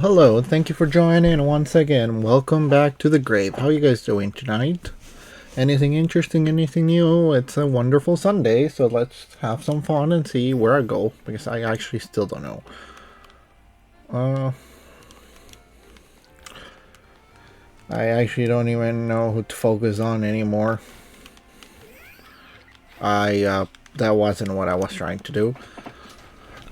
Hello, thank you for joining once again. Welcome back to the grave. How are you guys doing tonight? Anything interesting, anything new? It's a wonderful Sunday, so let's have some fun and see where I go, because I actually still don't know. I actually don't even know who to focus on anymore. That wasn't what I was trying to do.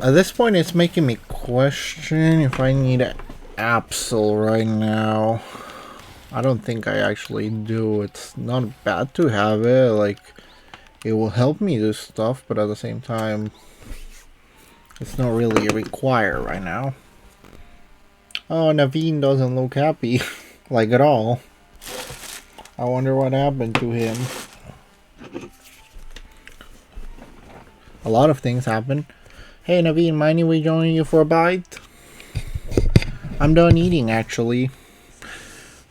At this point, it's making me question if I need an Absol right now. I don't think I actually do. It's not bad to have it, like, it will help me do stuff, but at the same time, it's not really required right now. Oh, Naveen doesn't look happy, like at all. I wonder what happened to him. A lot of things happen. Hey Naveen, mind if we join you for a bite? I'm done eating actually.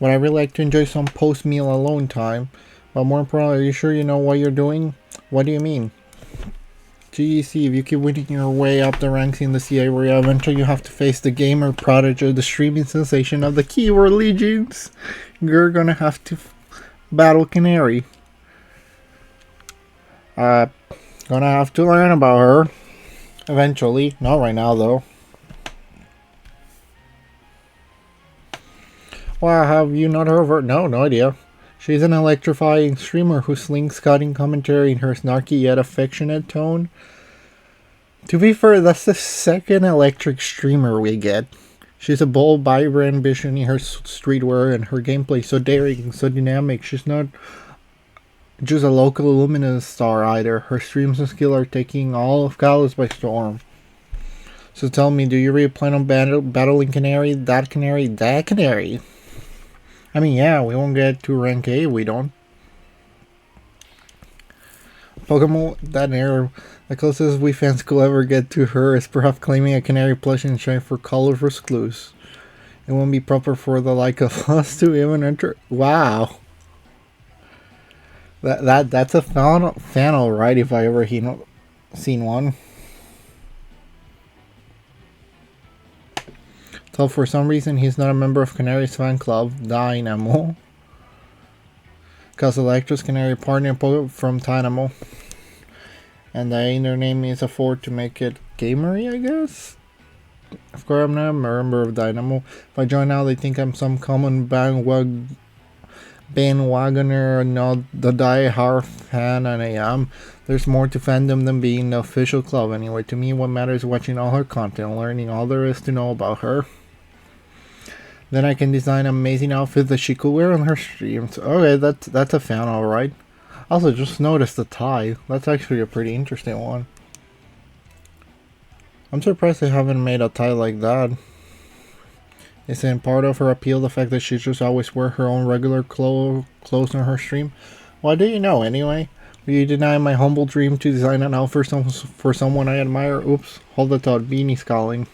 But I really like to enjoy some post-meal alone time. But more importantly, are you sure you know what you're doing? What do you mean? GEC, if you keep winning your way up the ranks in the CA area, eventually you have to face the gamer prodigy, the streaming sensation of the keyword legions. You're gonna have to battle Canary. Gonna have to learn about her. Eventually. Not right now, though. Well, have you not heard of her? No, no idea. She's an electrifying streamer who slings cutting commentary in her snarky yet affectionate tone. To be fair, that's the second electric streamer we get. She's a bold, vibrant ambition in her streetwear and her gameplay so daring, so dynamic. She's not just a local Luminous star either. Her streams and skill are taking all of Kalos by storm. So tell me, do you really plan on battling Canary? That Canary? That Canary? I mean, yeah, we won't get to rank A, we don't. Pokemon that era, the closest we fans could ever get to her is perhaps claiming a Canary plush and trying for colorful clues. It won't be proper for the like of us to even enter. Wow. That's a fan, right? If I ever seen one. So for some reason he's not a member of Canary's fan club, Dynamo. Because Electro's Canary partner from Dynamo. And their name is a Ford to make it gamery, I guess? Of course I'm not a member of Dynamo. If I join now they think I'm some common bandwagoner, not the die-hard fan, and I am. There's more to fandom than being the official club anyway. To me what matters is watching all her content, learning all there is to know about her. Then I can design amazing outfits that she could wear on her streams. Okay, that's a fan, alright. Also, just notice the tie. That's actually a pretty interesting one. I'm surprised they haven't made a tie like that. Isn't part of her appeal the fact that she just always wear her own regular clothes on her stream? Why do you know anyway? Will you deny my humble dream to design an outfit for someone I admire? Oops, hold the thought, Beanie's calling.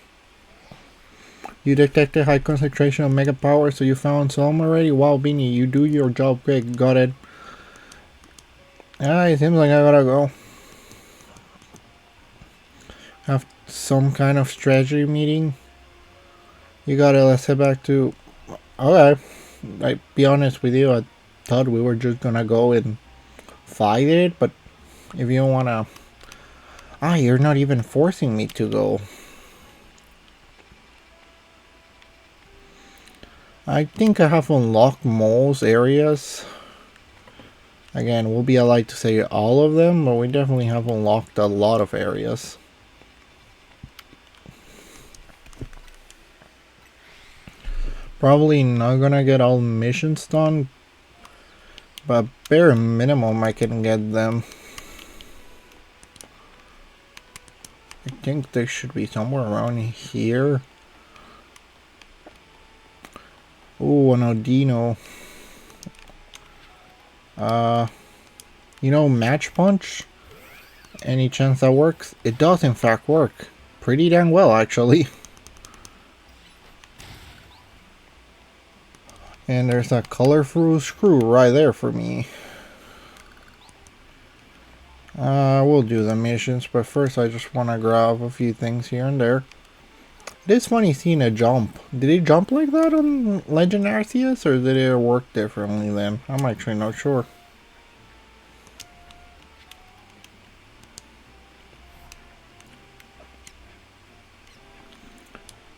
You detected high concentration of mega power, so you found some already? Wow, Beanie, you do your job great. Got it. It seems like I gotta go. Have some kind of strategy meeting? You got it, let's head back to... Okay. I'll be honest with you, I thought we were just gonna go and fight it, but if you don't wanna... you're not even forcing me to go. I think I have unlocked most areas. Again, we'll be allowed to say all of them, but we definitely have unlocked a lot of areas. Probably not gonna get all missions done, but bare minimum I can get them. I think they should be somewhere around here. Ooh, an Odino. You know Match Punch? Any chance that works? It does in fact work. Pretty dang well, actually. And there's a colorful screw right there for me. We'll do the missions, but first I just want to grab a few things here and there. It is funny seeing a jump. Did it jump like that on Legend Arceus, or did it work differently then? I'm actually not sure.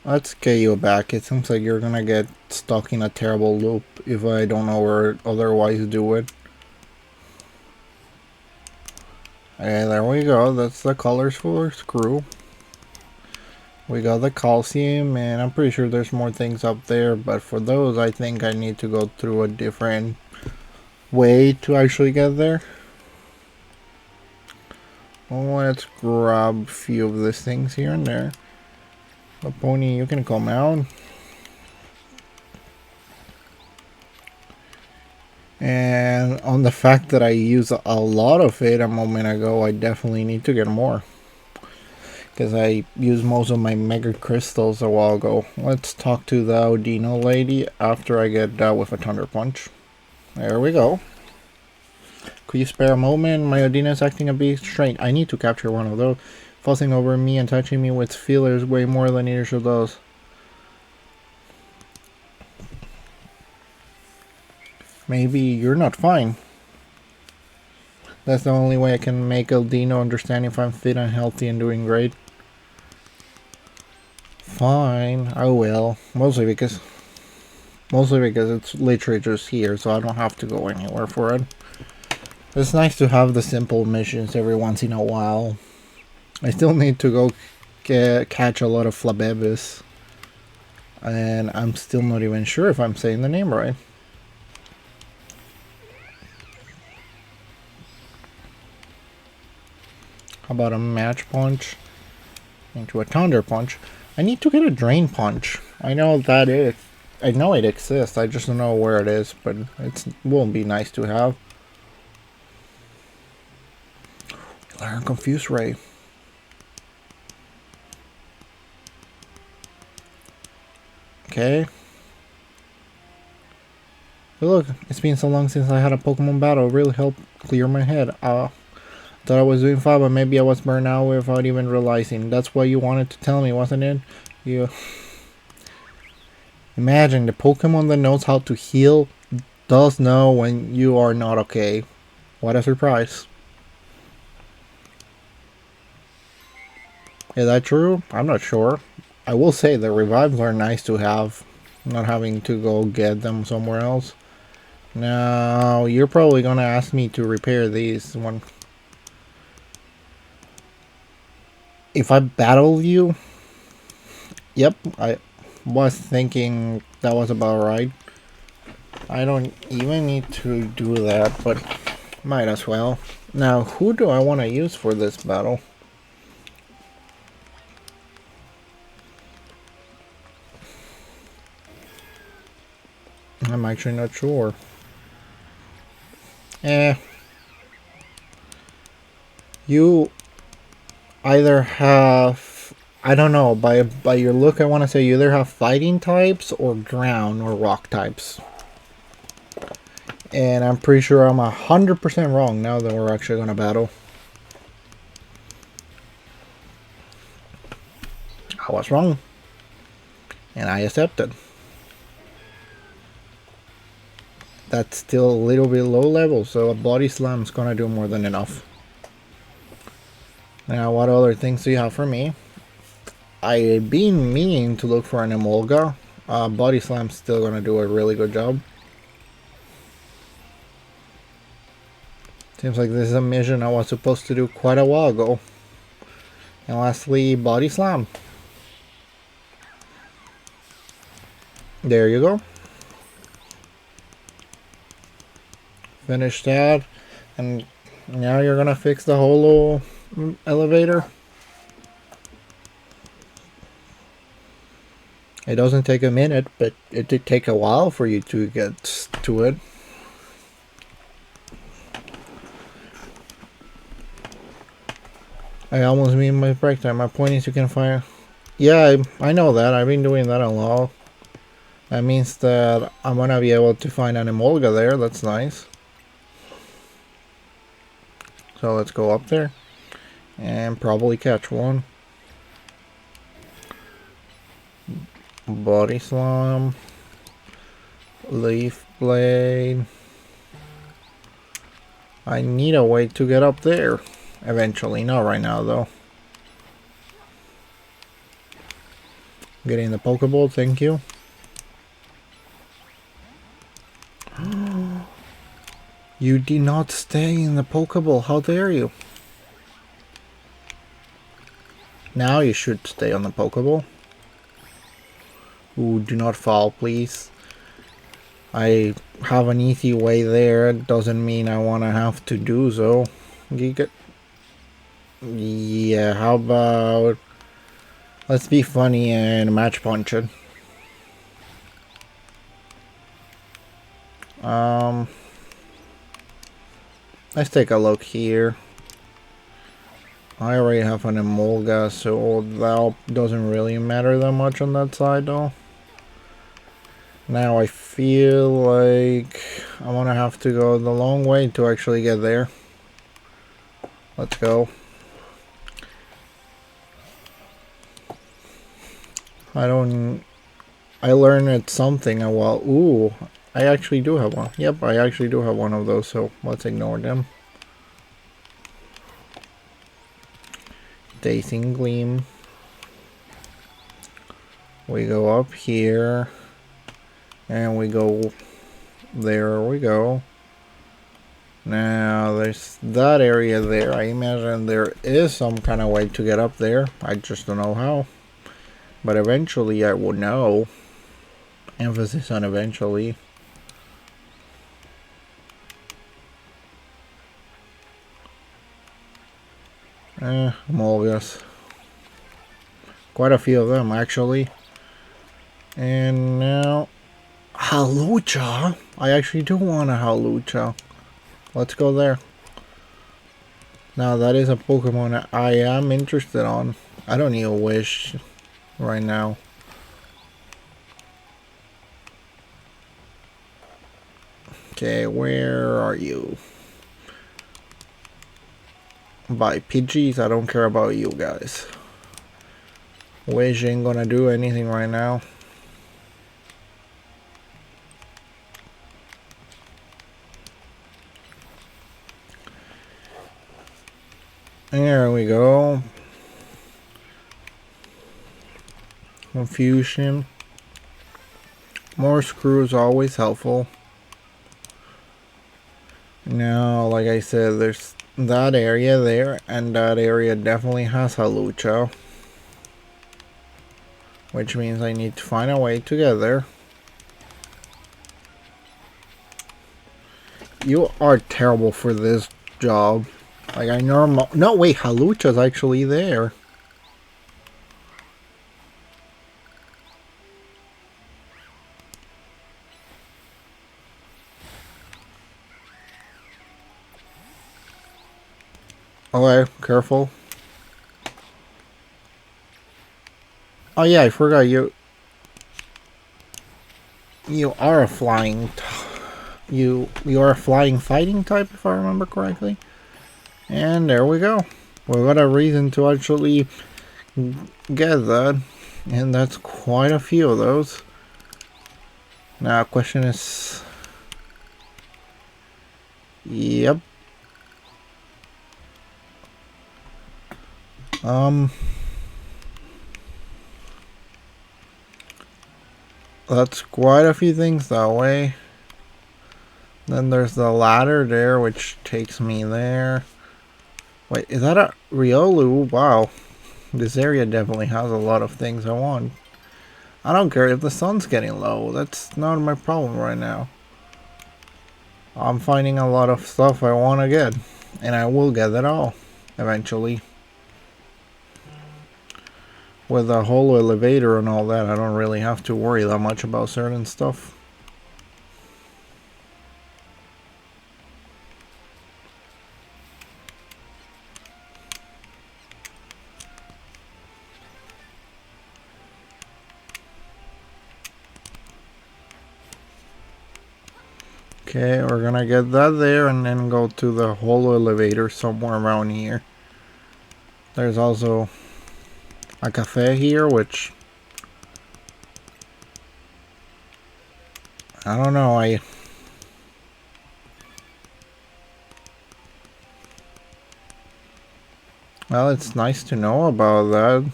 Let's get you back. It seems like you're gonna get stuck in a terrible loop if I don't know where otherwise do it. Okay, there we go. That's the colors for Screw. We got the calcium, and I'm pretty sure there's more things up there, but for those I think I need to go through a different way to actually get there. Well, let's grab a few of these things here and there. The pony, you can come out. And on the fact that I used a lot of it a moment ago, I definitely need to get more. Because I used most of my mega crystals a while ago. Let's talk to the Audino lady after I get dealt with a Thunder Punch. There we go. Could you spare a moment? My Audino is acting a bit strange. I need to capture one of those. Fussing over me and touching me with feelers way more than it usually does. Maybe you're not fine. That's the only way I can make Audino understand if I'm fit and healthy and doing great. Fine, I will. Mostly because it's literally just here, so I don't have to go anywhere for it. It's nice to have the simple missions every once in a while. I still need to go catch a lot of Flabébus. And I'm still not even sure if I'm saying the name right. How about a Match Punch into a Thunder Punch? I need to get a Drain Punch. I know it exists. I just don't know where it is, but it will be nice to have. Learn Confuse Ray. Okay. But look, it's been so long since I had a Pokemon battle. It really helped clear my head. Thought I was doing fine, but maybe I was burned out without even realizing. That's what you wanted to tell me, wasn't it? You imagine the Pokemon that knows how to heal does know when you are not okay. What a surprise. Is that true? I'm not sure. I will say the revives are nice to have, not having to go get them somewhere else. Now, you're probably gonna ask me to repair these one. If I battle you, yep, I was thinking that was about right. I don't even need to do that, but might as well. Now, who do I want to use for this battle? I'm actually not sure. You either have, I don't know, by your look I want to say you either have fighting types or ground or rock types. And I'm pretty sure I'm 100% wrong now that we're actually going to battle. I was wrong. And I accepted. That's still a little bit low level, so a body slam's gonna do more than enough. Now, what other things do you have for me? I've been meaning to look for an Emolga. Body slam's still gonna do a really good job. Seems like this is a mission I was supposed to do quite a while ago. And lastly, body slam. There you go. Finish that, and now you're gonna fix the holo elevator. It doesn't take a minute, but it did take a while for you to get to it. I almost mean my break time. My point is you can find... Yeah, I know that. I've been doing that a lot. That means that I'm gonna be able to find an Emolga there. That's nice. So let's go up there and probably catch one. Body Slam. Leaf Blade. I need a way to get up there. Eventually, not right now though. Getting the Pokeball, thank you. You did not stay in the Pokeball, how dare you? Now you should stay on the Pokeball. Ooh, do not fall, please. I have an easy way there. It doesn't mean I want to have to do so. Yeah, how about... Let's be funny and match punch it. Let's take a look here. I already have an Emolga, so that doesn't really matter that much on that side though. Now I feel like I'm gonna have to go the long way to actually get there. Let's go. I learned it's something a while. Ooh, I actually do have one. Yep, I actually do have one of those, so let's ignore them. Dazing Gleam. We go up here. And we go... There we go. Now, there's that area there. I imagine there is some kind of way to get up there. I just don't know how. But eventually I would know. Emphasis on eventually. Molgas. Quite a few of them actually. And now Hawlucha. I actually do want a Hawlucha. Let's go there. Now that is a Pokemon I am interested on. I don't need a wish right now. Okay, where are you? By Pidgeys, I don't care about you guys. Wish ain't gonna do anything right now. There we go. Confusion. More screws always helpful. Now, like I said, there's that area there, and that area definitely has Hawlucha. Which means I need to find a way to get there. You are terrible for this job. Like I normal. No, wait, Hawlucha's actually there. Okay, careful. Oh yeah, I forgot you. You are a flying. You are a flying fighting type, if I remember correctly. And there we go. We got a reason to actually get that, and that's quite a few of those. Now, question is. Yep. That's quite a few things that way. Then there's the ladder there, which takes me there. Wait, is that a Riolu? Wow. This area definitely has a lot of things I want. I don't care if the sun's getting low. That's not my problem right now. I'm finding a lot of stuff I want to get. And I will get it all. Eventually. With the whole elevator and all that, I don't really have to worry that much about certain stuff. Okay, we're gonna get that there and then go to the whole elevator somewhere around here. There's also a cafe here, which I don't know, well, it's nice to know about that.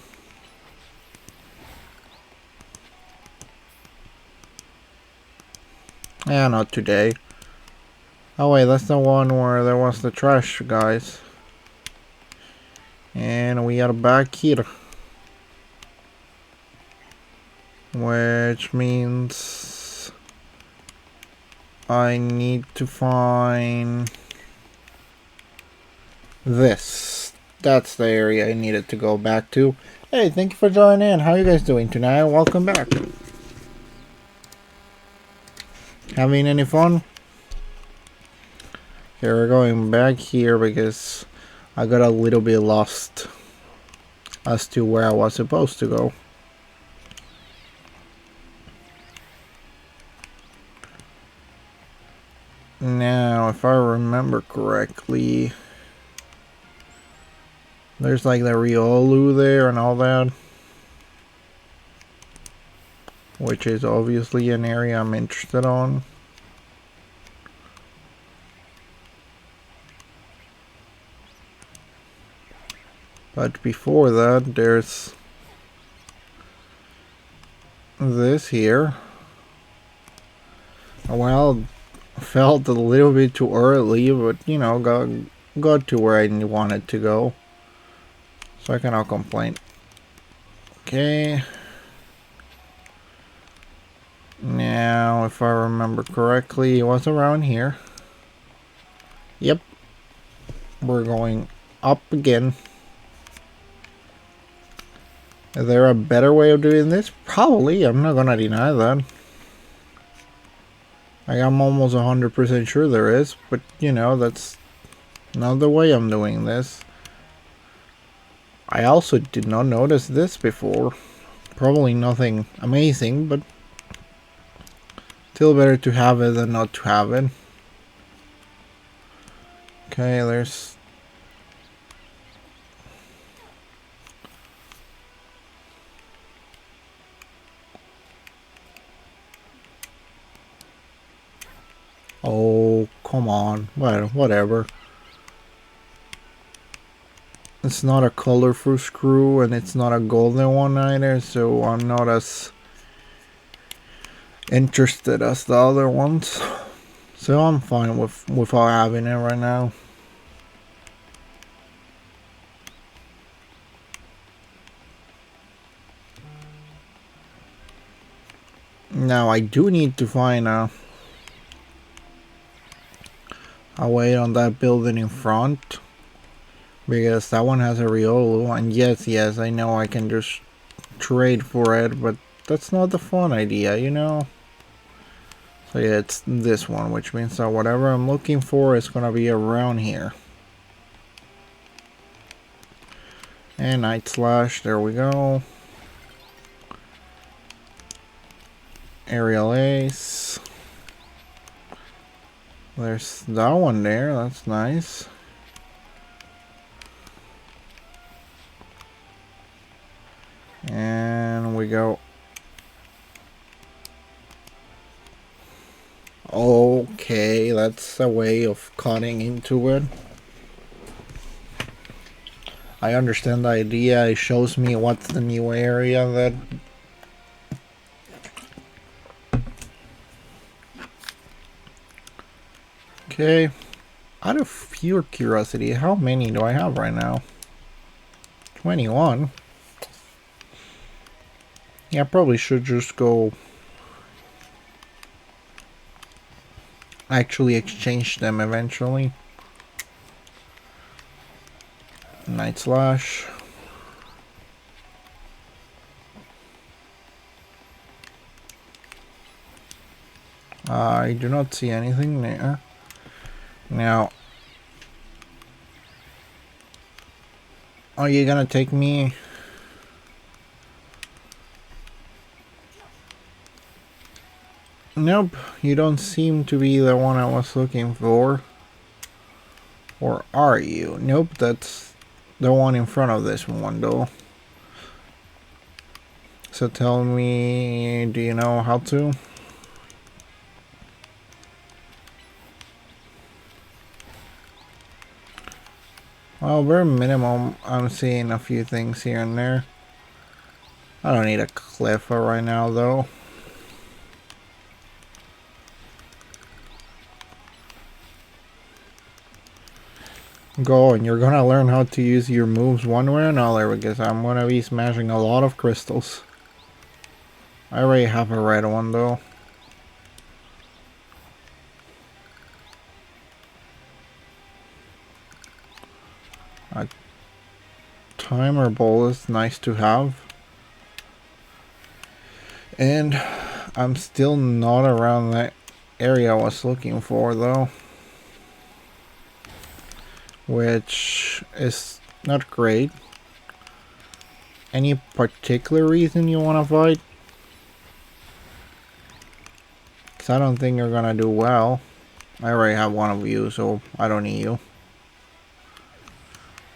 Yeah, not today. Oh wait, that's the one where there was the trash, guys. And we are back here. Which means I need to find this. That's the area I needed to go back to. Hey, thank you for joining in. How are you guys doing tonight? Welcome back. Having any fun? Okay, we're going back here because I got a little bit lost as to where I was supposed to go. Now, if I remember correctly, there's like the Riolu there and all that, which is obviously an area I'm interested on. But before that, there's this here. Well, felt a little bit too early, but you know, got to where I wanted to go, so I cannot complain. Okay. Now, if I remember correctly, it was around here. Yep. We're going up again. Is there a better way of doing this? Probably. I'm not gonna deny that. I'm almost 100% sure there is, but you know, that's not the way I'm doing this. I also did not notice this before. Probably nothing amazing, but still better to have it than not to have it. Okay, there's... Oh, come on. Well, whatever. It's not a colorful screw, and it's not a golden one either, so I'm not as interested as the other ones. So I'm fine without having it right now. Now I do need to find a way on that building in front, because that one has a Riolu, and yes, I know I can just trade for it, but that's not the fun idea, you know? So yeah, it's this one, which means that whatever I'm looking for is gonna be around here. And Night Slash, there we go. Aerial Ace. There's that one there, that's nice. And we go. Okay, that's a way of cutting into it. I understand the idea. It shows me what's the new area that... Okay. Out of pure curiosity, how many do I have right now? 21. Yeah, I probably should just go... actually exchange them eventually. Night Slash. I do not see anything there. Now, are you gonna take me? Nope, you don't seem to be the one I was looking for. Or are you? Nope, that's the one in front of this one though. So tell me, do you know how to? Well, bare minimum, I'm seeing a few things here and there. I don't need a Cleffa right now, though. Go, and you're gonna learn how to use your moves one way or another, because I'm gonna be smashing a lot of crystals. I already have a red one, though. A timer bowl is nice to have. And I'm still not around that area I was looking for, though. Which is not great. Any particular reason you want to fight? Because I don't think you're gonna do well. I already have one of you, so I don't need you.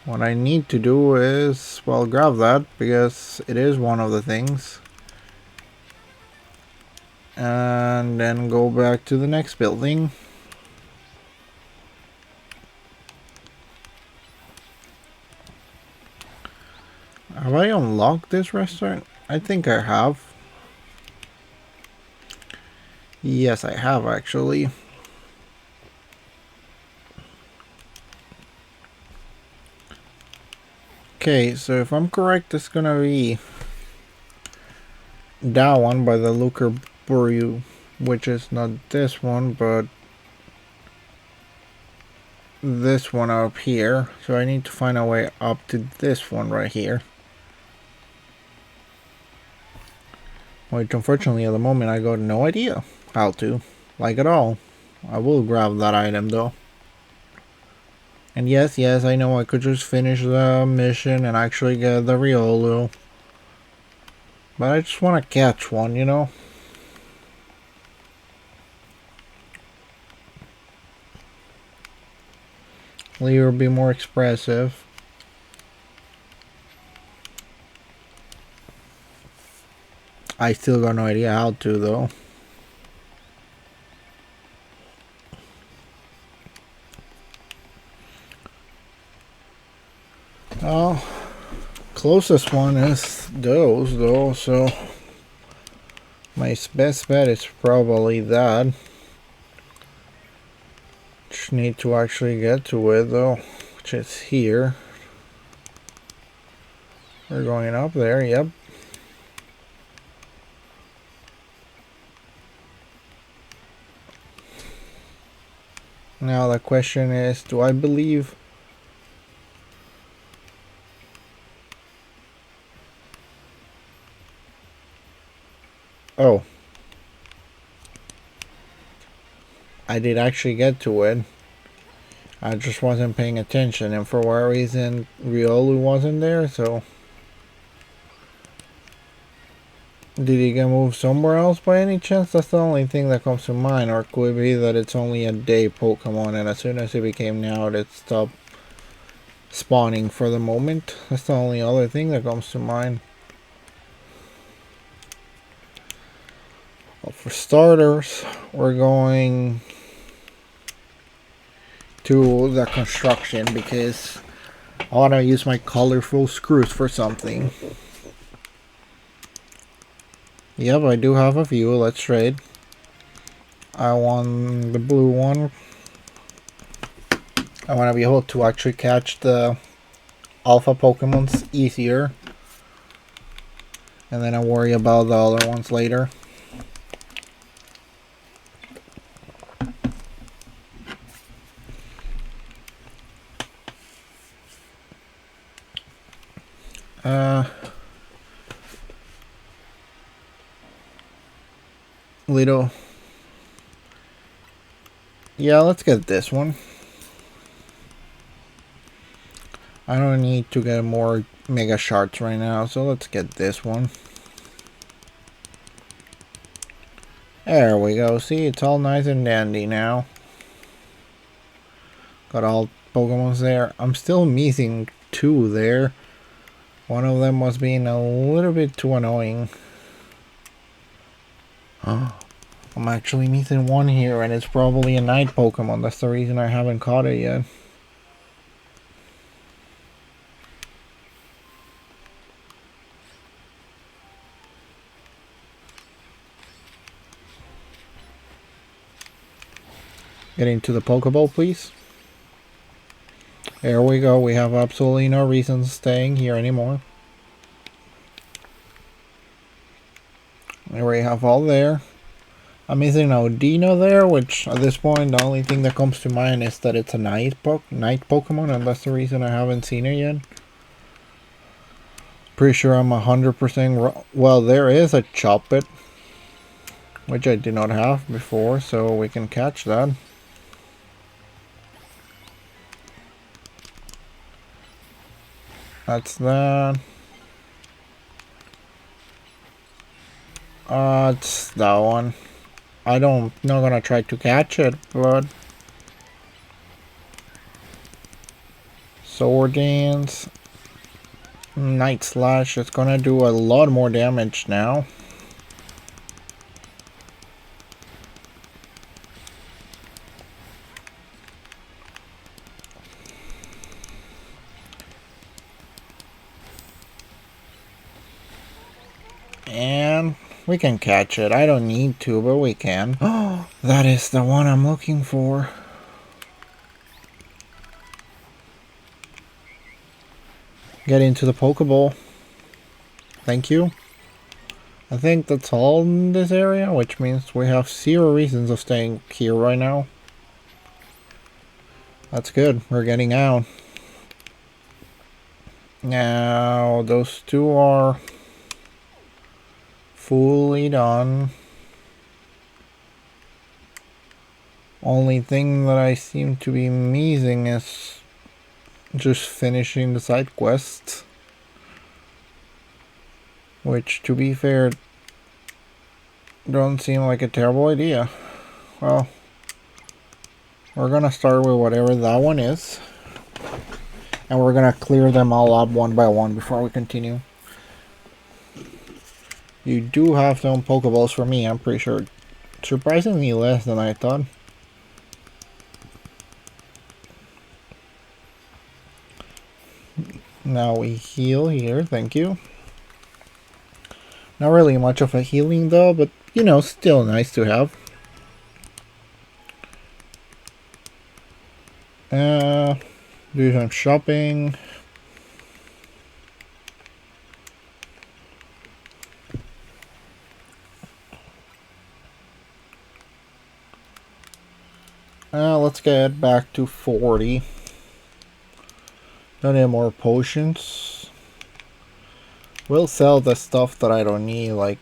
What I need to do is, well, grab that, because it is one of the things. And then go back to the next building. Have I unlocked this restaurant? I think I have. Yes, I have, actually. Okay, so if I'm correct, it's gonna be that one by the Lucre Brew, which is not this one, but this one up here. So I need to find a way up to this one right here. Which unfortunately at the moment I got no idea how to, like at all. I will grab that item though. And yes, I know I could just finish the mission and actually get the Riolu. But I just want to catch one, you know? Leo will be more expressive. I still got no idea how to though. Oh, closest one is those though, so my best bet is probably that. Just need to actually get to it though, which is here. We're going up there, yep. Now the question is, do I believe... Oh. I did actually get to it. I just wasn't paying attention, and for whatever reason, Riolu wasn't there, so... Did he get moved somewhere else by any chance? That's the only thing that comes to mind. Or could it be that it's only a day Pokemon and as soon as it became out it stopped spawning for the moment? That's the only other thing that comes to mind. Well, for starters, we're going to the construction because I want to use my colorful screws for something. Yep, I do have a few. Let's trade. I want the blue one. I want to be able to actually catch the alpha Pokemons easier. And then I'll worry about the other ones later. Little. Yeah, let's get this one. I don't need to get more Mega Shards right now, so let's get this one. There we go. See, it's all nice and dandy now. Got all Pokemons there. I'm still missing two there. One of them was being a little bit too annoying. I'm actually missing one here, and it's probably a night Pokemon. That's the reason I haven't caught it yet. Get into the Pokeball, please. There we go. We have absolutely no reason staying here anymore. There we have all there. I'm missing an Audino there, which at this point the only thing that comes to mind is that it's a night Pokemon, and that's the reason I haven't seen it yet. Pretty sure I'm 100% well, there is a Choppet, which I did not have before, so we can catch that. That's that. It's that one. Not gonna try to catch it, but Sword Dance, Night Slash is gonna do a lot more damage now. And we can catch it. I don't need to, but we can. Oh, that is the one I'm looking for. Get into the Pokeball. Thank you. I think that's all in this area, which means we have 0 reasons of staying here right now. That's good. We're getting out. Now, those two are fully done. Only thing that I seem to be missing is just finishing the side quests. Which, to be fair, don't seem like a terrible idea. Well, we're gonna start with whatever that one is. And we're gonna clear them all up one by one before we continue. You do have some Pokeballs for me, I'm pretty sure. Surprisingly less than I thought. Now we heal here, thank you. Not really much of a healing though, but you know, still nice to have. Do some shopping. Let's get back to 40. Don't need more potions. We'll sell the stuff that I don't need, like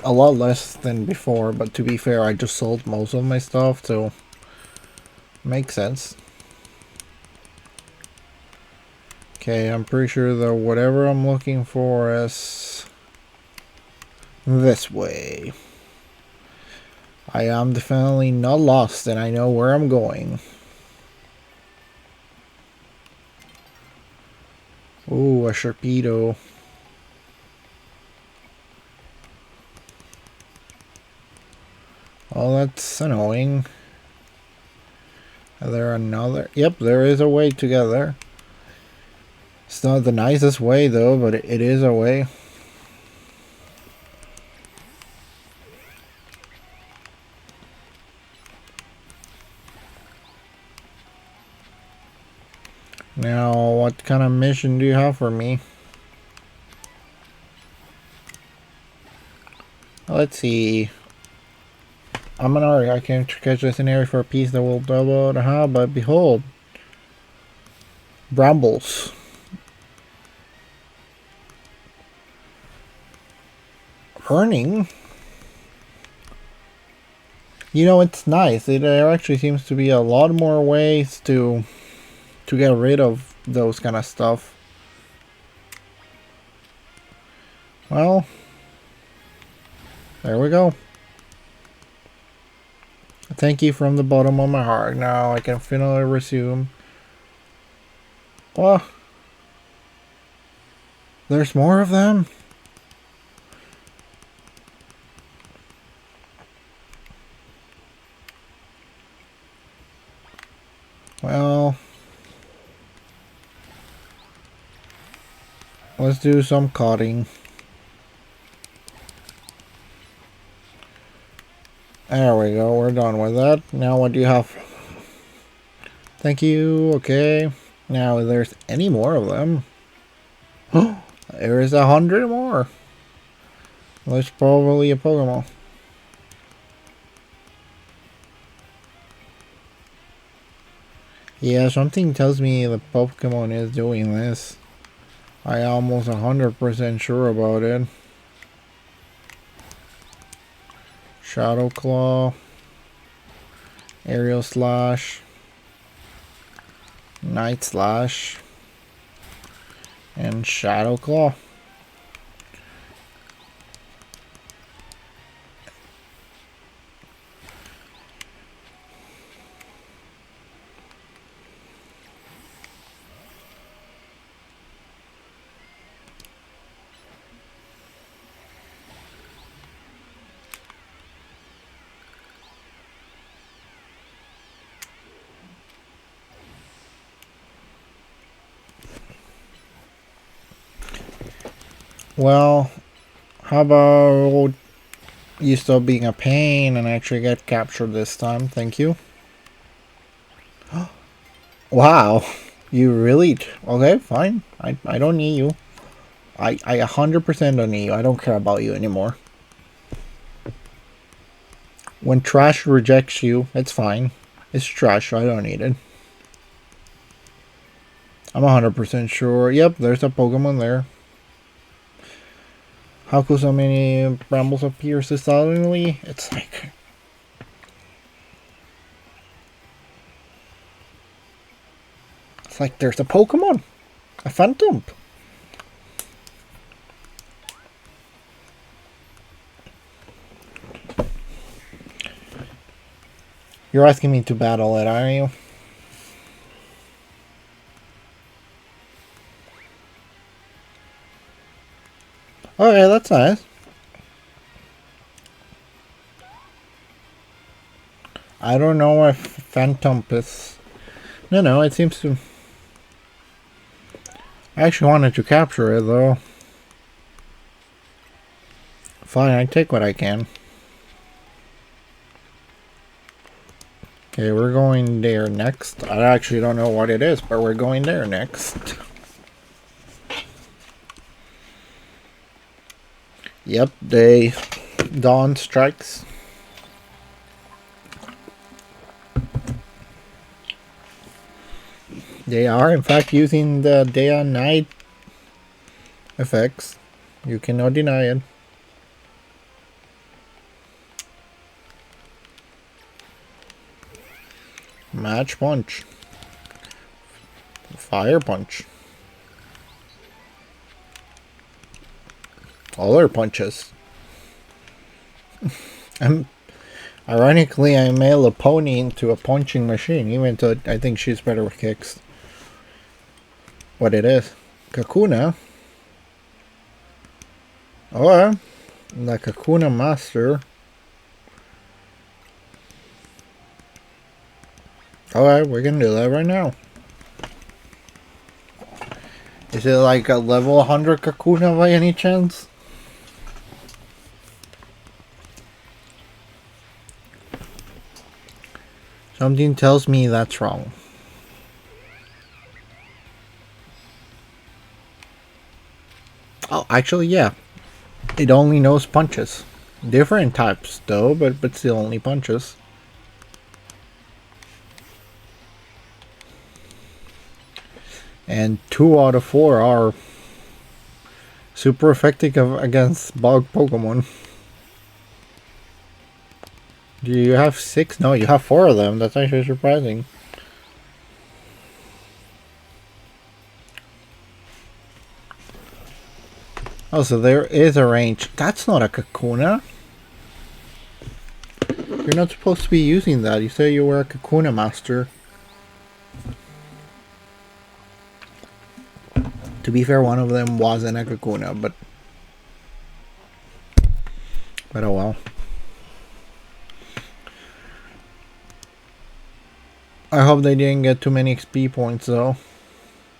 a lot less than before, but to be fair, I just sold most of my stuff, so makes sense. Okay, I'm pretty sure that whatever I'm looking for is this way. I am definitely not lost and I know where I'm going. Ooh, a Sharpedo. Oh, that's annoying. Is there another? Yep, there is a way to get there. It's not the nicest way though, but it is a way. Now, what kind of mission do you have for me? Let's see. I'm an Ari. I can catch this in area for a piece that will double the but behold. Brambles. Earning? You know, it's nice. There actually seems to be a lot more ways to get rid of those kind of stuff. Well, there we go. Thank you from the bottom of my heart. Now I can finally resume. Oh, there's more of them? Well, let's do some cutting. There we go. We're done with that. Now what do you have? Thank you. Okay. Now if there's any more of them. There is 100 more. That's probably a Pokemon. Yeah, something tells me the Pokemon is doing this. I almost 100% sure about it. Shadow Claw, Aerial Slash, Night Slash, and Shadow Claw. Well, how about you stop being a pain and actually get captured this time? Thank you. Wow, you really? Okay, fine. I don't need you. I 100% don't need you. I don't care about you anymore. When trash rejects you, it's fine. It's trash, so I don't need it. I'm 100% sure. Yep, there's a Pokemon there. How could so many brambles appear so suddenly? It's like... It's like there's a Pokemon. A Phantom. You're asking me to battle it, aren't you? Okay, that's nice. I don't know if Phantom is... No, it seems to... I actually wanted to capture it, though. Fine, I take what I can. Okay, we're going there next. I actually don't know what it is, but we're going there next. Yep, dawn strikes. They are, in fact, using the day and night effects. You cannot deny it. Match punch. Fire punch. Other punches. Ironically, I mail a pony into a punching machine, even though I think she's better with kicks. What it is? Kakuna. Or the Kakuna Master. Alright, we can do that right now. Is it like a level 100 Kakuna by any chance? Something tells me that's wrong. Oh, actually, yeah. It only knows punches. Different types, though, but still only punches. And 2 out of 4 are super effective against bug Pokemon. Do you have 6? No, you have 4 of them. That's actually surprising. Oh, so there is a range. That's not a Kakuna. You're not supposed to be using that. You say you were a Kakuna master. To be fair, one of them wasn't a Kakuna, but oh well. I hope they didn't get too many XP points, though.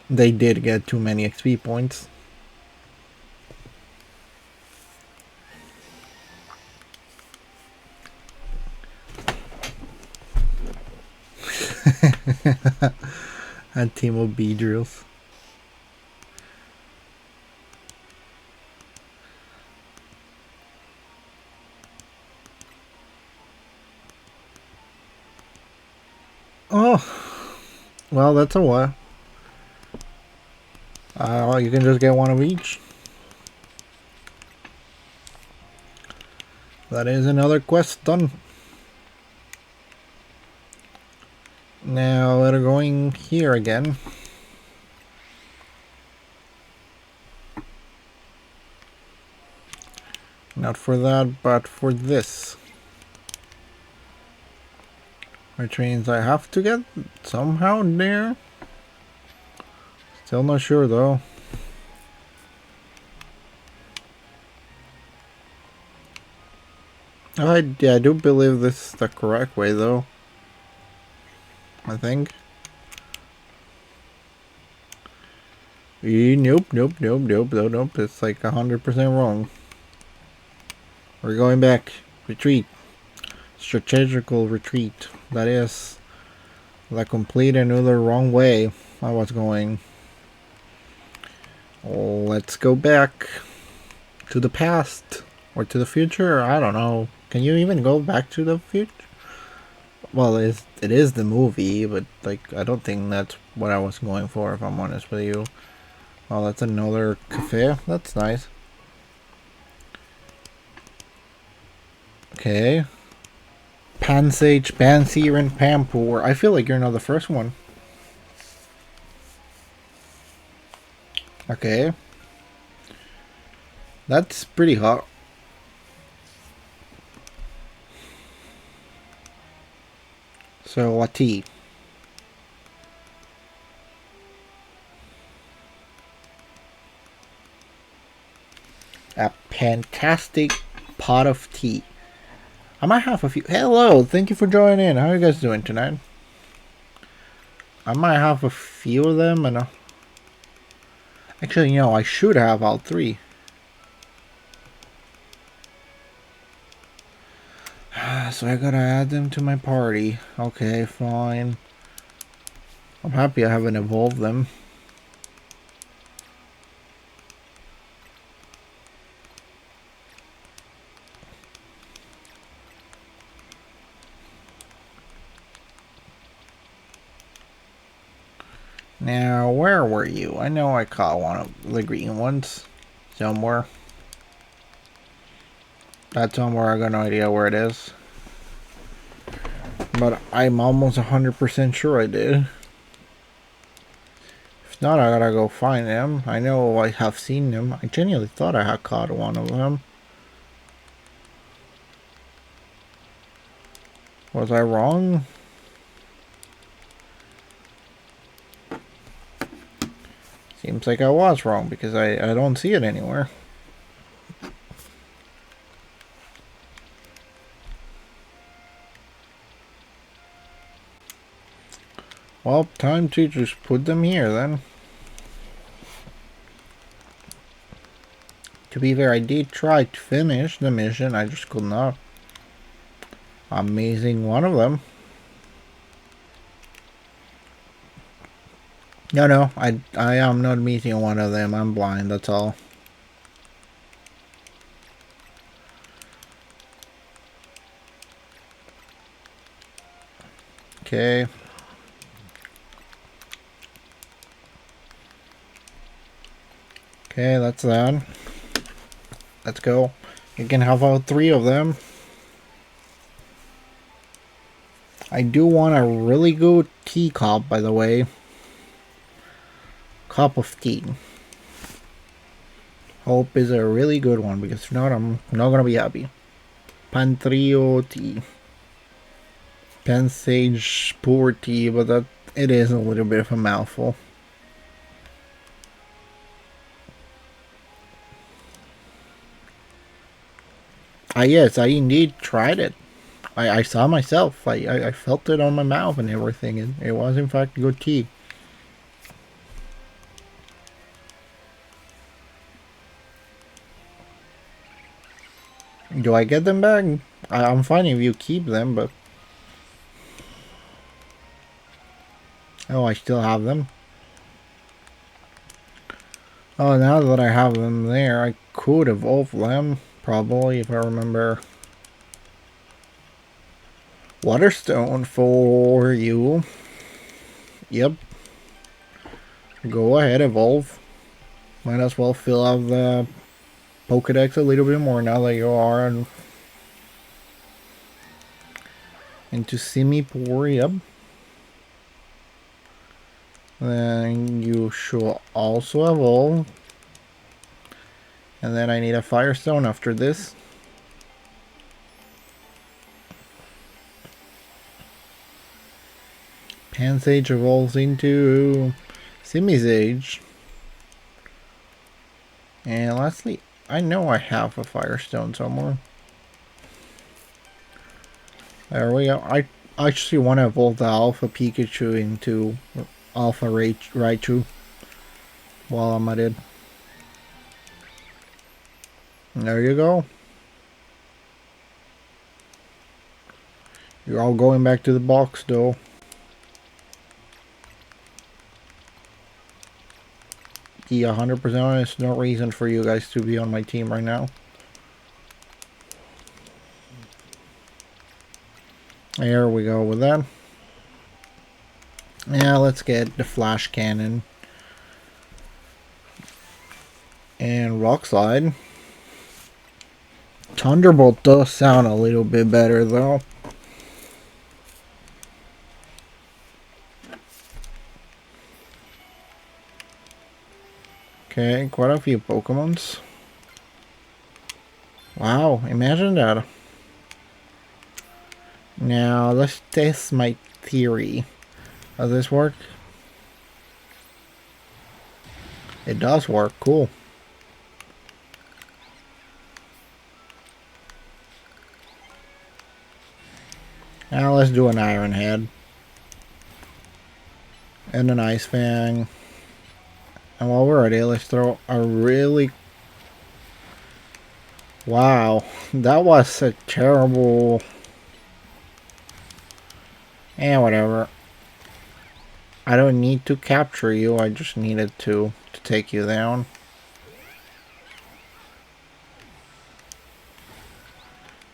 They did get too many XP points. A team of Beedrills. Oh, well, that's a what. You can just get one of each. That is another quest done. Now we're going here again. Not for that, but for this. Which means I have to get somehow there. Still not sure though. I do believe this is the correct way though. I think. Nope. It's like 100% wrong. We're going back. Retreat. Strategical retreat. That is the complete another wrong way I was going. Let's go back to the past or to the future. I don't know. Can you even go back to the future? Well, it is the movie, but like I don't think that's what I was going for. If I'm honest with you. Oh, that's another cafe. That's nice. Okay. Pansage, Panseer, and Pampour. I feel like you're not the first one. Okay. That's pretty hot. So, what tea? A fantastic pot of tea. I might have a few. Hello, thank you for joining in. How are you guys doing tonight? I might have a few of them, and actually, you know, I should have all three. So I gotta add them to my party. Okay, fine. I'm happy I haven't evolved them. Now, where were you? I know I caught one of the green ones somewhere. That somewhere, I got no idea where it is. But I'm almost 100% sure I did. If not, I gotta go find them. I know I have seen them. I genuinely thought I had caught one of them. Was I wrong? Seems like I was wrong because I don't see it anywhere. Well, time to just put them here then. To be fair, I did try to finish the mission, I just could not. Amazing one of them. No, I am not meeting one of them. I'm blind, that's all. Okay. Okay, that's that. Let's go. You can have all three of them. I do want a really good tea cup, by the way. Cup of tea. Hope is a really good one, because if not, I'm not gonna be happy. Pantrio tea. Pansage poor tea, but that it is a little bit of a mouthful. Yes, I indeed tried it. I saw myself. I felt it on my mouth and everything. And it was in fact good tea. Do I get them back? I'm fine if you keep them, but Oh, I still have them. Oh, now that I have them there, I could evolve them, probably, if I remember. Waterstone for you. Yep. Go ahead, evolve. Might as well fill out the Pokedex a little bit more now that you are into Simipour, yep. Then you should also evolve. And then I need a Firestone after this. Pansage evolves into Simisage. And lastly, I know I have a Firestone somewhere. There we go. I actually want to evolve the Alpha Pikachu into Alpha Raichu while I'm at it. And there you go. You're all going back to the box though. Be 100% honest, no reason for you guys to be on my team right now. There we go with that. Yeah, let's get the Flash Cannon. And Rock Slide. Thunderbolt does sound a little bit better though. Okay, quite a few Pokemons. Wow, imagine that. Now, let's test my theory. Does this work? It does work, cool. Now let's do an Iron Head. And an Ice Fang. And while we're at it, let's throw a really... Wow, that was a terrible... whatever. I don't need to capture you, I just needed to take you down.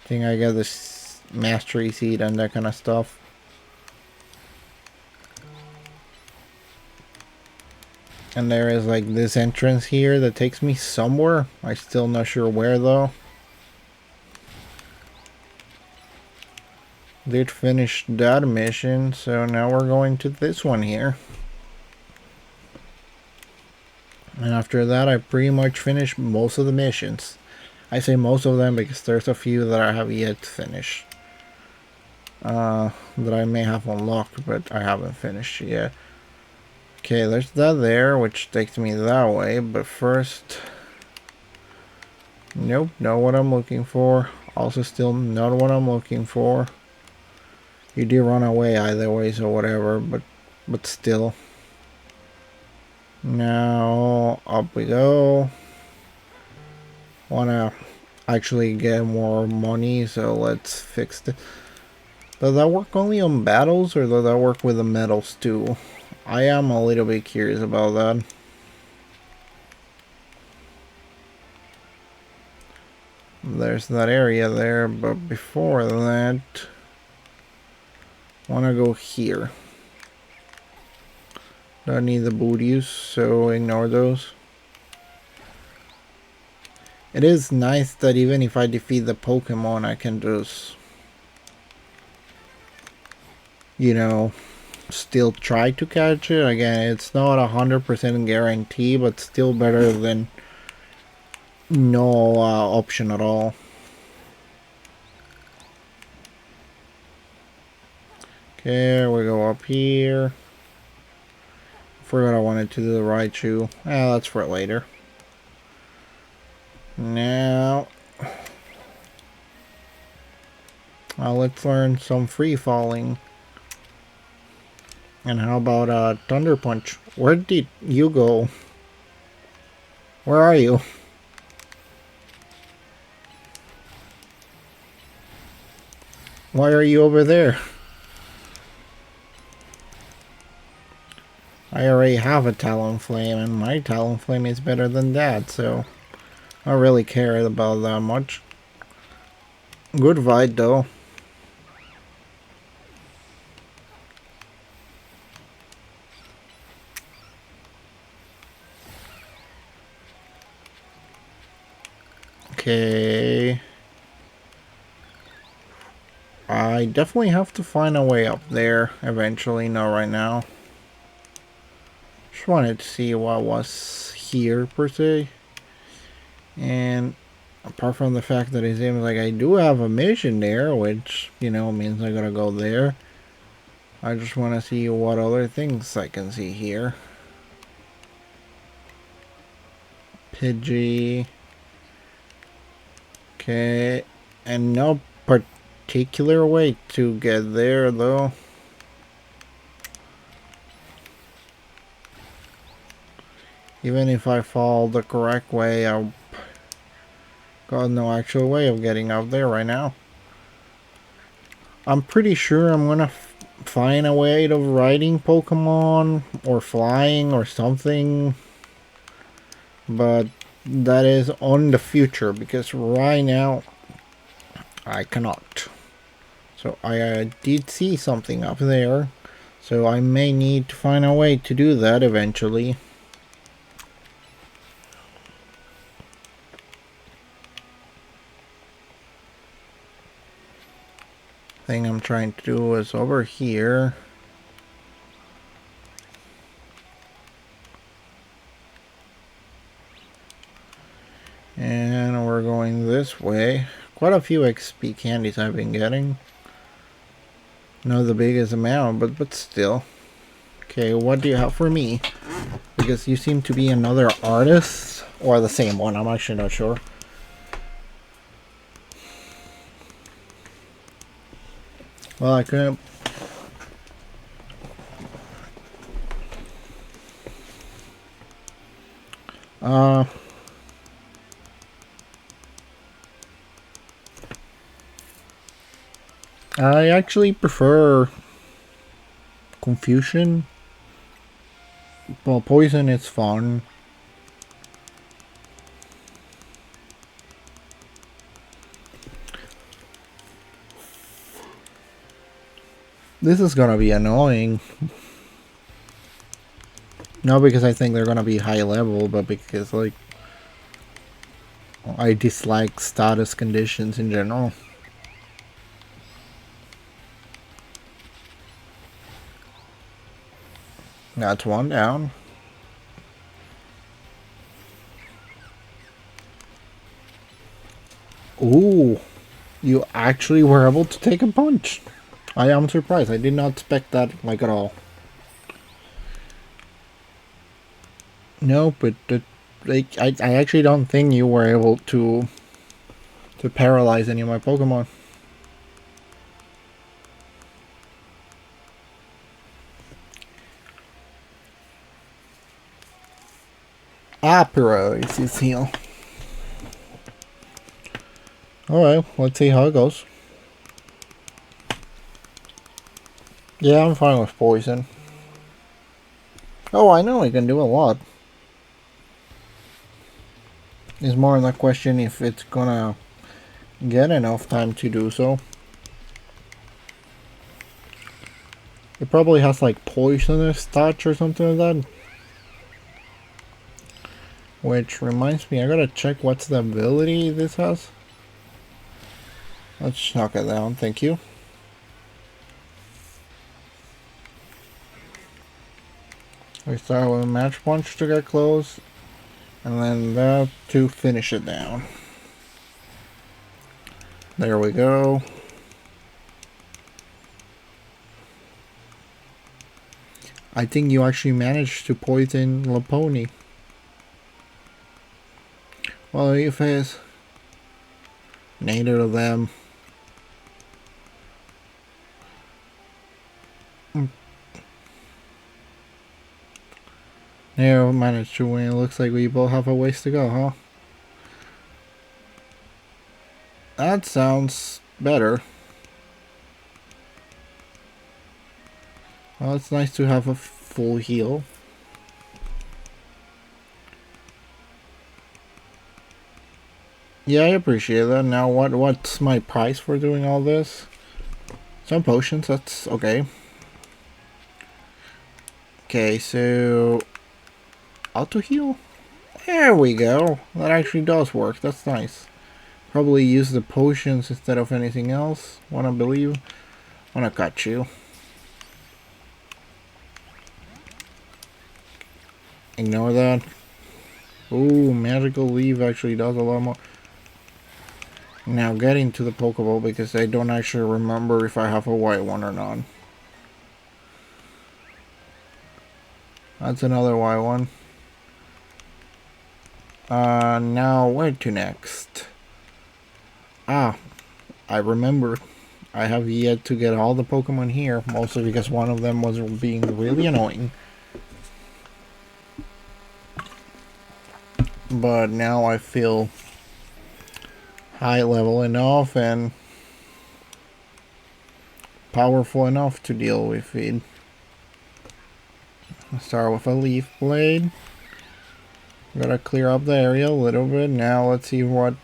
I think I got this Mastery Seed and that kind of stuff. And there is like this entrance here that takes me somewhere. I'm still not sure where though. Did finish that mission, so now we're going to this one here. And after that I pretty much finished most of the missions. I say most of them because there's a few that I have yet to finish. That I may have unlocked, but I haven't finished yet. Okay, there's that there, which takes me that way, but first... Nope, not what I'm looking for. Also still not what I'm looking for. You did run away either way, so whatever, but still. Now, up we go. Wanna actually get more money, so let's fix it. Does that work only on battles, or does that work with the medals too? I am a little bit curious about that. There's that area there, but before that, wanna go here. Don't need the booties, so ignore those. It is nice that even if I defeat the Pokemon, I can just, you know, still try to catch it. Again, it's not 100% guarantee, but still better than no option at all. Okay, we go up here. Forgot I wanted to do the Raichu. That's for later. Now, let's learn some free falling. And how about Thunder Punch? Where did you go? Where are you? Why are you over there? I already have a Talonflame, and my Talonflame is better than that, so I don't really care about that much. Good fight, though. Okay. I definitely have to find a way up there eventually, not right now. Just wanted to see what was here, per se. And apart from the fact that it seems like I do have a mission there, which, you know, means I gotta go there. I just want to see what other things I can see here. Pidgey. Okay. And no particular way to get there, though. Even if I follow the correct way, I've got no actual way of getting out there right now. I'm pretty sure I'm gonna find a way of riding Pokemon or flying or something, but that is on the future because right now I cannot. So I did see something up there, so I may need to find a way to do that eventually. Thing I'm trying to do is over here. And we're going this way. Quite a few XP candies I've been getting. Not the biggest amount, but still. Okay, what do you have for me? Because you seem to be another artist. Or the same one, I'm actually not sure. Well, I couldn't... I actually prefer Confusion. Well, Poison is fun. This is gonna be annoying. Not because I think they're gonna be high level, but because, like, I dislike status conditions in general. That's one down. Ooh, you actually were able to take a punch. I am surprised. I did not expect that, like, at all. No, but like, I actually don't think you were able to paralyze any of my Pokemon. Paralysis heal. Alright, let's see how it goes. Yeah, I'm fine with poison. Oh, I know I can do a lot. It's more in the question if it's gonna get enough time to do so. It probably has like poisonous touch or something like that. Which reminds me, I gotta check what's the ability this has. Let's knock it down, thank you. We start with a Match Punch to get close, and then that to finish it down. There we go. I think you actually managed to poison Lopunny. Well, if it's neither of them. Yeah, we managed to win. It looks like we both have a ways to go, huh? That sounds better. Well, it's nice to have a full heal. Yeah, I appreciate that. Now, what's my price for doing all this? Some potions, that's okay. Okay, so... auto heal? There we go. That actually does work. That's nice. Probably use the potions instead of anything else. Wanna believe? Wanna cut you. Ignore that. Ooh, magical leaf actually does a lot more. Now getting to the Pokeball because I don't actually remember if I have a white one or not. That's another white one. Now where to next? Ah, I remember. I have yet to get all the Pokemon here, mostly because one of them was being really annoying. But now I feel high level enough and powerful enough to deal with it. Let's start with a Leaf Blade. Gotta clear up the area a little bit. Now let's see what...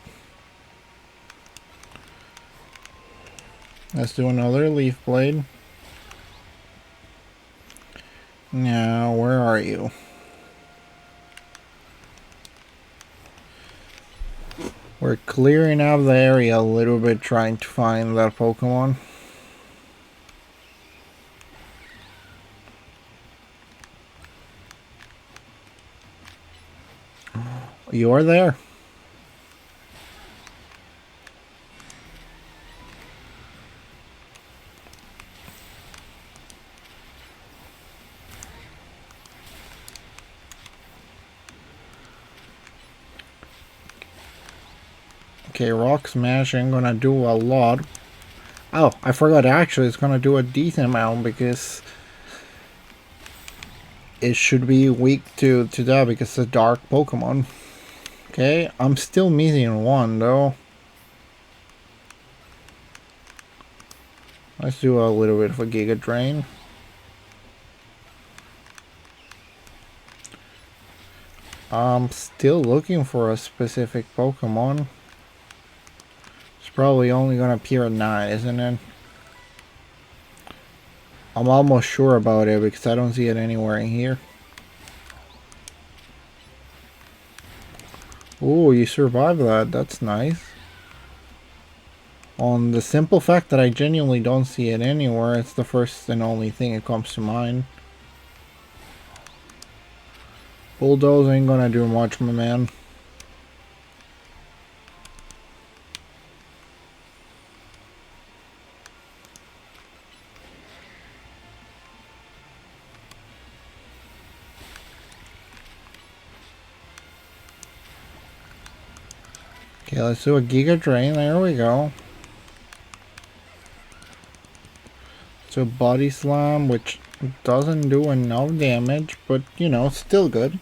let's do another Leaf Blade. Now, where are you? We're clearing out the area a little bit, trying to find that Pokemon. You're there. Okay, Rock Smash ain't gonna do a lot. Oh, I forgot actually it's gonna do a decent amount because it should be weak to that because it's a dark Pokemon. Okay, I'm still missing one though. Let's do a little bit of a Giga Drain. I'm still looking for a specific Pokemon. It's probably only gonna appear at night, isn't it? I'm almost sure about it because I don't see it anywhere in here. Oh, you survived that. That's nice. On the simple fact that I genuinely don't see it anywhere, it's the first and only thing that comes to mind. Bulldoze ain't gonna do much, my man. Okay, let's do a Giga Drain. There we go. So Body Slam, which doesn't do enough damage, but you know, still good.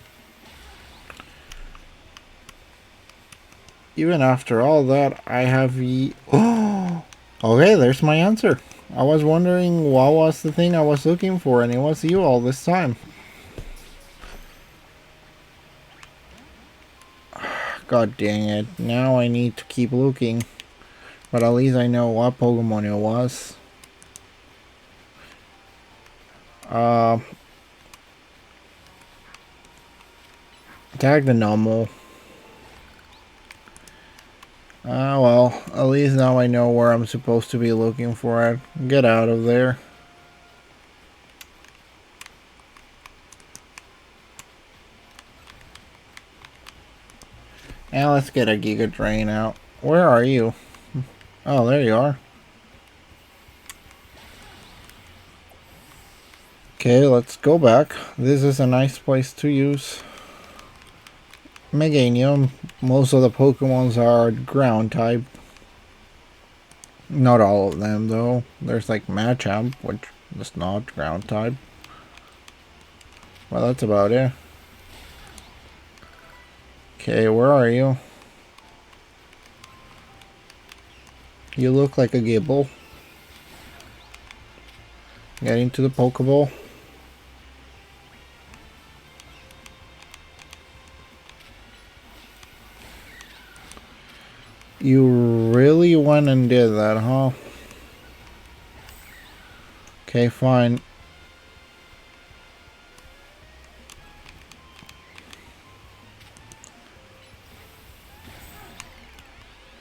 Even after all that, I have oh, okay, there's my answer. I was wondering what was the thing I was looking for, and it was you all this time. God dang it. Now I need to keep looking. But at least I know what Pokemon it was. Tag the normal. Well, at least now I know where I'm supposed to be looking for it. Get out of there. Now let's get a Giga Drain out. Where are you? Oh, there you are. Okay, let's go back. This is a nice place to use Meganium. Most of the Pokemons are ground type. Not all of them though. There's like Machamp, which is not ground type. Well, that's about it. Okay, where are you? You look like a Gibble. Getting to the Pokeball. You really went and did that, huh? Okay, fine.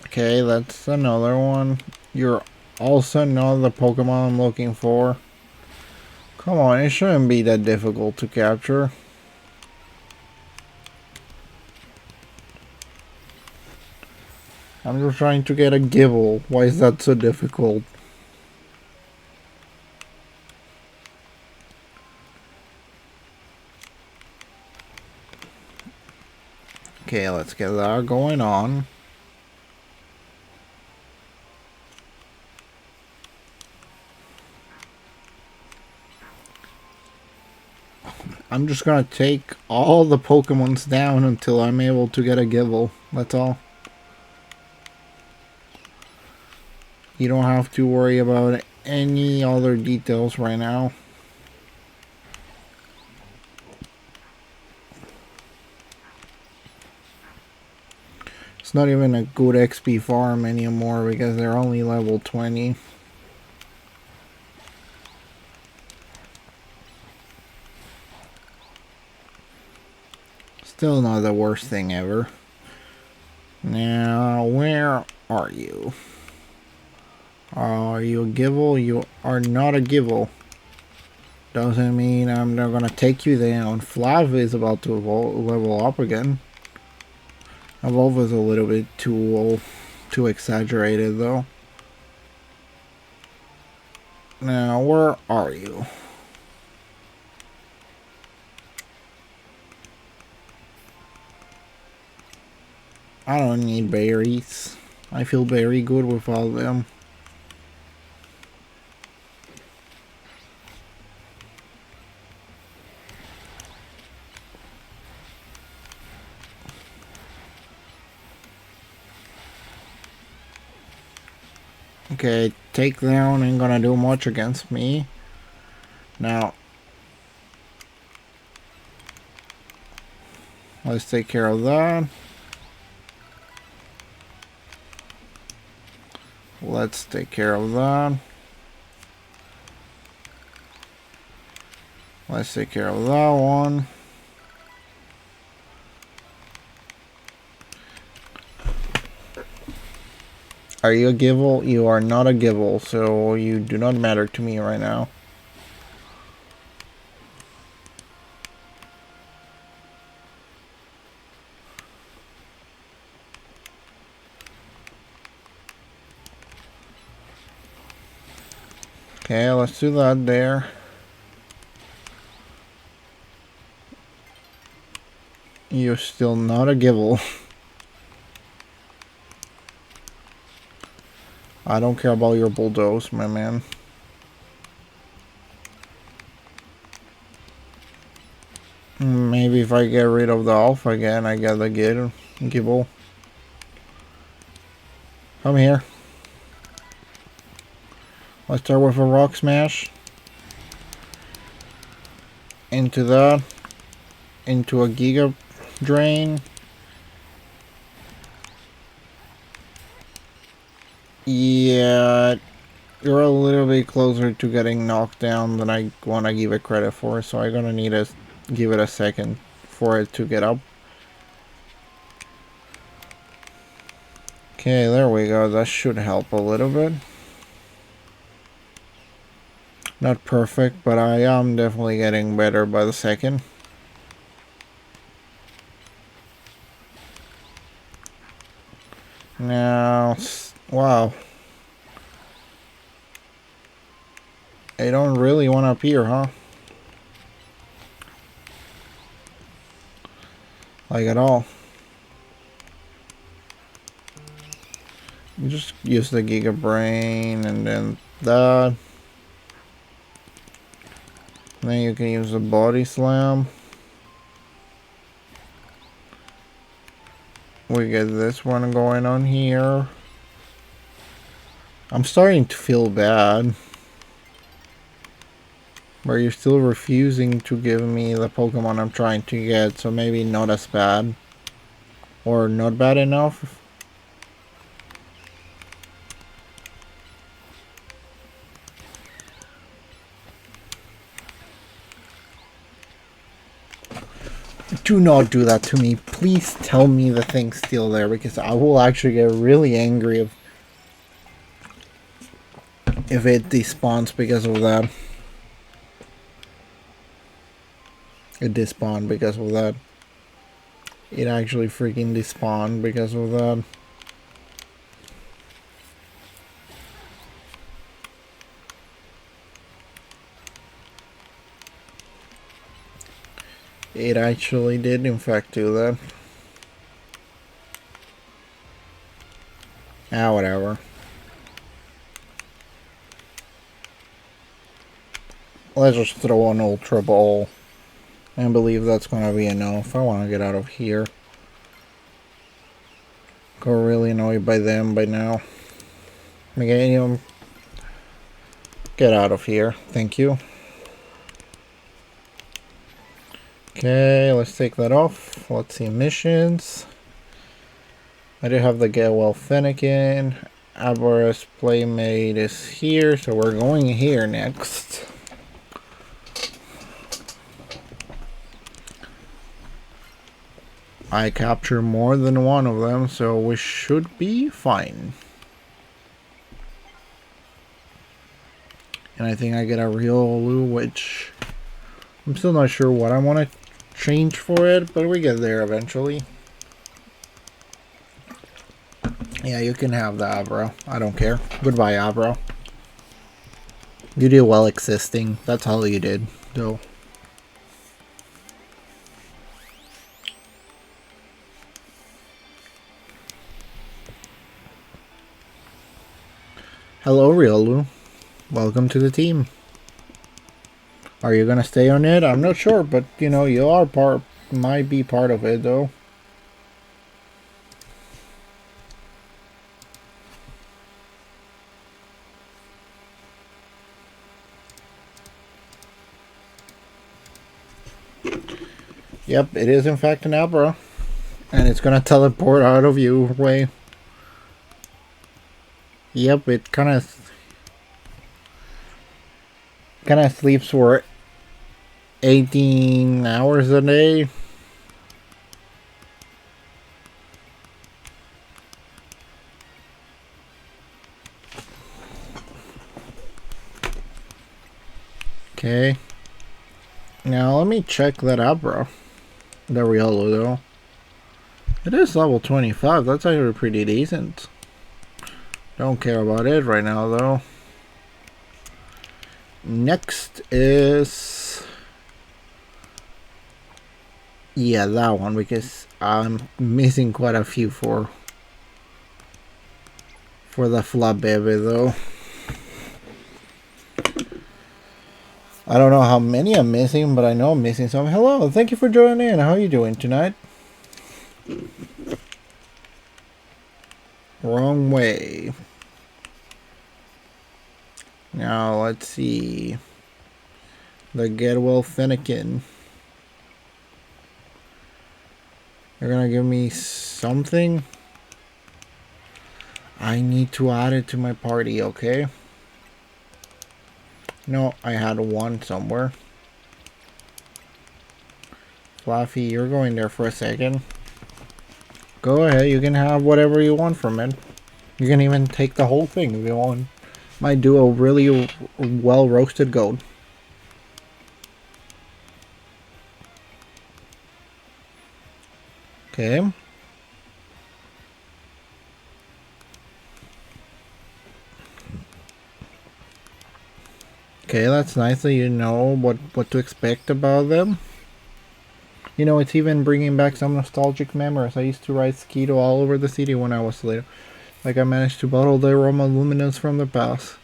Okay, that's another one. You're also not the Pokemon I'm looking for. Come on, it shouldn't be that difficult to capture. I'm just trying to get a Gible. Why is that so difficult? Okay, let's get that going on. I'm just gonna take all the Pokemons down until I'm able to get a Gible. That's all. You don't have to worry about any other details right now. It's not even a good XP farm anymore because they're only level 20. Still not the worst thing ever. Now, where are you? Are you a Gible? You are not a Gible. Doesn't mean I'm not gonna take you down. Flav is about to level up again. Evolve is a little bit too exaggerated though. Now, where are you? I don't need berries. I feel very good with all of them. Okay, takedown ain't gonna do much against me. Now, let's take care of that. Let's take care of that. Let's take care of that one. Are you a Gible? You are not a Gible, so you do not matter to me right now. Okay, let's do that there. You're still not a Gible. I don't care about your bulldoze, my man. Maybe if I get rid of the Alpha again, I get the Gible. Come here. Let's start with a Rock Smash. Into that. Into a Giga Drain. Yeah, you're a little bit closer to getting knocked down than I want to give it credit for, so I'm gonna need to give it a second for it to get up. Okay, there we go. That should help a little bit. Not perfect, but I am definitely getting better by the second. Now, wow. They don't really want to appear, huh? Like at all. You just use the Giga Brain and then that. Then you can use the Body Slam. We get this one going on here. I'm starting to feel bad. But you're still refusing to give me the Pokemon I'm trying to get, so maybe not as bad. Or not bad enough. Do not do that to me. Please tell me the thing's still there, because I will actually get really angry if it despawns because of that. It despawned because of that. It actually freaking despawned because of that. It actually did in fact do that. Ah, whatever. Let's just throw an ultra ball and believe that's gonna be enough. I wanna get out of here. Got really annoyed by them by now. Meganium, get out of here. Thank you. Okay, let's take that off. Let's see missions. I do have the Get Well Fennekin. Aberrus Playmate is here, so we're going here next. I capture more than one of them, so we should be fine. And I think I get a Riolu, which I'm still not sure what I want to change for it, but we get there eventually. Yeah, you can have the Abra. I don't care. Goodbye, Abra. You did well existing. That's all you did, though. Hello, Riolu. Welcome to the team. Are you gonna stay on it? I'm not sure, but you know, you are might be part of it, though. Yep, it is in fact an Abra. And it's gonna teleport out of your way. Yep, it kinda sleeps for 18 hours a day. Okay. Now let me check that Abra. The Riolu though. It is level 25, that's actually pretty decent. Don't care about it right now though. Next is... yeah, that one, because I'm missing quite a few for the Flabébé though. I don't know how many I'm missing, but I know I'm missing some. Hello, thank you for joining in. How are you doing tonight? Wrong way. Now, let's see. The Get Well Fennekin. They're gonna give me something. I need to add it to my party, okay? No, I had one somewhere. Fluffy, you're going there for a second. Go ahead, you can have whatever you want from it. You can even take the whole thing if you want. Might do a really well roasted goat. Okay. Okay, that's nice that you know what to expect about them. You know, it's even bringing back some nostalgic memories. I used to ride Skeeto all over the city when I was little. Like I managed to bottle the aroma luminance from the past.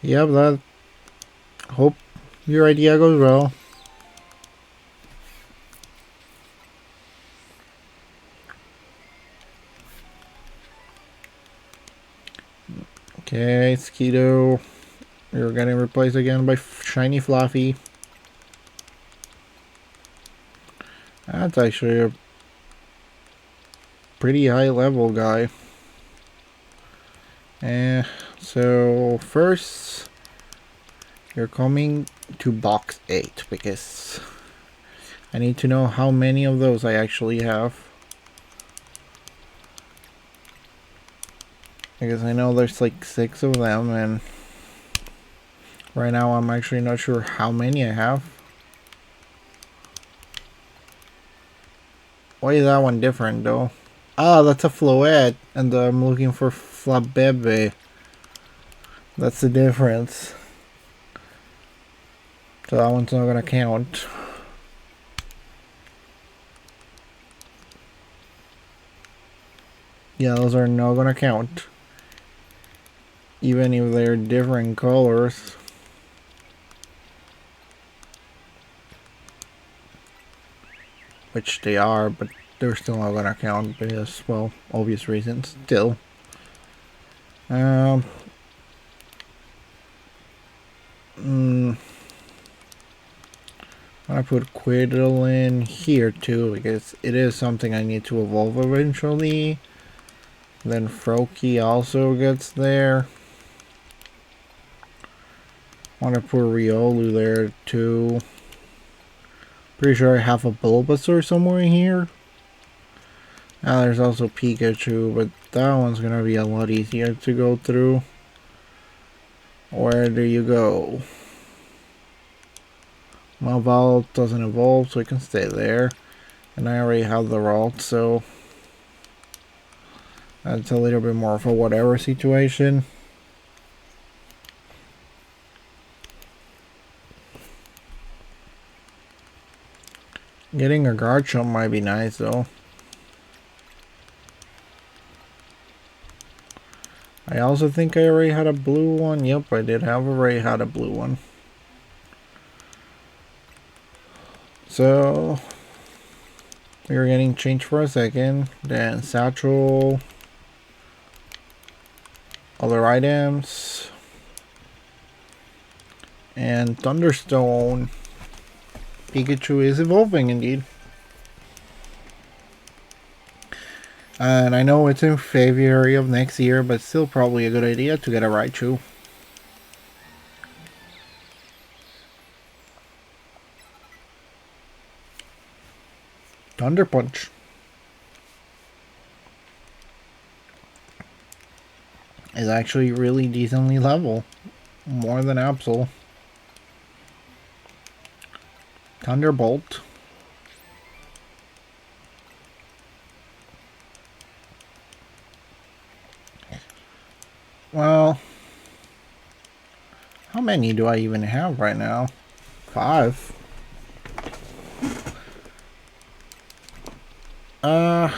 Yep, that... hope your idea goes well. Okay, Skeeto. You're getting replaced again by Shiny Fluffy. That's actually a pretty high level guy. So first You're coming to box 8 because I need to know how many of those I actually have. Because I know there's like 6 of them, and right now I'm actually not sure how many I have. Why is that one different though? Ah, that's a Floette, and I'm looking for Flabebe. That's the difference. So that one's not gonna count. Yeah, those are not gonna count. Even if they're different colors. Which they are, but they're still not gonna count because, well, obvious reasons. Still. I put Quiddle in here too because it is something I need to evolve eventually. Then Froakie also gets there. I want to put Riolu there too. Pretty sure I have a Bulbasaur somewhere here. There's also Pikachu, but that one's gonna be a lot easier to go through. Where do you go? Malval doesn't evolve, so it can stay there. And I already have the Ralt, so that's a little bit more of a whatever situation. Getting a Garchomp might be nice though. I also think I already had a blue one. Yep, I did have already had a blue one. So we were getting changed for a second. Then Satchel. Other items. And Thunderstone. Pikachu is evolving indeed. And I know it's in February of next year, but still probably a good idea to get a Raichu. Thunder Punch. Is actually really decently level. More than Absol. Thunderbolt. Well, how many do I even have right now? 5. I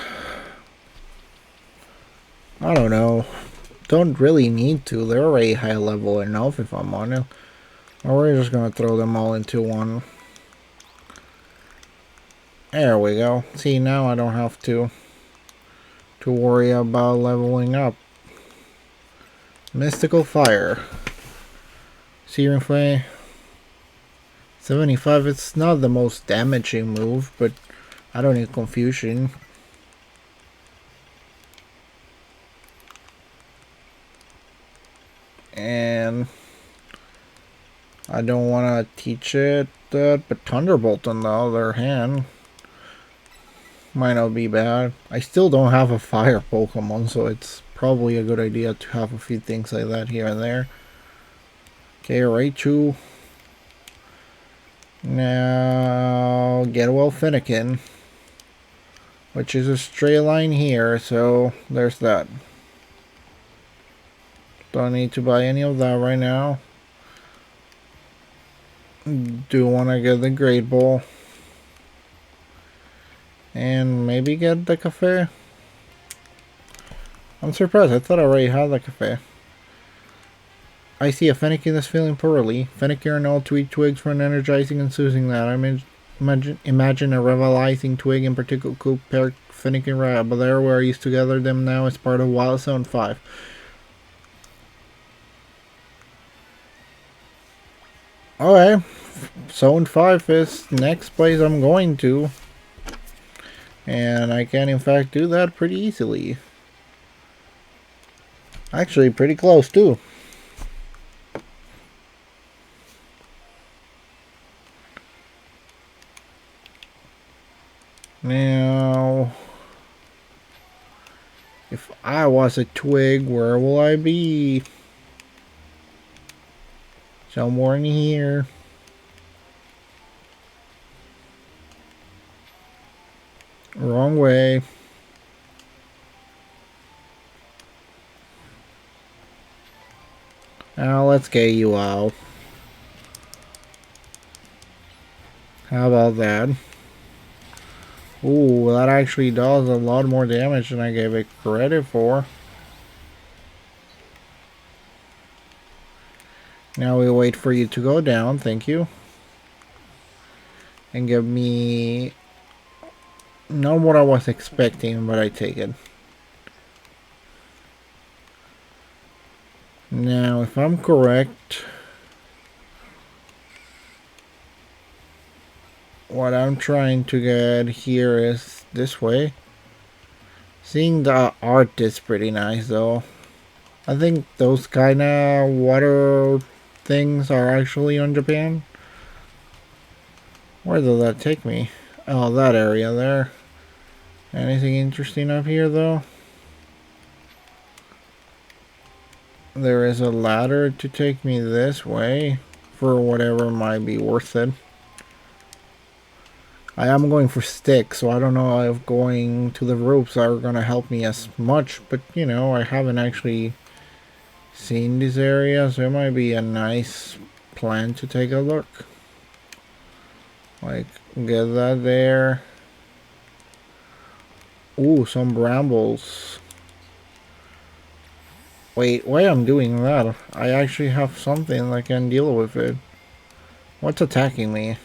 don't know. Don't really need to. They're already high level enough if I'm honest. Or we're just gonna throw them all into one. There we go. See, now I don't have to worry about leveling up. Mystical Fire. Searing Flame. 75. It's not the most damaging move, but I don't need Confusion. And I don't want to teach it that, but Thunderbolt on the other hand might not be bad. I still don't have a fire Pokemon, so it's probably a good idea to have a few things like that here and there. Okay, Raichu. Now, get well Fennekin, which is a straight line here, so there's that. Don't need to buy any of that right now. Do want to get the Great Ball. And maybe get the Cafe. I'm surprised, I thought I already had the Cafe. I see a Fennekin that's feeling poorly. Fennekin and all twigs for an energizing and soothing that. Imagine a revitalizing twig in particular could pair Fennekin right, but there where I used to gather them now as part of Wild Zone 5. Okay, Zone 5 is next place I'm going to. And I can in fact do that pretty easily. Actually, pretty close too. Now, if I was a twig, where will I be? Somewhere in here. Wrong way. Now let's get you out. How about that? Ooh, that actually does a lot more damage than I gave it credit for. Now we wait for you to go down, thank you. And give me... not what I was expecting, but I take it. Now, if I'm correct... what I'm trying to get here is this way. Seeing the art is pretty nice though. I think those kinda water things are actually on Japan. Where did that take me? Oh, that area there. Anything interesting up here though? There is a ladder to take me this way for whatever might be worth it. I am going for sticks, so I don't know if going to the ropes are gonna help me as much, but you know, I haven't actually seen this area, so it might be a nice plan to take a look. Like, get that there. Ooh, some brambles. Wait, why I'm doing that? I actually have something that can deal with it. What's attacking me?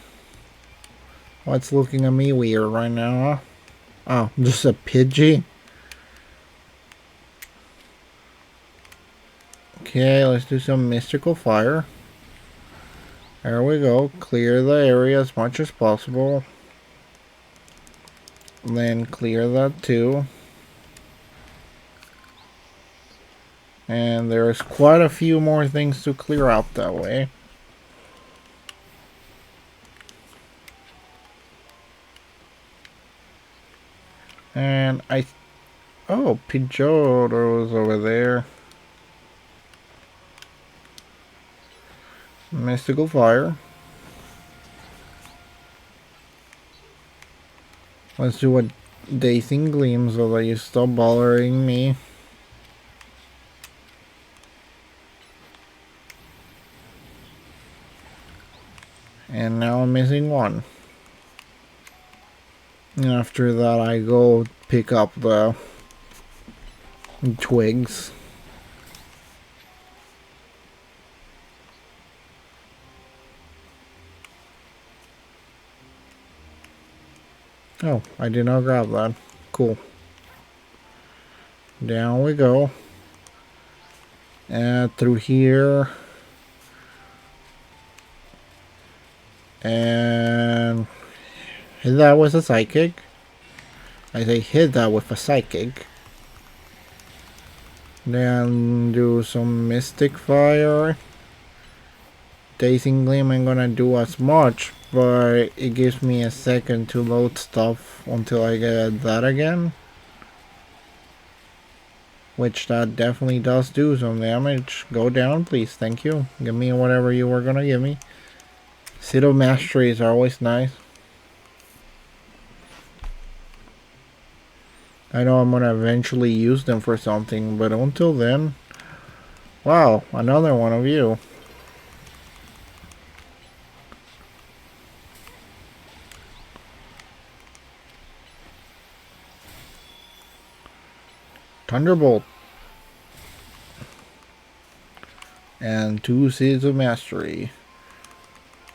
What's looking at me weird right now, huh? Oh, just a Pidgey? Okay, let's do some mystical fire. There we go. Clear the area as much as possible. Then clear that too. And there's quite a few more things to clear out that way. And oh, Pidgeotto's over there. Mystical fire. Let's do a Dazing Gleam so that you stop bothering me. And now I'm missing one. And after that I go pick up the twigs. Oh, I did not grab that. Cool. Down we go. And through here. And hit that with a psychic. I say hit that with a psychic. Then do some mystic fire. Dazing Gleam ain't gonna do as much, but it gives me a second to load stuff until I get that again. Which that definitely does do some damage. Go down please, thank you. Give me whatever you were gonna give me. Seed of Mastery is always nice. I know I'm gonna eventually use them for something, but until then... wow, another one of you. Thunderbolt. And 2 Seeds of Mastery.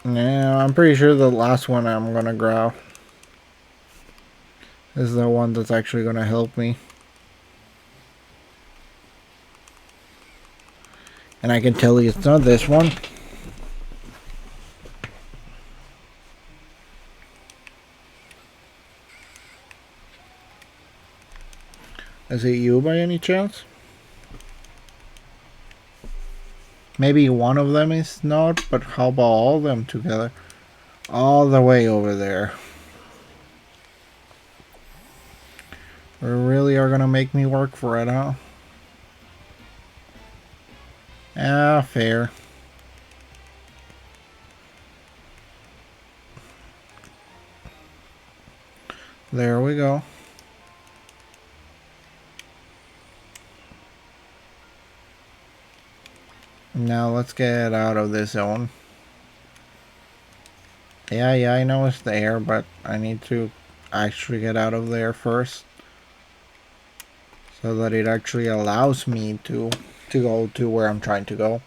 Now, I'm pretty sure the last one I'm gonna grab is the one that's actually gonna help me. And I can tell you it's not this one. Is it you by any chance? Maybe one of them is not, but how about all of them together? All the way over there. They really are gonna make me work for it, huh? Ah, fair. There we go. Now let's get out of this zone. Yeah, I know it's there, but I need to actually get out of there first. So that it actually allows me to go to where I'm trying to go.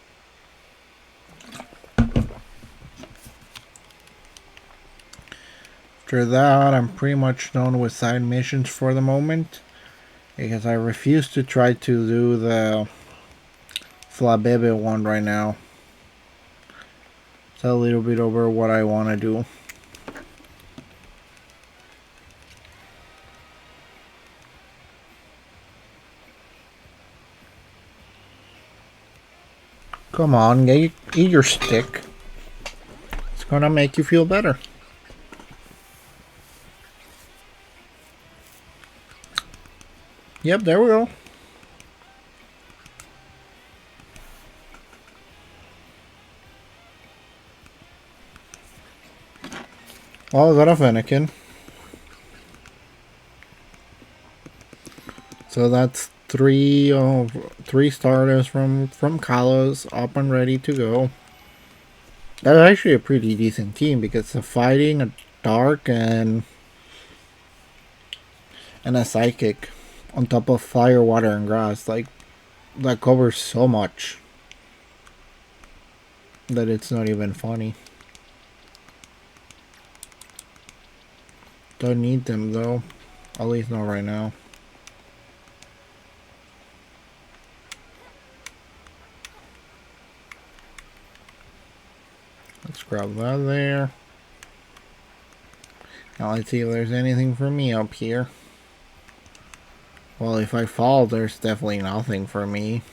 After that, I'm pretty much done with side missions for the moment. Because I refuse to try to do the Flabebe one right now. It's a little bit over what I want to do. Come on, eat your stick. It's gonna make you feel better. Yep, there we go. Oh, I got a Fennekin. So that's three starters from Kalos up and ready to go. That's actually a pretty decent team because a fighting, a dark, and a psychic on top of fire, water, and grass. Like, that covers so much that it's not even funny. Don't need them though, at least not right now. Let's grab that there. Now let's see if there's anything for me up here. Well, if I fall, there's definitely nothing for me.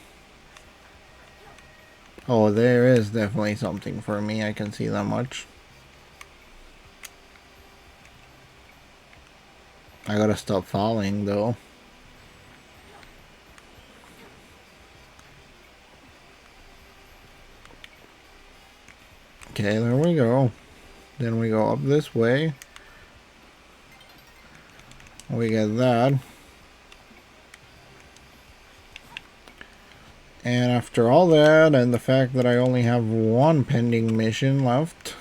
Oh, there is definitely something for me. I can see that much. I gotta stop falling, though. Okay, there we go. Then we go up this way. We get that. And after all that, and the fact that I only have one pending mission left,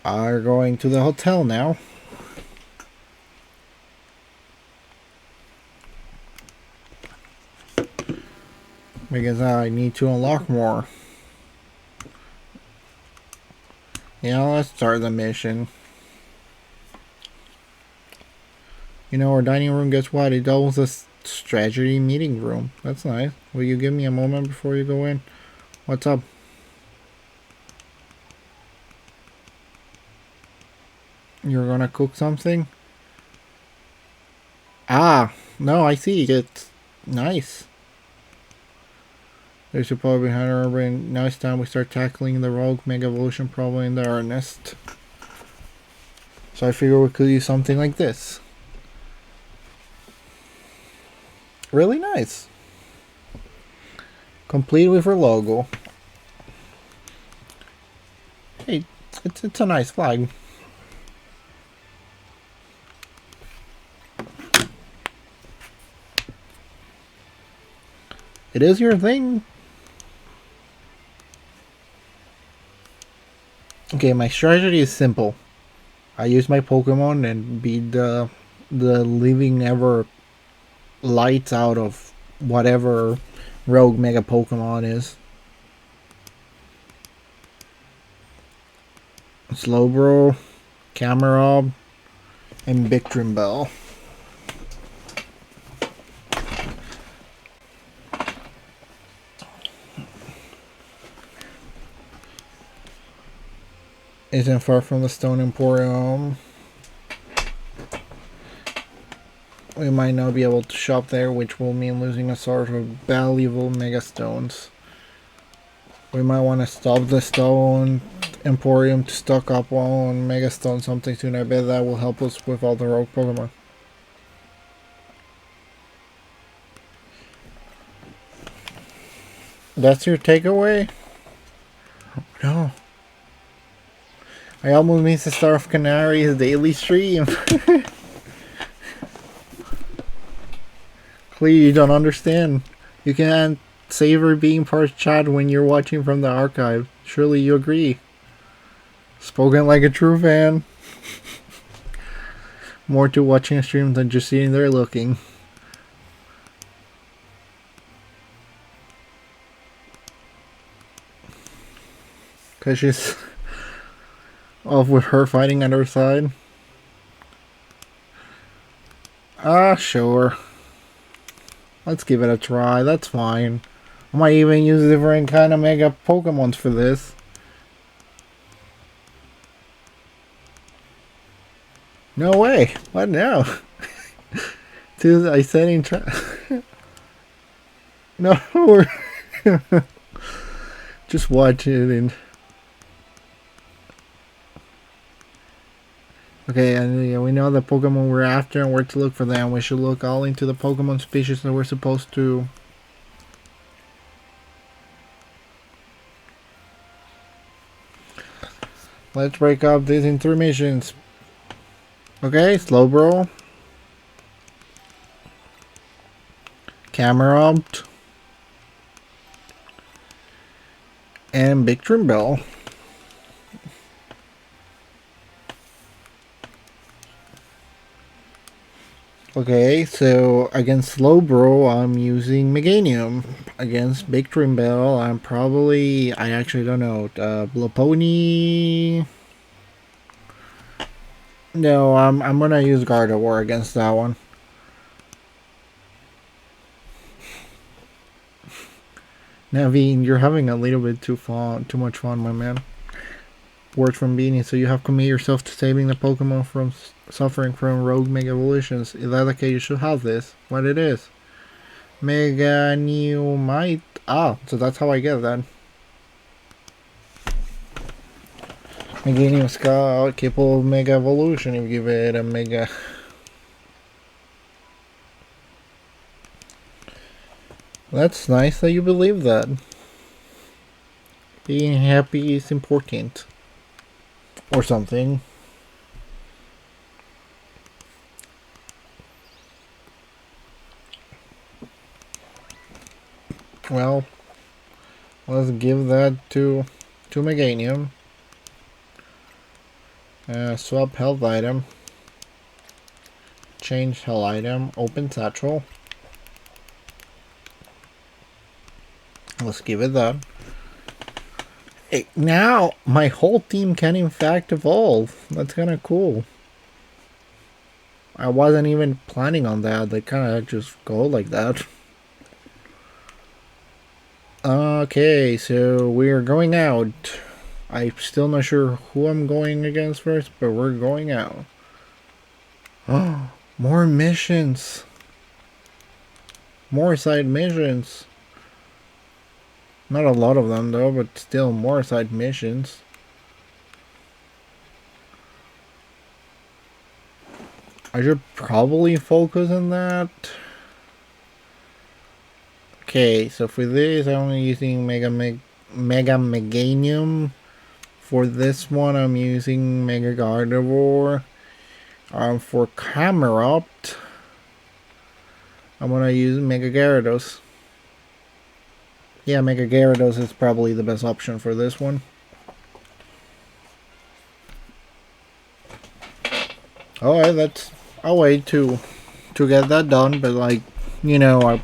are going to the hotel now. Because I need to unlock more. Yeah, let's start the mission. You know, our dining room, guess what? It doubles as strategy meeting room. That's nice. Will you give me a moment before you go in? What's up? You're gonna cook something? Ah, no, I see. It's nice. There's a problem behind our brain. Now it's time we start tackling the rogue mega evolution problem in the earnest. So I figure we could use something like this. Really nice. Complete with her logo. Hey, it's a nice flag. It is your thing. Okay, my strategy is simple. I use my Pokemon and beat the living ever lights out of whatever rogue mega Pokemon is. Slowbro, Camerob, and Victrim Bell. Isn't far from the Stone Emporium. We might not be able to shop there, which will mean losing a sort of valuable mega stones. We might want to stop the stone Emporium to stock up on Megastone something soon. I bet that will help us with all the rogue Pokemon. That's your takeaway? No. I almost missed the start of Canary's daily stream. Clearly you don't understand. You can't savor being part of chat when you're watching from the archive. Surely you agree. Spoken like a true fan. More to watching a stream than just sitting there looking. Cause she's off with her fighting on her side. Ah, sure. Let's give it a try, that's fine. I might even use different kind of mega Pokemons for this. No way! What now? Dude, I said in chat. No, we're just watch it and. Okay, and we know the Pokemon we're after and where to look for them. We should look all into the Pokemon species that we're supposed to. Let's break up these in 3 missions. Okay, Slowbro. Camerupt. And Big Trimble. Okay, so against Slowbro, I'm using Meganium. Against Big Trimble, I'm probably, I actually don't know, Blaponi. No, I'm gonna use Gardevoir against that one. Naveen, you're having a little bit too much fun, my man. Words from Beanie, so you have committed yourself to saving the Pokemon from suffering from rogue Mega Evolutions. Is that okay? You should have this. What it is? Meganiumite. Ah, so that's how I get that. Meganium Scout, capable of Mega Evolution if you give it a Mega. That's nice that you believe that. Being happy is important. Or something. Well, let's give that to Meganium. Swap health item. Change health item. Open satchel. Let's give it that. Hey, now my whole team can in fact evolve. That's kind of cool. I wasn't even planning on that. They kind of just go like that. Okay, so we're going out. I'm still not sure who I'm going against first, but we're going out. Oh, more missions. More side missions. Not a lot of them though, but still more side missions. I should probably focus on that. Okay, so for this I'm only using Mega Meganium. For this one I'm using Mega Gardevoir. For Camerupt I'm gonna use Mega Gyarados. Yeah, Mega Gyarados is probably the best option for this one. Alright, that's a way to get that done, but like, you know, I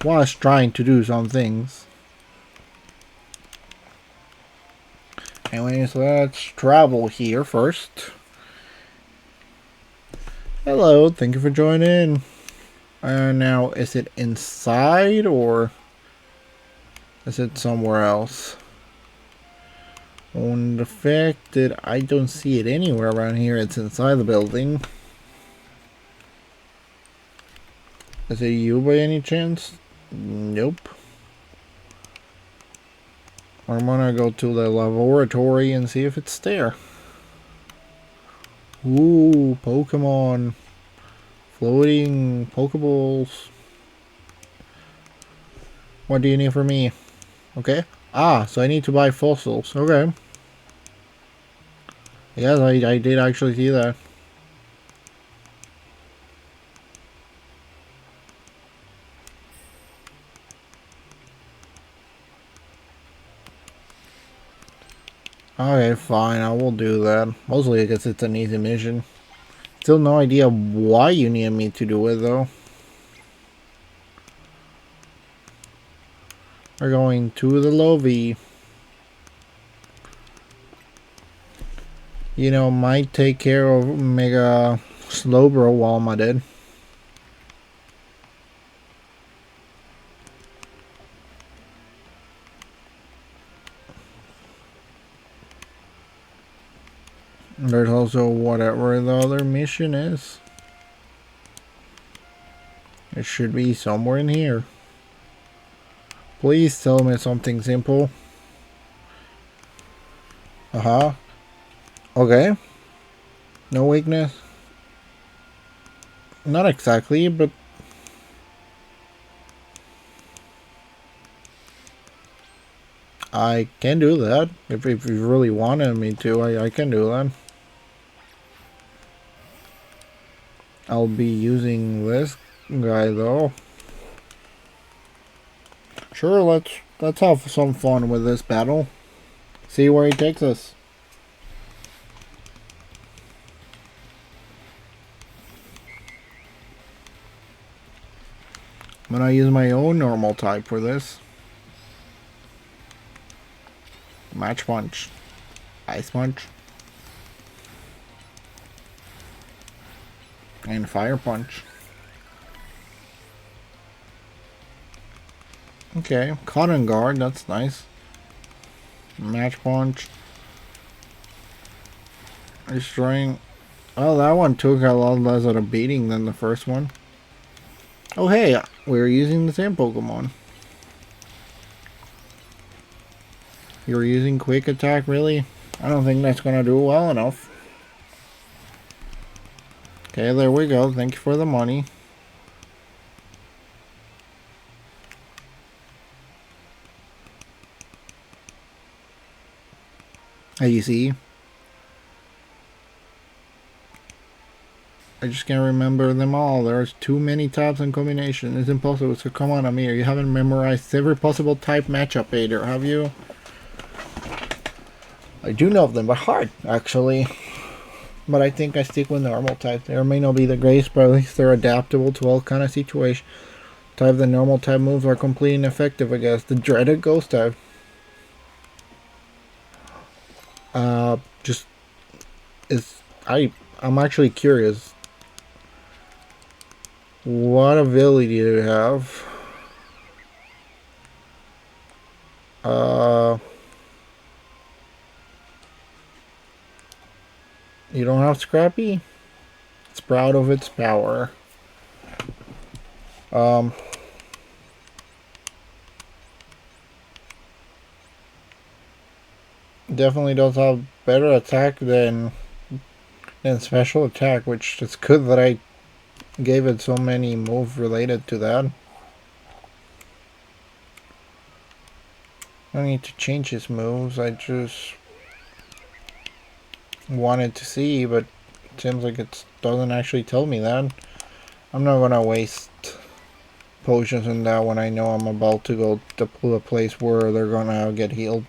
was trying to do some things. Anyways, let's travel here first. Hello, thank you for joining. Now, is it inside or is it somewhere else? On the fact that I don't see it anywhere around here, it's inside the building. Is it you by any chance? Nope. I'm gonna go to the laboratory and see if it's there. Ooh, Pokemon. Floating Pokeballs. What do you need from me? Okay. Ah, so I need to buy fossils. Okay. Yes, I did actually see that. Okay, fine, I will do that. Mostly because it's an easy mission. Still no idea why you need me to do it though. We're going to the lobby. You know, might take care of Mega Slowbro while I'm at it. There's also whatever the other mission is. It should be somewhere in here. Please tell me something simple. Uh-huh. Okay. No weakness. Not exactly, but... I can do that. If you really wanted me to, I can do that. I'll be using this guy though. Sure, let's have some fun with this battle. See where he takes us. I'm gonna use my own normal type for this. Match Punch. Ice Punch. And Fire Punch. Okay, Cotton Guard, that's nice. Match Punch. Destroying. Oh, that one took a lot less of a beating than the first one. Oh hey, we're using the same Pokemon. You're using Quick Attack, really? I don't think that's gonna do well enough. Okay, there we go. Thank you for the money. Hey, you see? I just can't remember them all. There's too many types and combinations. It's impossible. So come on, Amir. You haven't memorized every possible type matchup either, have you? I do know them by heart, actually. But I think I stick with normal type. They may not be the greatest, but at least they're adaptable to all kind of situations. Type the normal type moves are completely ineffective against the dreaded ghost type. Just is I'm actually curious. What ability do you have? You don't have Scrappy? It's proud of its power. Definitely does have better attack than special attack, which is good that I gave it so many moves related to that. I don't need to change his moves, I just wanted to see, but it seems like it doesn't actually tell me that. I'm not gonna waste potions in that when I know I'm about to go to a place where they're gonna get healed.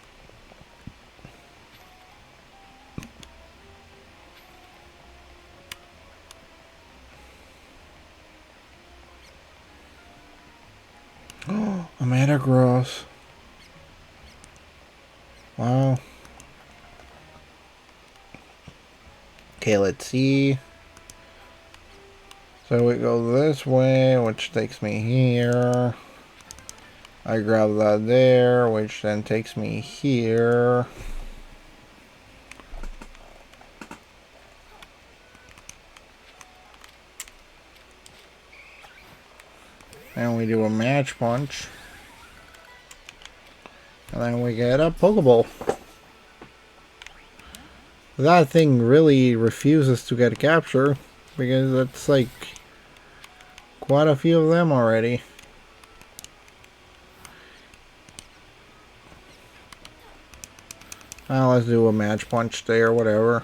Oh, a Metagross. Wow. Okay, let's see. So we go this way, which takes me here. I grab that there, which then takes me here. And we do a Match Punch. And then we get a Pokeball. That thing really refuses to get captured because it's like quite a few of them already. Now let's do a match punch there, whatever.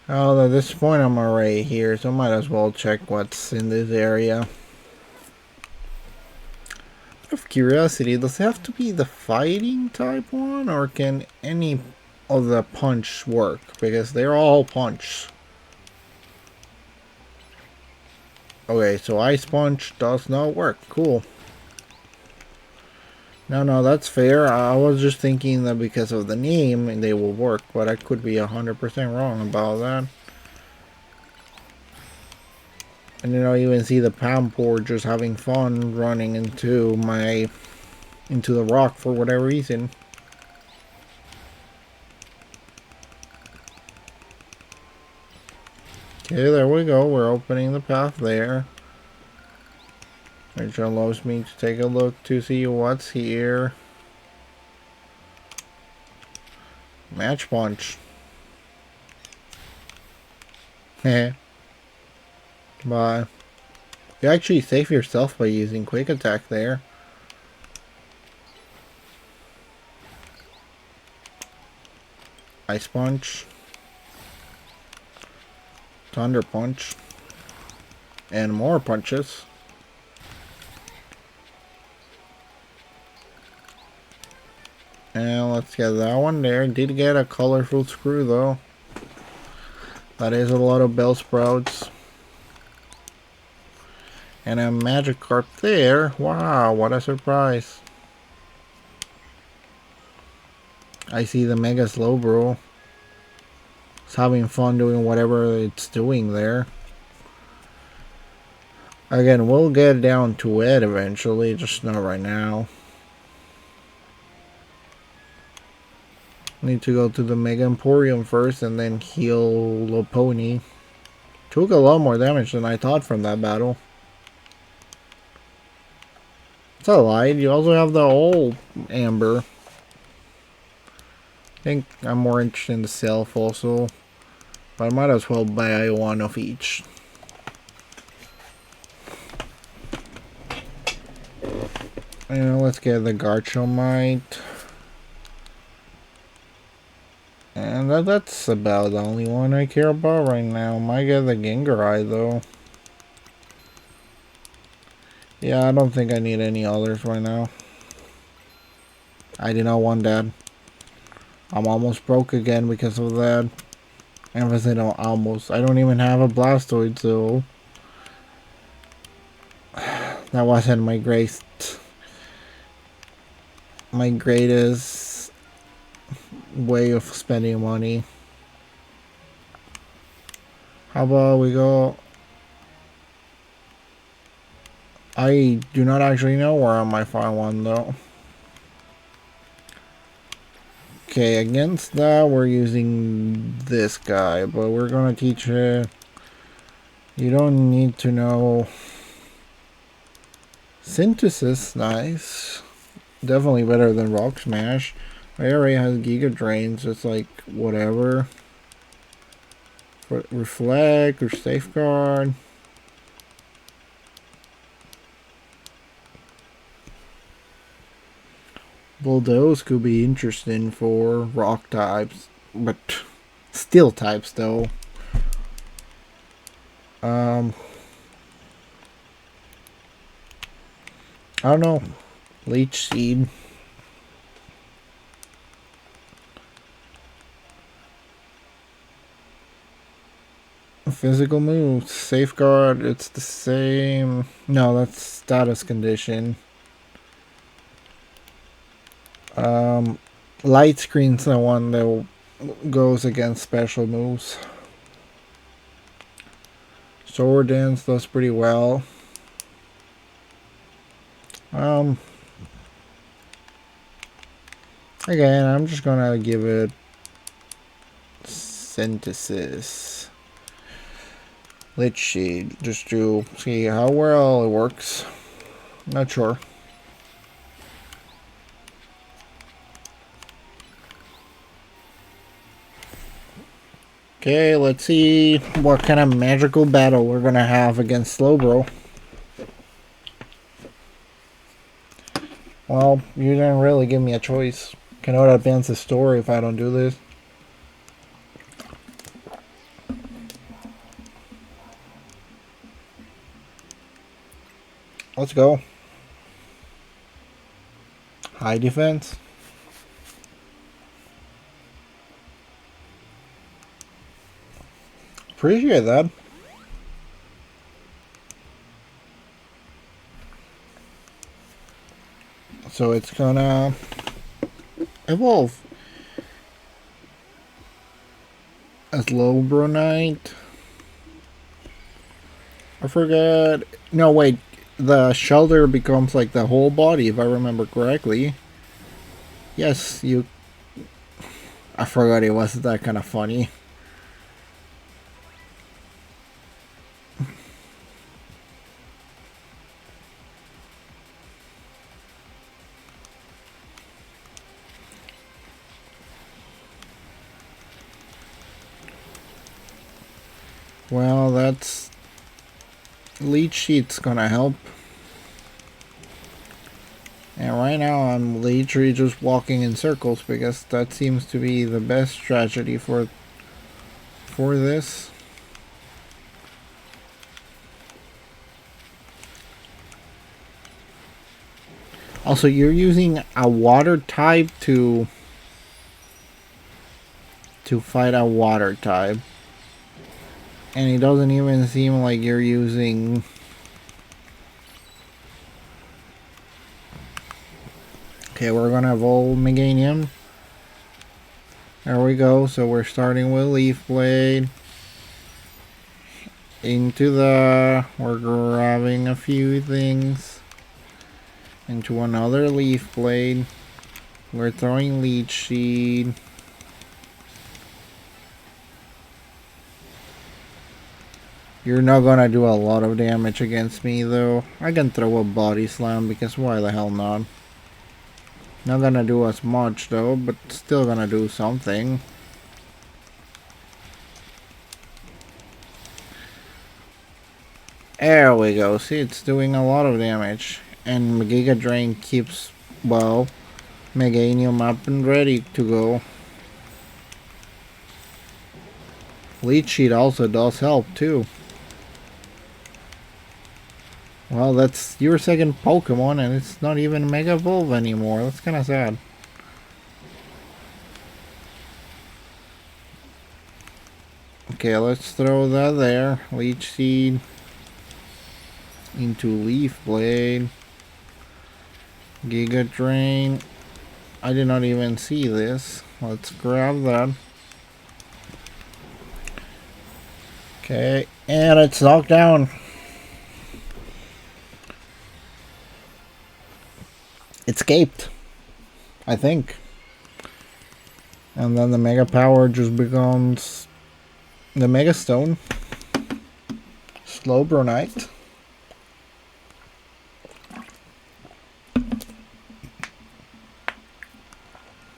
Oh, at this point I'm already here, so might as well check what's in this area. Out of curiosity, does it have to be the fighting type one, or can any of the punch work? Because they're all punch. Okay, so Ice Punch does not work. Cool. No, that's fair. I was just thinking that because of the name, they will work, but I could be 100% wrong about that. And you know, you even see the Pampor just having fun running into the rock for whatever reason. Okay, there we go. We're opening the path there, which allows me to take a look to see what's here. Match punch. Heh. But you actually save yourself by using quick attack there. Ice punch. Thunder punch. And more punches. And let's get that one there. Did get a colorful screw though. That is a lot of Bellsprouts. And a Magikarp there. Wow, what a surprise. I see the Mega Slowbro. It's having fun doing whatever it's doing there. Again, we'll get down to it eventually, just not right now. Need to go to the Mega Emporium first and then heal Lopunny. Took a lot more damage than I thought from that battle. It's alright, you also have the old Amber. I think I'm more interested in the Self also. But I might as well buy one of each. And let's get the Garchomite. And that's about the only one I care about right now. Might get the Gengarai though. Yeah, I don't think I need any others right now. I did not want that. I'm almost broke again because of that. Emphasis on almost. I don't even have a Blastoise, so that wasn't my greatest way of spending money. How about we go? I do not actually know where I might find one though. Okay, against that we're using this guy, but we're gonna teach it. You don't need to know Synthesis. Nice, definitely better than Rock Smash. I already has Giga Drain, so it's like whatever. But Reflect or Safeguard. Well, those could be interesting for rock types, but steel types though. I don't know. Leech Seed. Physical moves. Safeguard, it's the same. No, that's status condition. Light Screen's the one that goes against special moves. Sword Dance does pretty well. Again, I'm just gonna give it Synthesis. Let's see, just to see how well it works. Not sure. Okay, let's see what kind of magical battle we're gonna have against Slowbro. Well, you didn't really give me a choice. Cannot advance the story if I don't do this. Let's go. High defense. Appreciate that. So it's gonna evolve as Slowbro Knight. I forgot. No, wait. The shelter becomes like the whole body, if I remember correctly. Yes, you. I forgot it was that kind of funny. Well, that's. Lead sheet's gonna help. And right now I'm literally just walking in circles because that seems to be the best strategy for this. Also, you're using a water type to fight a water type. And it doesn't even seem like you're using... Okay, we're gonna evolve Meganium. There we go. So we're starting with Leaf Blade. We're grabbing a few things. Into another Leaf Blade. We're throwing Leech Seed. You're not gonna do a lot of damage against me though. I can throw a Body Slam because why the hell not? Not gonna do as much though, but still gonna do something. There we go. See, it's doing a lot of damage. And Giga Drain keeps, well, Meganium up and ready to go. Leech Seed also does help too. Well, that's your second Pokemon and it's not even Mega Evolve anymore. That's kind of sad. Okay, let's throw that there. Leech Seed. Into Leaf Blade. Giga Drain. I did not even see this. Let's grab that. Okay, and it's knocked down. Escaped, I think. And then the Mega Power just becomes the Mega Stone. Slowbro Knight.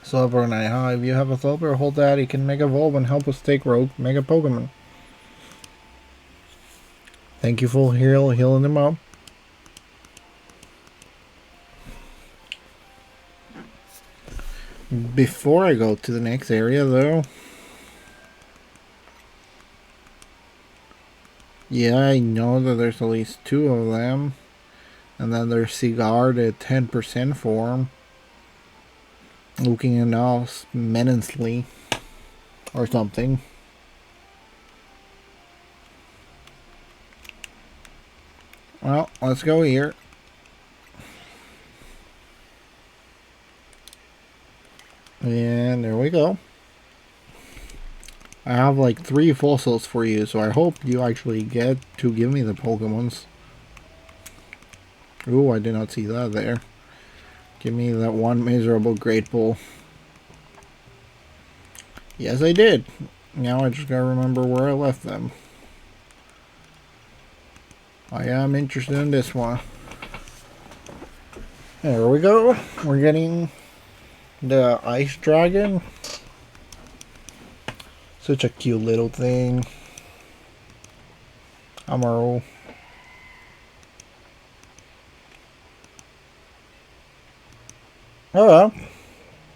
Slowbro Knight, hi. If you have a Slowbro, hold that. He can Mega Evolve and help us take rogue Mega Pokemon. Thank you for healing them up. Before I go to the next area though, yeah, I know that there's at least 2 of them. And then there's Sigard at 10% form. Looking enough menacingly. Or something. Well, let's go here. And there we go. I have like 3 fossils for you, so I hope you actually get to give me the Pokemons. Ooh, I did not see that there. Give me that one miserable Great Ball. Yes, I did. Now I just gotta remember where I left them. I am interested in this one. There we go. We're getting the ice dragon. Such a cute little thing. Amaro. Oh well.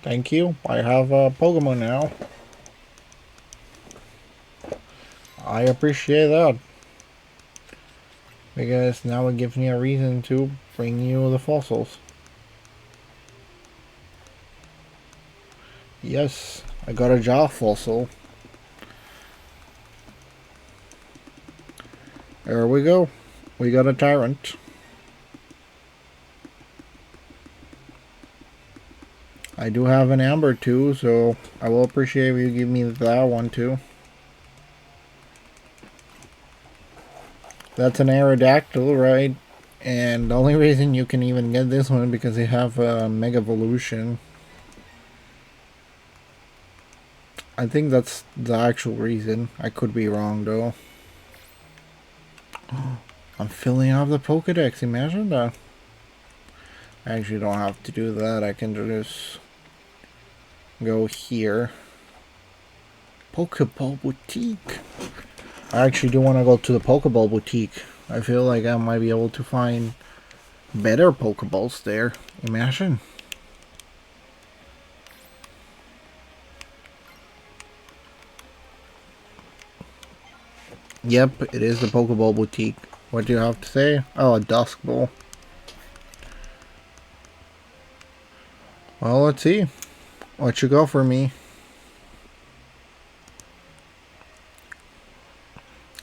Thank you. I have a Pokemon now. I appreciate that. Because now it gives me a reason to bring you the fossils. Yes, I got a jaw fossil. There we go. We got a Tyrant. I do have an Amber too, so I will appreciate if you give me that one too. That's an Aerodactyl, right? And the only reason you can even get this one because they have a Mega Evolution. I think that's the actual reason. I could be wrong though. I'm filling up the Pokedex, imagine that. I actually don't have to do that, I can just go here. Pokeball Boutique. I actually do want to go to the Pokeball Boutique. I feel like I might be able to find better Pokeballs there. Imagine. Yep, it is the Pokeball Boutique. What do you have to say? Oh, a Dusk Bowl. Well, let's see. What you got for me?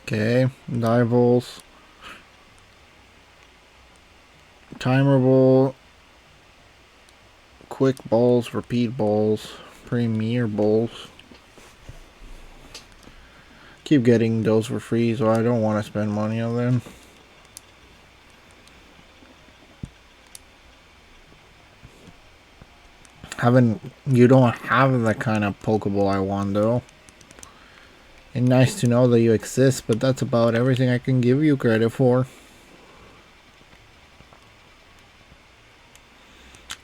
Okay, Dival's. Timer Bowl. Quick Balls, Repeat Balls, Premier Balls. Keep getting those for free, so I don't want to spend money on them. You don't have the kind of Pokeball I want though. And nice to know that you exist, but that's about everything I can give you credit for.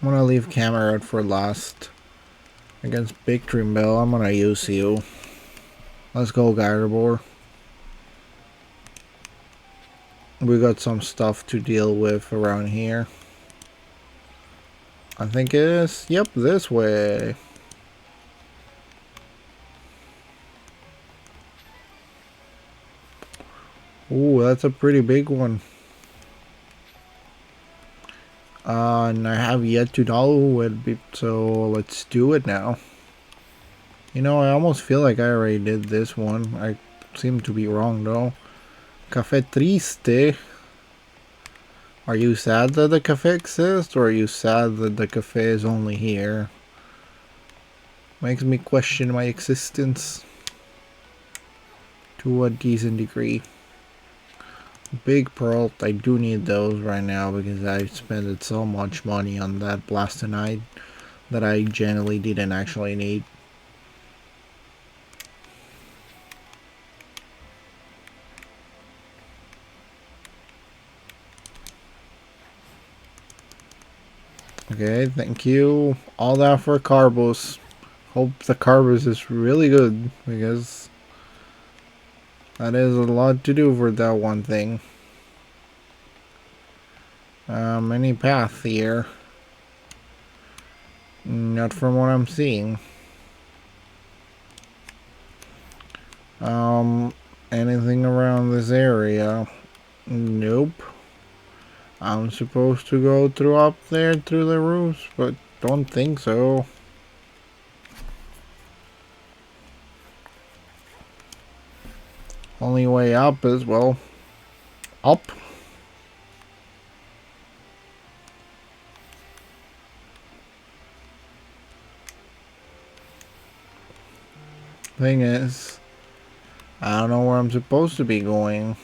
I'm gonna leave Cameron for last. Against Big Dream Bell, I'm gonna use you. Let's go, Gardevoir. We got some stuff to deal with around here. I think it is, yep, this way. Ooh, that's a pretty big one. And I have yet to know what it'd be, so let's do it now. You know, I almost feel like I already did this one. I seem to be wrong though. Café Triste. Are you sad that the cafe exists, or are you sad that the cafe is only here? Makes me question my existence to a decent degree. Big Pearl, I do need those right now because I spent so much money on that Blastonite that I generally didn't actually need. Okay, thank you. All that for Carbos. Hope the Carbos is really good because that is a lot to do for that one thing. Any path here? Not from what I'm seeing. Anything around this area? Nope. I'm supposed to go through up there through the roofs, but don't think so. Only way up is, well, up. Thing is, I don't know where I'm supposed to be going.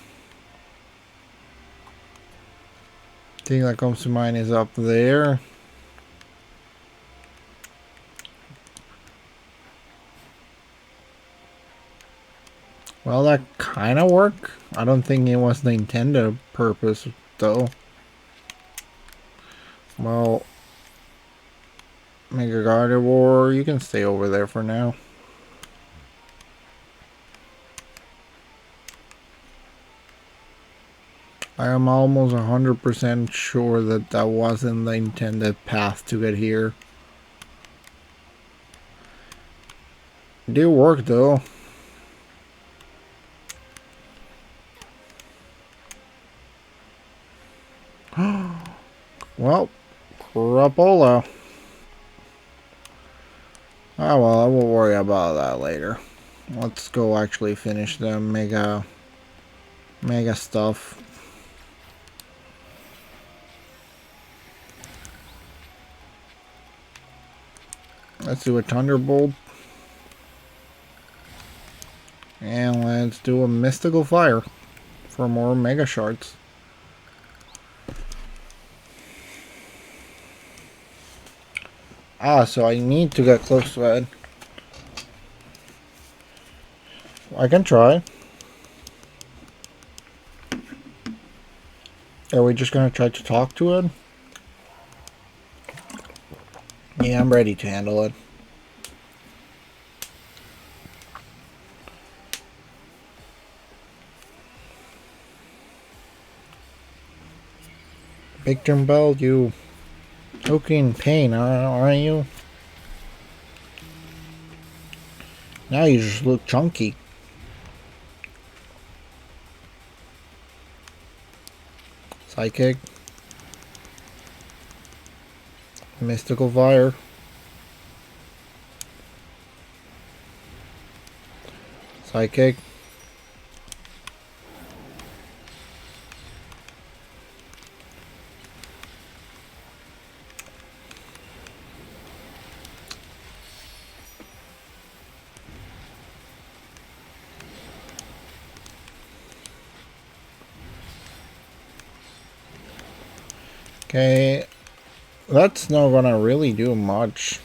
Thing that comes to mind is up there. Well, that kind of worked. I don't think it was the intended purpose, though. Well, Mega Gardevoir, you can stay over there for now. I am almost 100% sure that that wasn't the intended path to get here. It did work, though. Well, Crapola. Oh well, I will worry about that later. Let's go actually finish the mega stuff. Let's do a Thunderbolt. And let's do a Mystical Fire for more Mega Shards. Ah, so I need to get close to it. I can try. Are we just gonna try to talk to it? Yeah, I'm ready to handle it. Victor Bell, you okay in pain, aren't you? Now you just look chunky. Psychic. Mystical Fire. Psychic. Okay, that's not gonna really do much.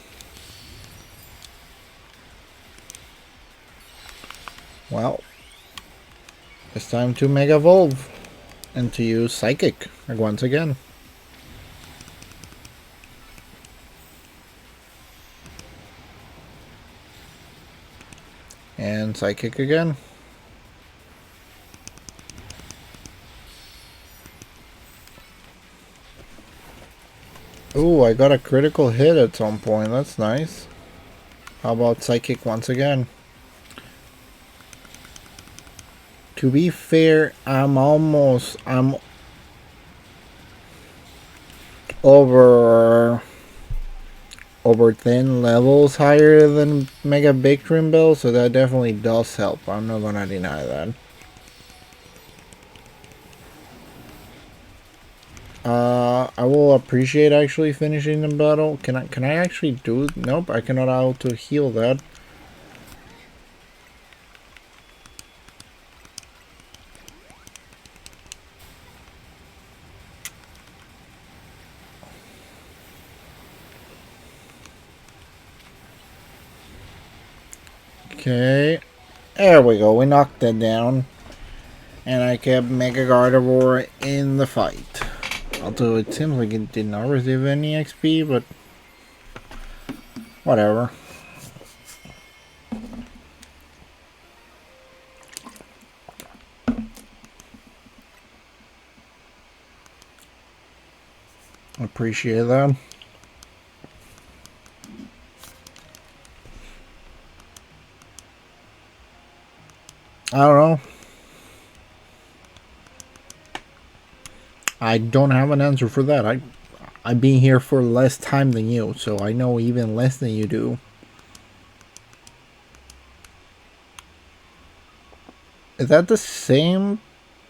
Well, it's time to Mega Evolve and to use Psychic once again. And Psychic again. Ooh, I got a critical hit at some point. That's nice. How about Psychic once again? To be fair, I'm over 10 levels higher than Mega Victreem Bell, so that definitely does help. I'm not gonna deny that. I will appreciate actually finishing the battle. Can I actually do it? Nope, I cannot auto heal that. Okay, there we go. We knocked that down, and I kept Mega Gardevoir in the fight. Although it seems like it did not receive any XP, but whatever. Appreciate that. I don't know. I don't have an answer for that. I've been here for less time than you, so I know even less than you do. Is that the same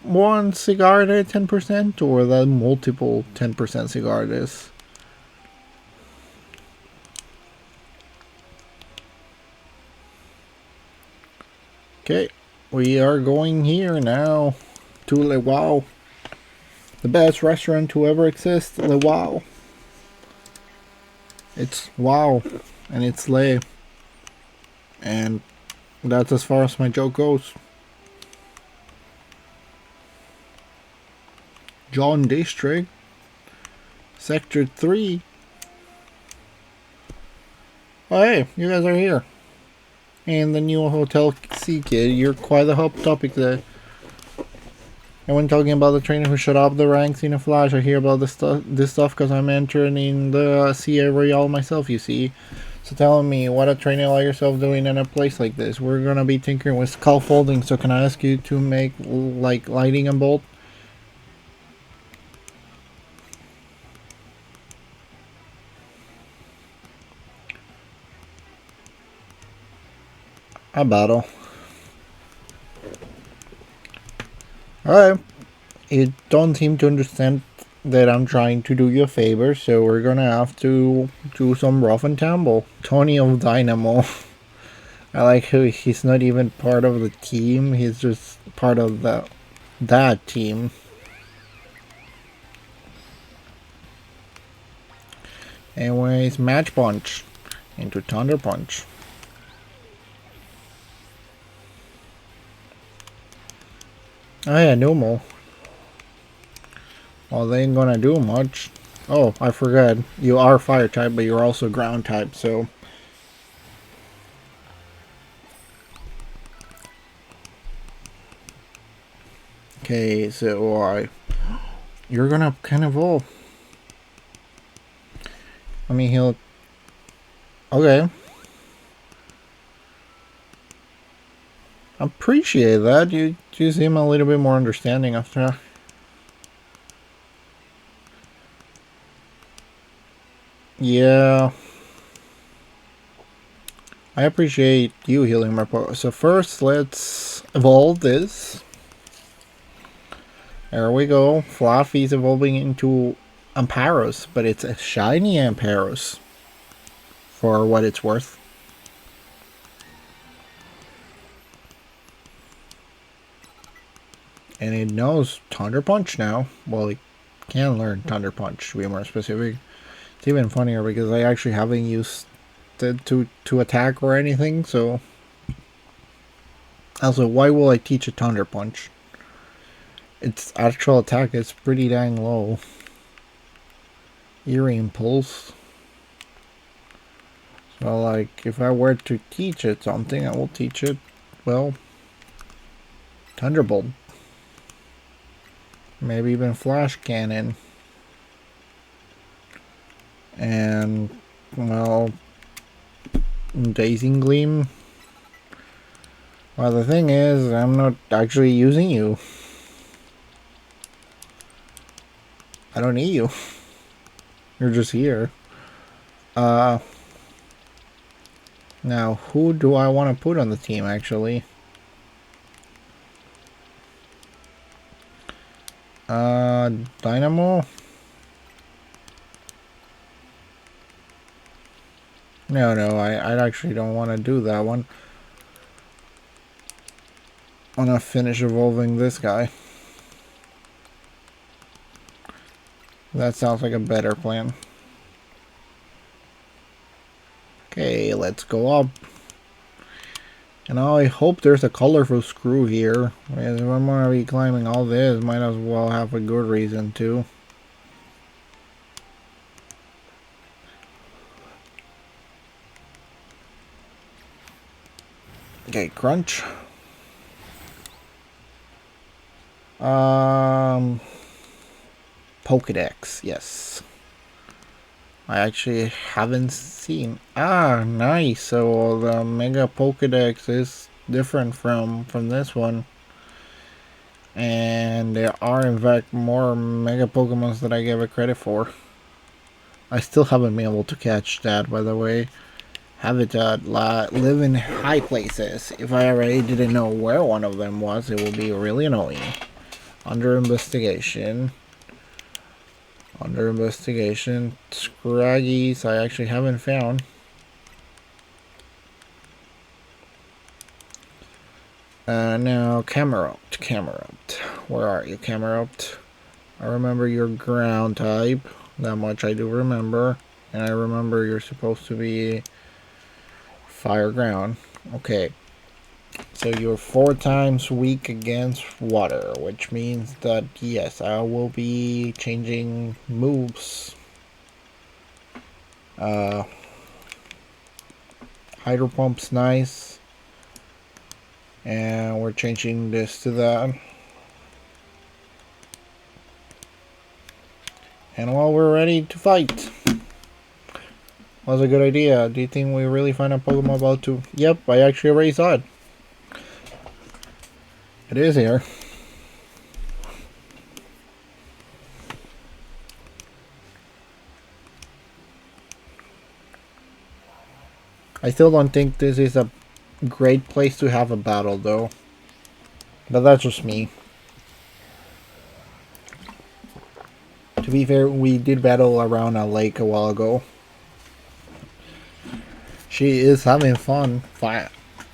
one Sigarda 10% or that multiple 10% Sigardas? Okay, we are going here now to Lewau. The best restaurant to ever exist, Lewau. It's wow, and it's Lay. And that's as far as my joke goes. John District. Sector 3. Oh hey, you guys are here. And the new Hotel C kid, you're quite the hot topic there. And when talking about the trainer who shut up the ranks in a flash, I hear about this stuff because I'm entering in the CA Royale myself, you see. So tell me, what a trainer like yourself doing in a place like this? We're gonna be tinkering with scaffolding, so can I ask you to make, like, lighting and bolt? A battle. Alright. You don't seem to understand that I'm trying to do you a favor, so we're gonna have to do some rough and tumble. Tony of Dynamo. I like how he's not even part of the team, he's just part of that team. Anyways, Match Punch into Thunder Punch. Oh yeah, Numo. Well, they ain't gonna do much. Oh, I forgot. You are fire type, but you're also ground type, so... Okay, so you're gonna kind of evolve. I mean, he'll... Okay. Appreciate that. You seem a little bit more understanding after... Yeah. I appreciate you healing my power. So first, let's evolve this. There we go. Fluffy's evolving into Ampharos, but it's a shiny Ampharos. For what it's worth. And it knows Thunder Punch now. Well, it can learn Thunder Punch, to be more specific. It's even funnier because I actually haven't used it to attack or anything, so... Also, why will I teach a Thunder Punch? Its actual attack is pretty dang low. Eerie Impulse. So, like, if I were to teach it something, I will teach it, well, Thunderbolt. Maybe even Flash Cannon. And, well, Dazing Gleam. Well, the thing is, I'm not actually using you. I don't need you. You're just here. Now, who do I want to put on the team, actually? Dynamo? No, I actually don't want to do that one. I want to finish evolving this guy. That sounds like a better plan. Okay, let's go up. And I hope there's a colorful screw here. If I'm going to be climbing all this, might as well have a good reason to. Okay, crunch. Pokedex, yes. I actually haven't seen. Ah, nice. So the Mega Pokedex is different from this one. And there are in fact more Mega Pokemons that I gave it credit for. I still haven't been able to catch that, by the way. Habitat live in high places. If I already didn't know where one of them was, it would be really annoying. Under investigation. Under investigation. Scraggies I actually haven't found. Now Camerupt. Where are you, Camerupt? I remember your ground type. That much I do remember. And I remember you're supposed to be fire ground. Okay. So you're 4 times weak against water, which means that yes, I will be changing moves. Hydro pump's nice. And we're changing this to that. And while we're ready to fight. Was a good idea. Do you think we really find a Pokemon about to... Yep, I actually already saw it. It is here. I still don't think this is a great place to have a battle, though. But that's just me. To be fair, we did battle around a lake a while ago. She is having fun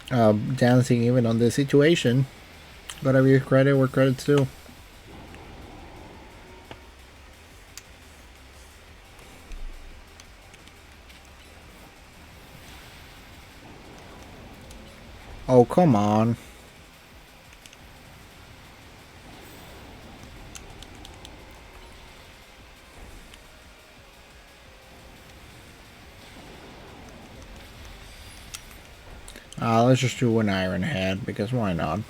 dancing even on this situation. Gotta give credit where credit's due. Oh, come on. Let's just do an Iron Head, because why not?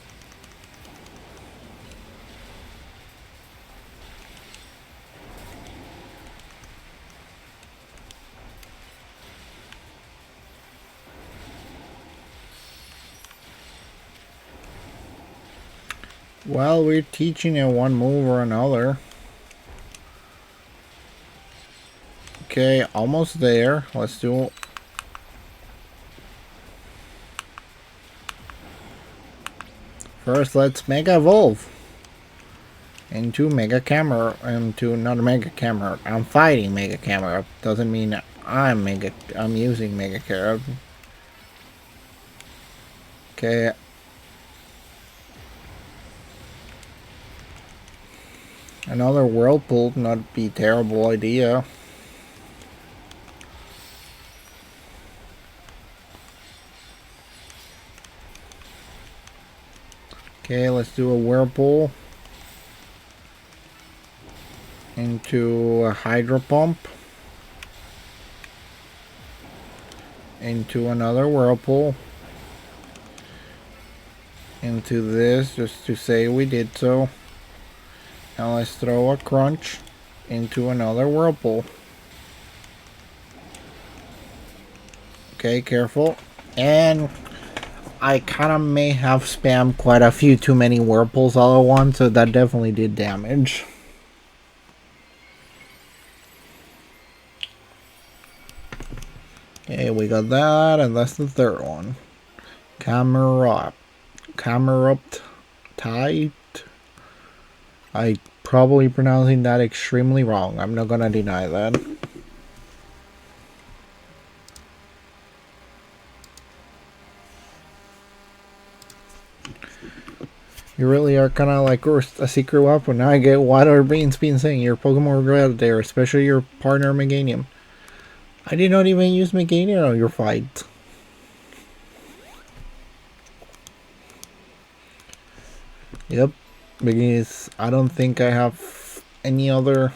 Well, we're teaching it one move or another. Okay, almost there. Let's do... First, let's Mega Evolve. Into Mega Camera. Into not Mega Camera. I'm fighting Mega Camera. Doesn't mean I'm using Mega Camera. Okay. Another Whirlpool not be terrible idea. Okay, let's do a Whirlpool. Into a Hydro Pump. Into another Whirlpool. Into this, just to say we did so. Now let's throw a Crunch into another Whirlpool. Okay, careful. And I kind of may have spammed quite a few too many Whirlpools all at once, so that definitely did damage. Okay, we got that, and that's the third one. Camerupt Tide. I probably pronouncing that extremely wrong. I'm not gonna deny that. You really are kind of like a secret weapon. Now I get what are being saying. Your Pokemon were out there, especially your partner Meganium. I did not even use Meganium on your fight. Yep, because I don't think I have any other.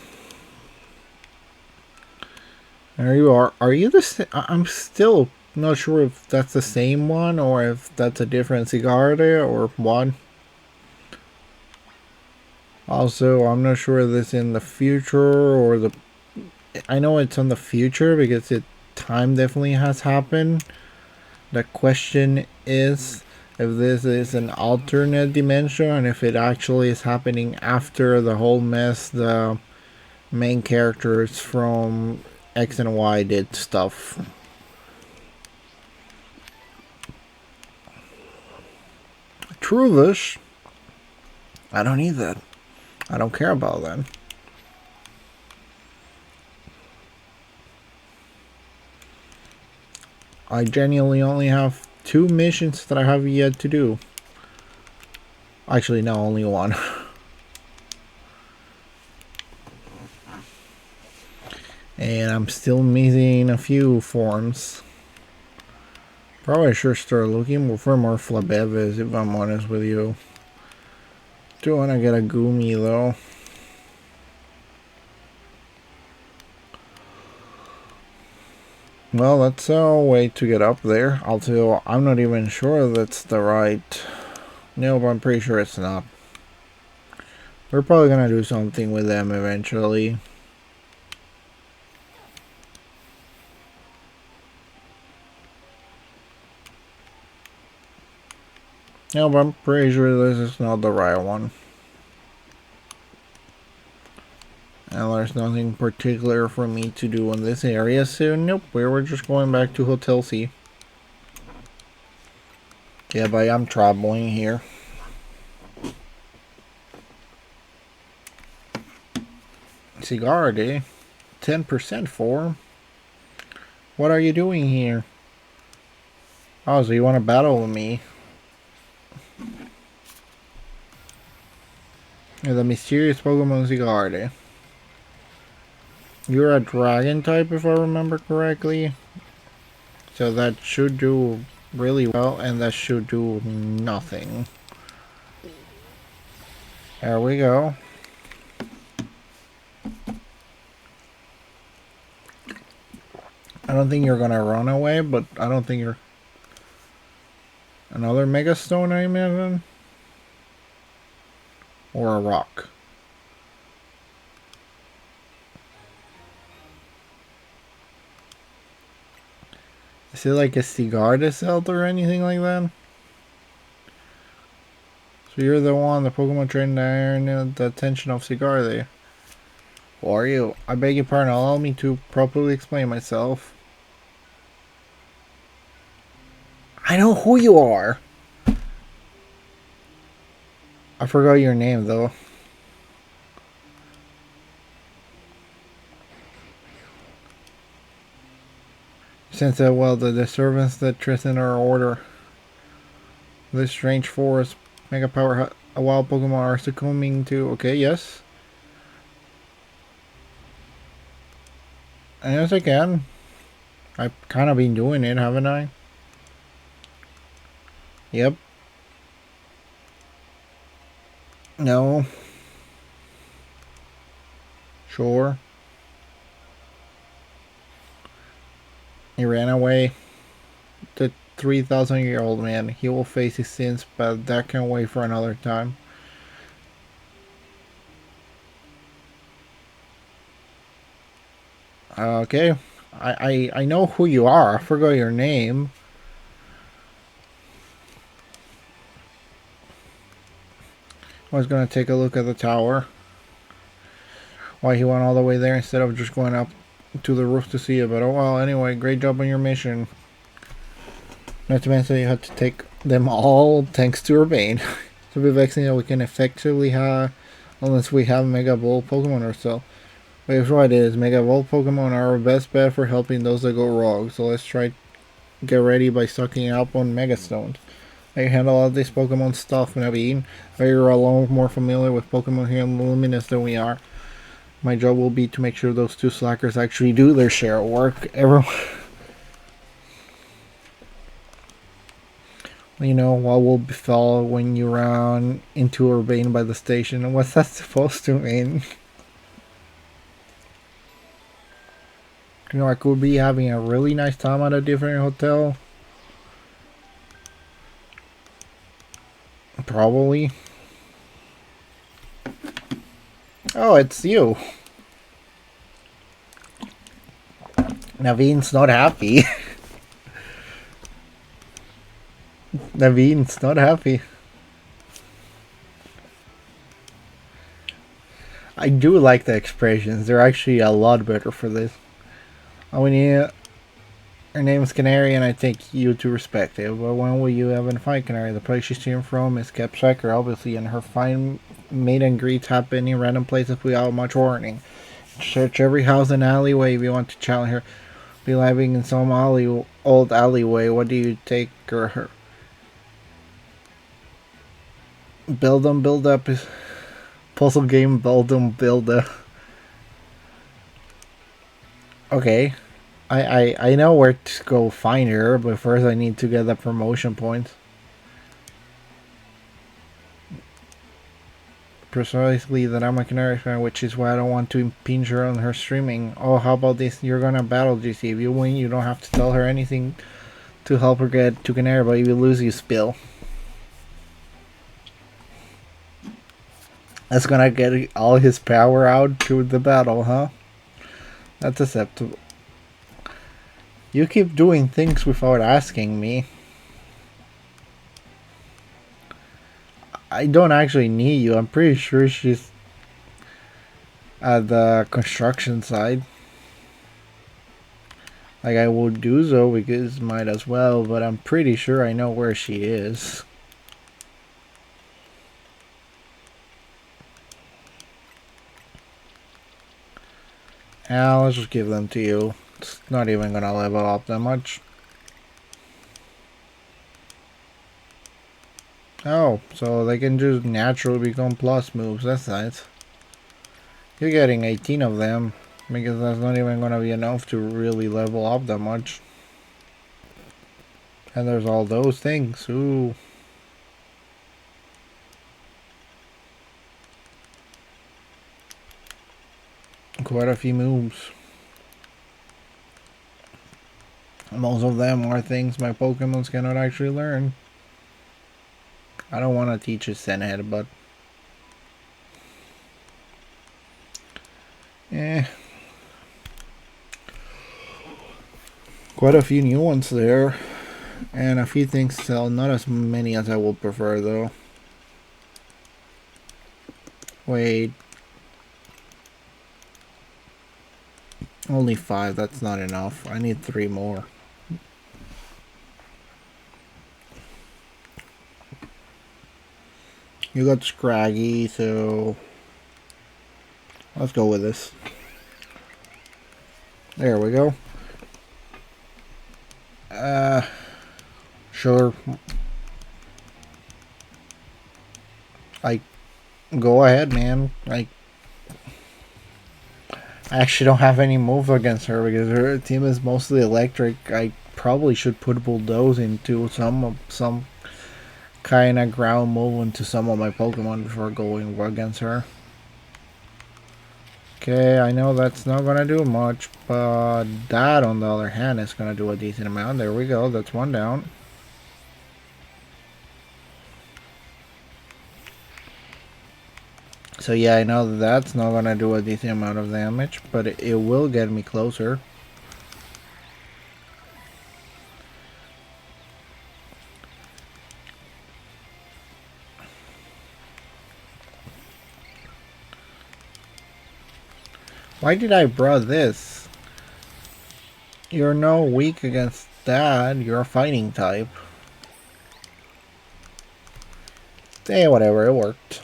There you are. Are you the? I'm still not sure if that's the same one or if that's a different Sigarda or what. Also, I'm not sure if this in the future or the... I know it's in the future because time definitely has happened. The question is if this is an alternate dimension and if it actually is happening after the whole mess the main characters from X and Y did stuff. Truvish? I don't need that. I don't care about that. I genuinely only have 2 missions that I have yet to do. Actually, no, only one. And I'm still missing a few forms. Probably should start looking for more Flabevis if I'm honest with you. Do want to get a Goomy though. Well, that's a way to get up there. Although I'm not even sure that's the right... No, but I'm pretty sure it's not. We're probably gonna do something with them eventually. No, but I'm pretty sure this is not the right one. And there's nothing particular for me to do in this area, so nope, we were just going back to Hotel C. Yeah, but I'm traveling here. Cigar day? 10% for? What are you doing here? Oh, so you want to battle with me? Yeah, the mysterious Pokemon Cigar. You're a dragon type if I remember correctly. So that should do really well, and that should do nothing. There we go. I don't think you're gonna run away, but I don't think you're... Another Mega Stone, I imagine? Or a rock. Is it like a cigar to sell or anything like that? So you're the one, the Pokemon trained to earn the attention of Cigar there. Who are you? I beg your pardon, allow me to properly explain myself. I know who you are! I forgot your name though. Since well, the servants that trust in our order. This strange forest, Mega Power, a wild Pokemon are succumbing to. Okay, yes. And yes, I can. I've kind of been doing it, haven't I? Yep. No. Sure. He ran away. The 3,000-year-old man. He will face his sins, but that can wait for another time. Okay. I know who you are. I forgot your name. I was gonna take a look at the tower. Why he went all the way there instead of just going up to the roof to see it. But oh well, anyway, great job on your mission. Not to mention you had to take them all thanks to Urbane. To be vexing that we can effectively have, unless we have Mega Evolved Pokemon or so. But here's what it is, Mega Evolved Pokemon are our best bet for helping those that go wrong. So let's try get ready by stocking up on Mega Stones. I can handle all this Pokemon stuff, Naveen. You're a lot more familiar with Pokemon here in Luminous than we are. My job will be to make sure those two slackers actually do their share of work. Everyone... You know, what will befall when you run into Urbane by the station? And what's that supposed to mean? You know, I could be having a really nice time at a different hotel. Probably. Oh, it's you. Naveen's not happy. Naveen's not happy. I do like the expressions. They're actually a lot better for this. Oh, we need... Her name's Canary and I take you to respect it. But when will you have a fight, Canary? The place she's stealing from is kept secret, obviously, and her fine meet and greets happen in random places without much warning. Search every house and alleyway if you want to challenge her. Be living in some old alleyway. What do you take her? Build them, build up. Puzzle game, build them, build up. Okay. I know where to go find her, but first I need to get the promotion points. Precisely that I'm a Canary fan, which is why I don't want to impinge her on her streaming. Oh, how about this? You're gonna battle GC. If you win, you don't have to tell her anything to help her get to Canary, but if you lose, you spill. That's gonna get all his power out to the battle, huh? That's acceptable. You keep doing things without asking me. I don't actually need you. I'm pretty sure she's at the construction side. Like, I will do so because might as well, but I'm pretty sure I know where she is. Let's just give them to you. It's not even gonna level up that much. Oh, so they can just naturally become plus moves. That's nice. You're getting 18 of them, because that's not even gonna be enough to really level up that much. And there's all those things. Ooh. Quite a few moves. Most of them are things my Pokemons cannot actually learn. I don't want to teach a Senhead, but... Quite a few new ones there. And a few things still, not as many as I would prefer though. Wait. Only 5, that's not enough. I need 3 more. You got Scraggy, so let's go with this. There we go. Sure. Like, go ahead, man. Like, I actually don't have any move against her because her team is mostly electric. I probably should put Bulldoze into some kind of ground move into some of my Pokemon before going against her. Okay, I know that's not gonna do much, but that on the other hand is gonna do a decent amount. There we go, that's 1 down. So yeah, I know that's not gonna do a decent amount of damage, but it will get me closer. Why did I draw this? You're no weak against that, you're a fighting type. Hey, whatever, it worked.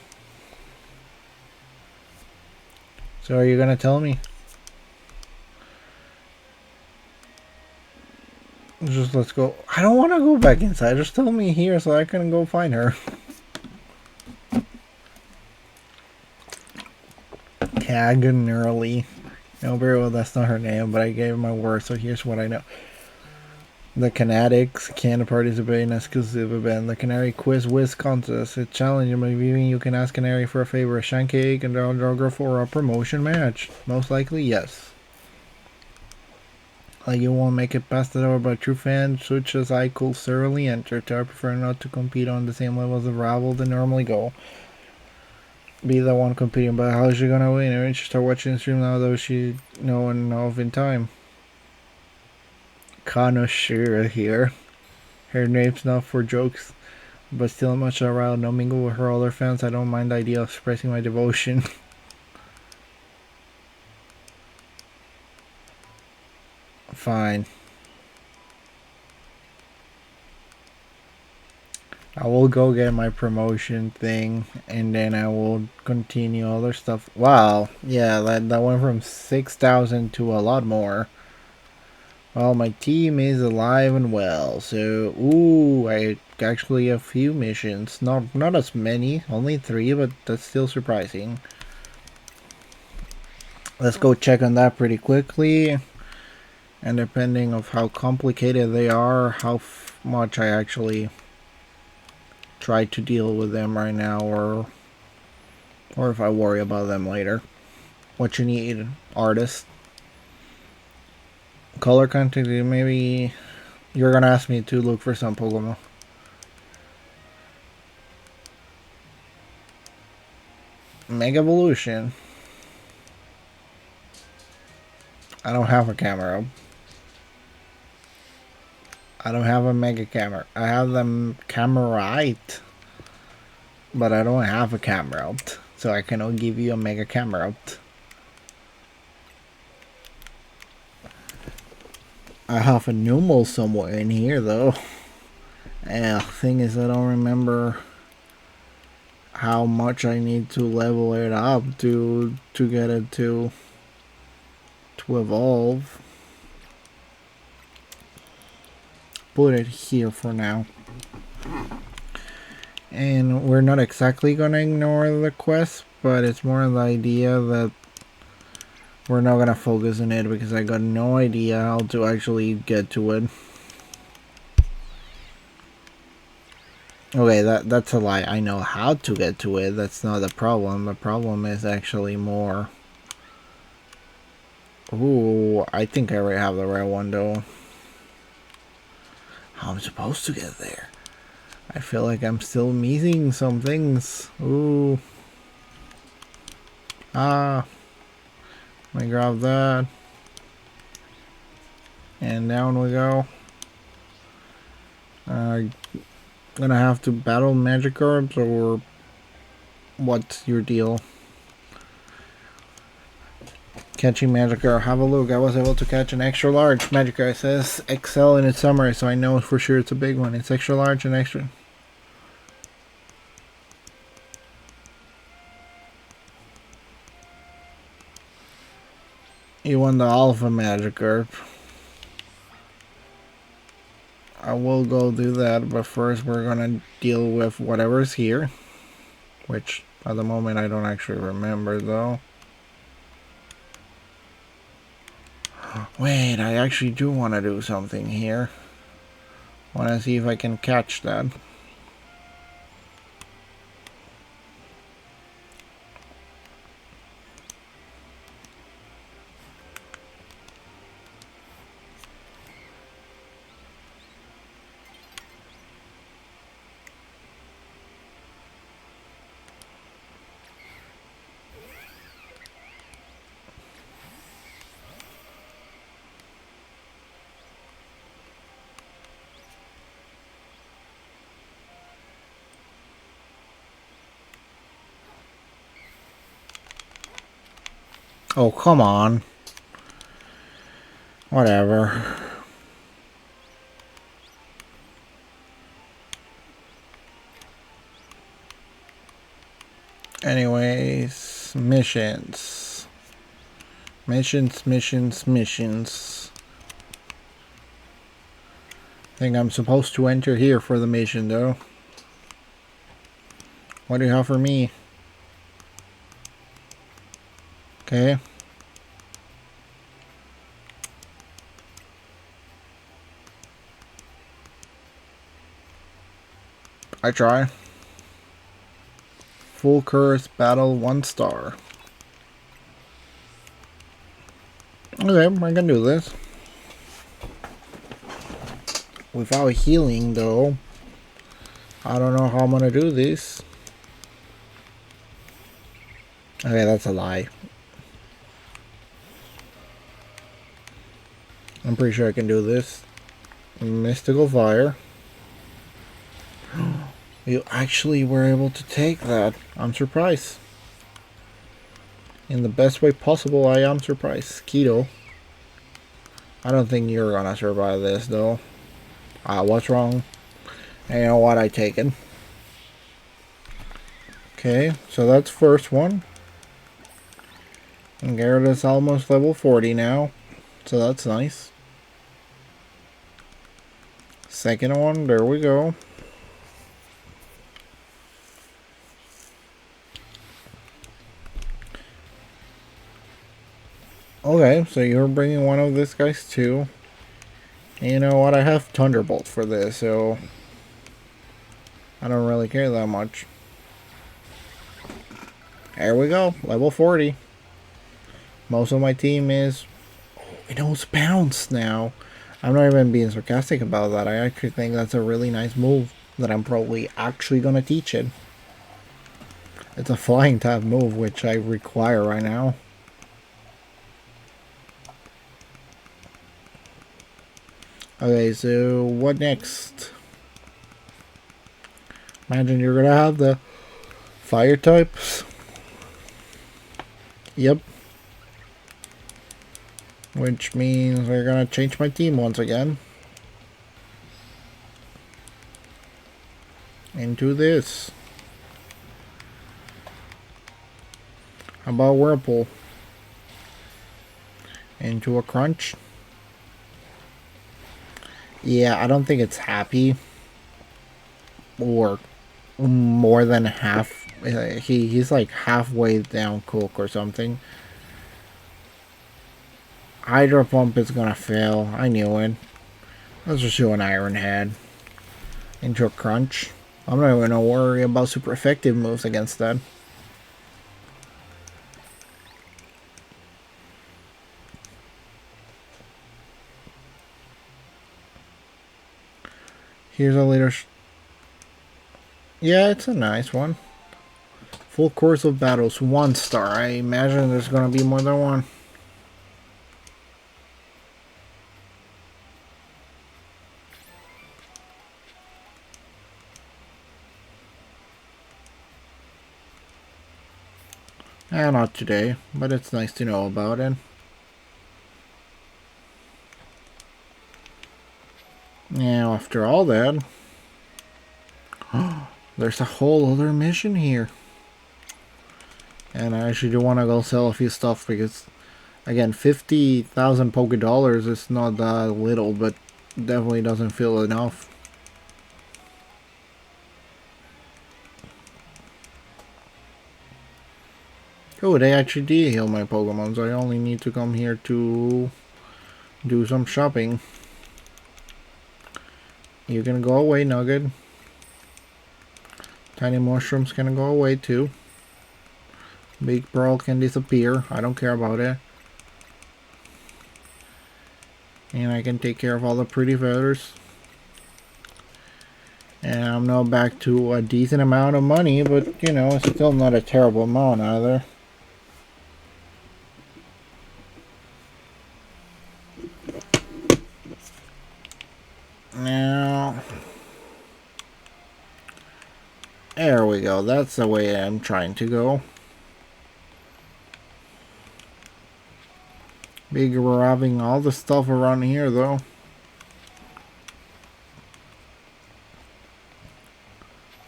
So are you gonna tell me? Just let's go. I don't want to go back inside. Just tell me here so I can go find her. Caganurly. No, very well, that's not her name, but I gave her my word, so here's what I know. The Canadics can participate in an exclusive event, the Canary Quiz Whiz Contest. It's challenging by viewing you can ask Canary for a favor, a Shankake, and Drogger for a promotion match. Most likely, yes. Like you won't make it past the door, but true fans such as I could thoroughly enter. I prefer not to compete on the same level as the rival they normally go. Be the one competing, but how's she gonna win? I should start watching the stream now, though she no one know of in time. Connoisseur here. Her name's not for jokes, but still much around. No mingle with her other fans. I don't mind the idea of expressing my devotion. Fine. I will go get my promotion thing, and then I will continue other stuff. Wow, yeah, that went from 6,000 to a lot more. Well, my team is alive and well, so ooh, I actually have a few missions. Not as many, only 3, but that's still surprising. Let's go check on that pretty quickly. And depending of how complicated they are, how much I actually try to deal with them right now, or if I worry about them later. What you need, artist. Color continuity, maybe you're gonna ask me to look for some Pokemon. Mega Evolution. I don't have a camera. I don't have a Mega Camera. I have the Camerite, but I don't have a camera, so I cannot give you a Mega Camera. I have a Numel somewhere in here, though. And the thing is, I don't remember how much I need to level it up to get it to evolve. Put it here for now. And we're not exactly gonna ignore the quest, but it's more the idea that we're not gonna focus on it because I got no idea how to actually get to it. Okay, that's a lie. I know how to get to it. That's not the problem. The problem is actually more. Ooh, I think I already have the right one though. How I'm supposed to get there? I feel like I'm still missing some things. Ooh. Ah. Let me grab that. And down we go. Gonna have to battle Magikarps, or what's your deal? Catching Magikarp. Have a look. I was able to catch an extra large Magikarp. It says XL in its summary, so I know for sure it's a big one. It's extra large and extra. You won the Alpha Magikarp. I will go do that, but first we're gonna deal with whatever's here, which at the moment I don't actually remember though. Wait, I actually do want to do something here. Want to see if I can catch that. Oh, come on. Whatever. Anyways, missions. Missions. I think I'm supposed to enter here for the mission, though. What do you have for me? Okay. I try. Full curse battle 1 star. Okay, I can do this. Without healing though. I don't know how I'm gonna do this. Okay, that's a lie. I'm pretty sure I can do this. Mystical fire. You actually were able to take that. I'm surprised. In the best way possible, I am surprised. Keto. I don't think you're gonna survive this though. What's wrong? And you know what? I taken. Okay, so that's first one. And Gyarados almost level 40 now. So that's nice. Second one, there we go. Okay, so you're bringing one of these guys too. And you know what? I have Thunderbolt for this, so I don't really care that much. There we go, level 40. Most of my team is... Oh, it knows bounce now. I'm not even being sarcastic about that. I actually think that's a really nice move that I'm probably actually gonna teach it. It's a flying type move, which I require right now. Okay, so what next? Imagine you're gonna have the fire types. Yep. Which means we're gonna change my team once again. Into this. How about Whirlpool? Into a Crunch. Yeah, I don't think it's happy. Or more than half. He's like halfway down cook or something. Hydro Pump is gonna fail. I knew it. Let's just do an Iron Head. Into a Crunch. I'm not even gonna worry about super effective moves against that. Here's a later. Yeah, it's a nice one. Full course of battles, 1 star. I imagine there's gonna be more than one. Not today, but it's nice to know about it. Now, after all that, there's a whole other mission here. And I actually do want to go sell a few stuff because, again, 50,000 Poké Dollars is not that little, but definitely doesn't feel enough. Oh, they actually did heal my Pokemon, so I only need to come here to do some shopping. You can go away, Nugget. Tiny Mushroom's gonna go away too. Big Brawl can disappear. I don't care about it. And I can take care of all the pretty feathers. And I'm now back to a decent amount of money, but you know, it's still not a terrible amount either. Now, there we go. That's the way I'm trying to go. Be grabbing all the stuff around here though.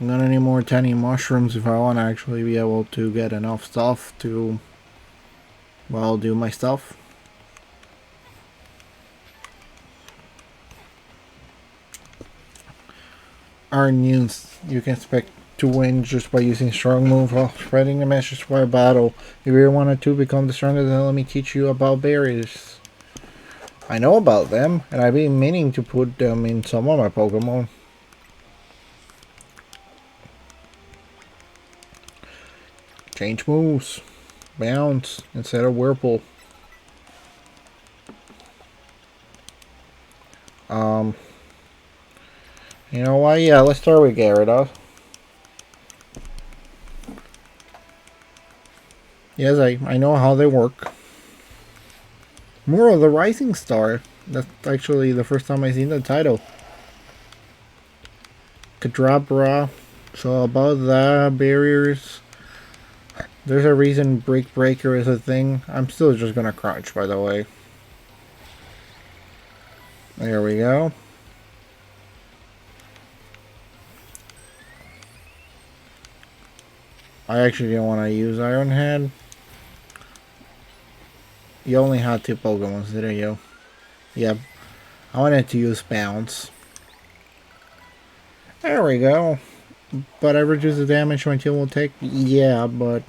I'm gonna need more tiny mushrooms if I want to actually be able to get enough stuff to, well, do my stuff. Arnians, you can expect to win just by using strong move while spreading the message for a battle. If you wanted to become the strongest, then let me teach you about berries. I know about them, and I've been meaning to put them in some of my Pokemon. Change moves. Bounce instead of Whirlpool. You know what? Yeah, let's start with Gyarados. Yes, I know how they work. More of the Rising Star. That's actually the first time I've seen the title. Kadabra. So about the barriers. There's a reason Break Breaker is a thing. I'm still just gonna Crunch, by the way. There we go. I actually didn't want to use Iron Head. You only had 2 Pokemon, didn't you? Yep. I wanted to use Bounce. There we go. But I reduce the damage my team will take? Yeah, but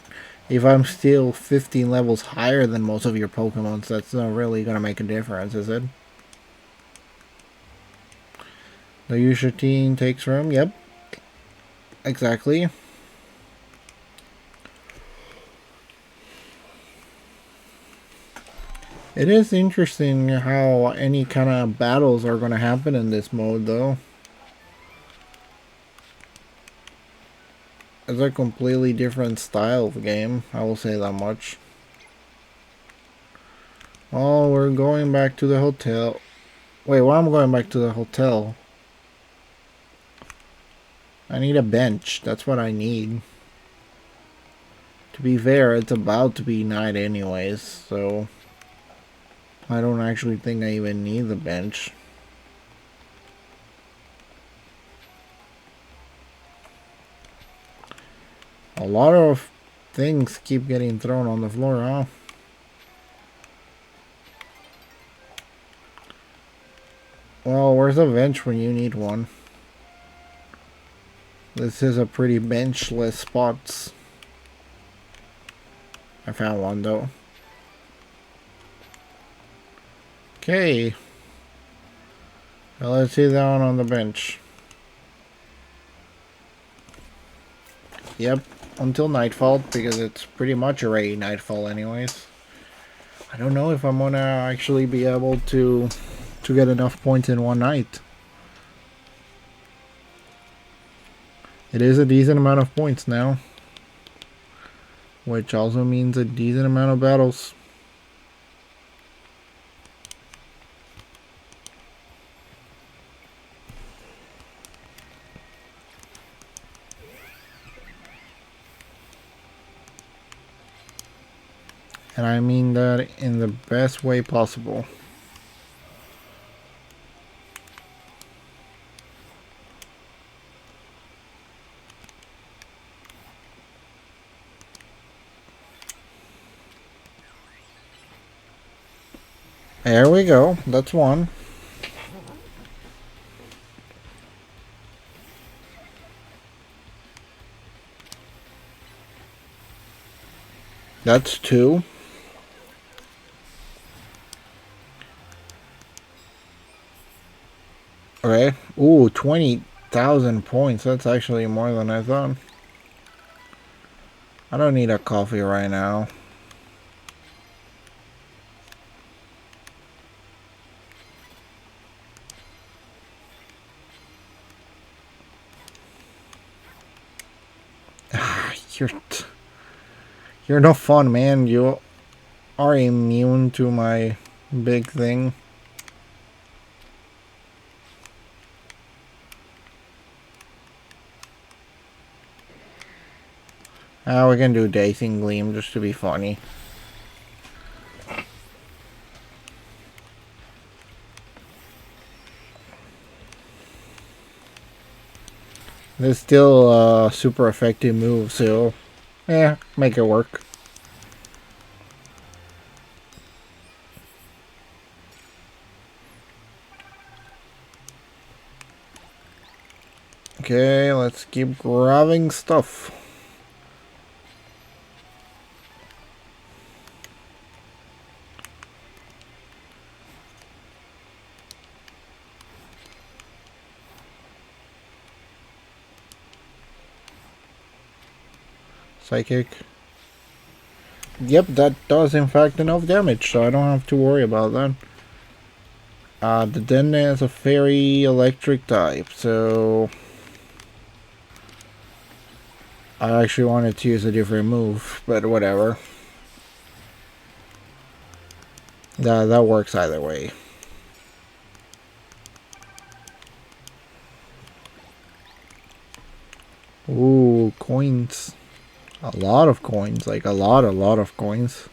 If I'm still 15 levels higher than most of your Pokemons, that's not really gonna make a difference, is it? The Yusha team takes room, yep. Exactly. It is interesting how any kind of battles are gonna happen in this mode, though. It's a completely different style of game, I will say that much. Oh, we're going back to the hotel. Wait, why am I going back to the hotel? I need a bench. That's what I need. To be fair, it's about to be night anyways, so I don't actually think I even need the bench. A lot of things keep getting thrown on the floor, huh? Well, where's a bench when you need one? This is a pretty benchless spot. I found one though. Okay. Now let's sit down on the bench. Yep, until nightfall, because it's pretty much already nightfall anyways. I don't know if I'm gonna actually be able to get enough points in one night. It is a decent amount of points now, which also means a decent amount of battles. And I mean that in the best way possible. There we go. That's one. That's two. Okay. Ooh, 20,000 points. That's actually more than I thought. I don't need a coffee right now. You're no fun, man. You are immune to my big thing. We can do Dacing Gleam just to be funny. It's still a super effective move, so yeah, make it work. Okay, let's keep grabbing stuff. Psychic. Yep, that does in fact enough damage, so I don't have to worry about that. The Den is a fairy electric type, so I actually wanted to use a different move, but whatever. That works either way. Ooh, coins. A lot of coins, like a lot of coins.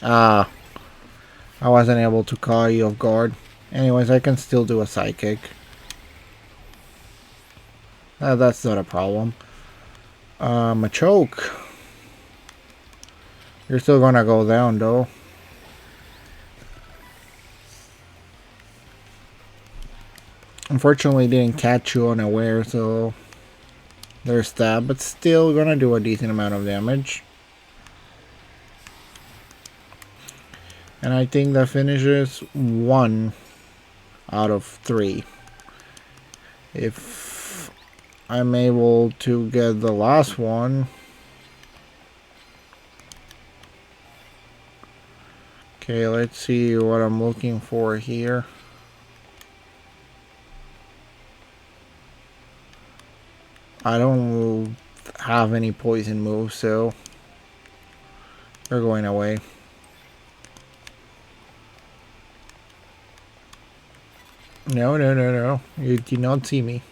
Ah, I wasn't able to call you off guard. Anyways, I can still do a psychic. That's not a problem. A choke. You're still gonna go down though. Unfortunately, didn't catch you unaware, so There's that, but still gonna do a decent amount of damage. And I think that finishes 1 out of 3. If I'm able to get the last one. Okay, let's see what I'm looking for here. I don't have any poison moves, so they're going away. No, no, no, no. You do not see me.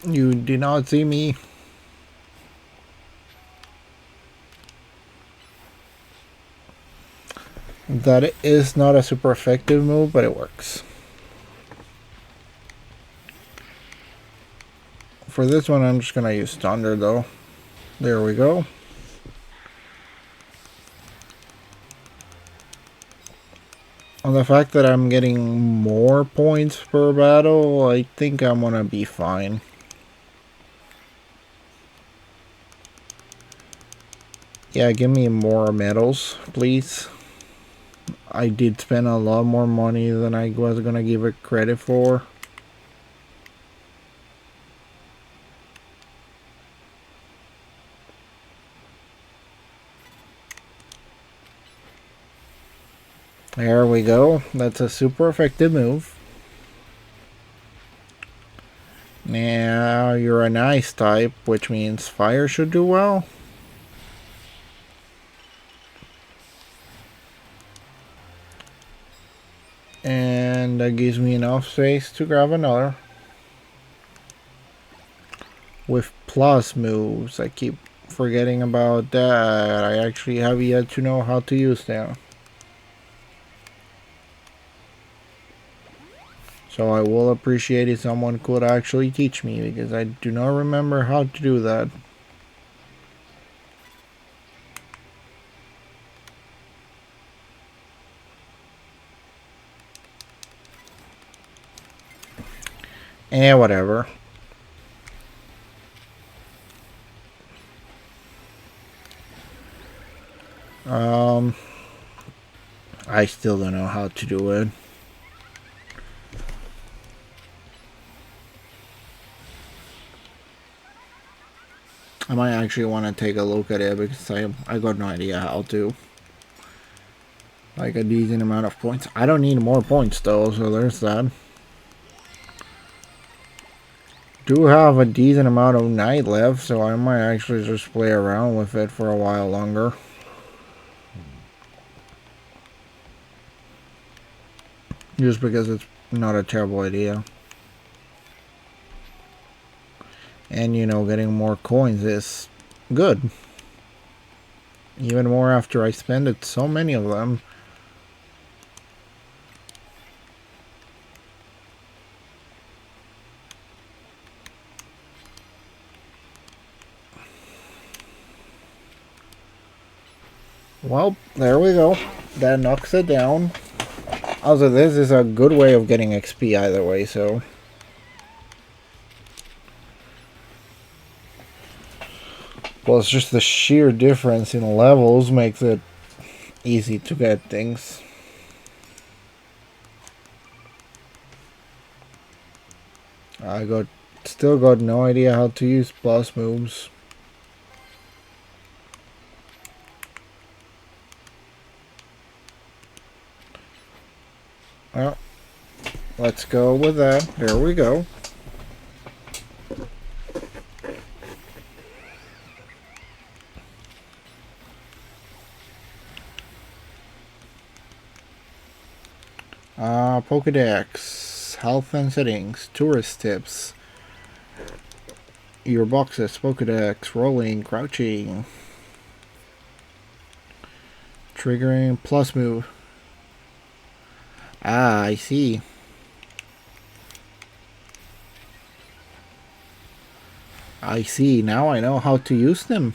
You do not see me. That is not a super effective move, but it works. For this one, I'm just gonna use Thunder, though. There we go. On the fact that I'm getting more points per battle, I think I'm gonna be fine. Yeah, give me more medals, please. I did spend a lot more money than I was gonna give it credit for. There we go. That's a super effective move. Now you're an ice type, which means fire should do well. And that gives me enough space to grab another. With plus moves, I keep forgetting about that. I actually have yet to know how to use them. So I will appreciate if someone could actually teach me, because I do not remember how to do that. And whatever. I still don't know how to do it. I might actually want to take a look at it, because I got no idea how to. Like a decent amount of points. I don't need more points though, so there's that. Do have a decent amount of night left, so I might actually just play around with it for a while longer. Just because it's not a terrible idea. And you know, getting more coins is good. Even more after I spend it, so many of them. Well, there we go. That knocks it down. Also, this is a good way of getting XP either way, so... Well, it's just the sheer difference in levels makes it easy to get things. Still got no idea how to use plus moves. Well, let's go with that. There we go. Pokedex, health and settings, tourist tips, your boxes, Pokedex, rolling, crouching, triggering, plus move. Ah, I see. I see. Now I know how to use them.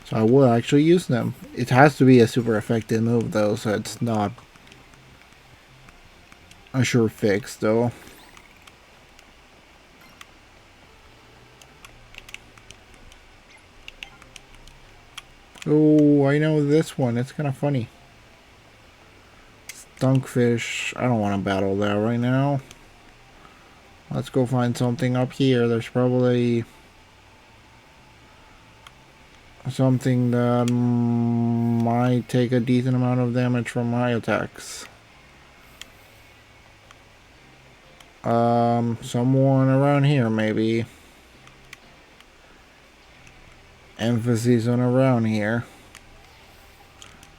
So I will actually use them. It has to be a super effective move though, so it's not a sure fix though. Oh, I know this one. It's kind of funny. Stunkfish. I don't want to battle that right now. Let's go find something up here. There's probably something that might take a decent amount of damage from my attacks. Someone around here maybe. Emphasis on around here.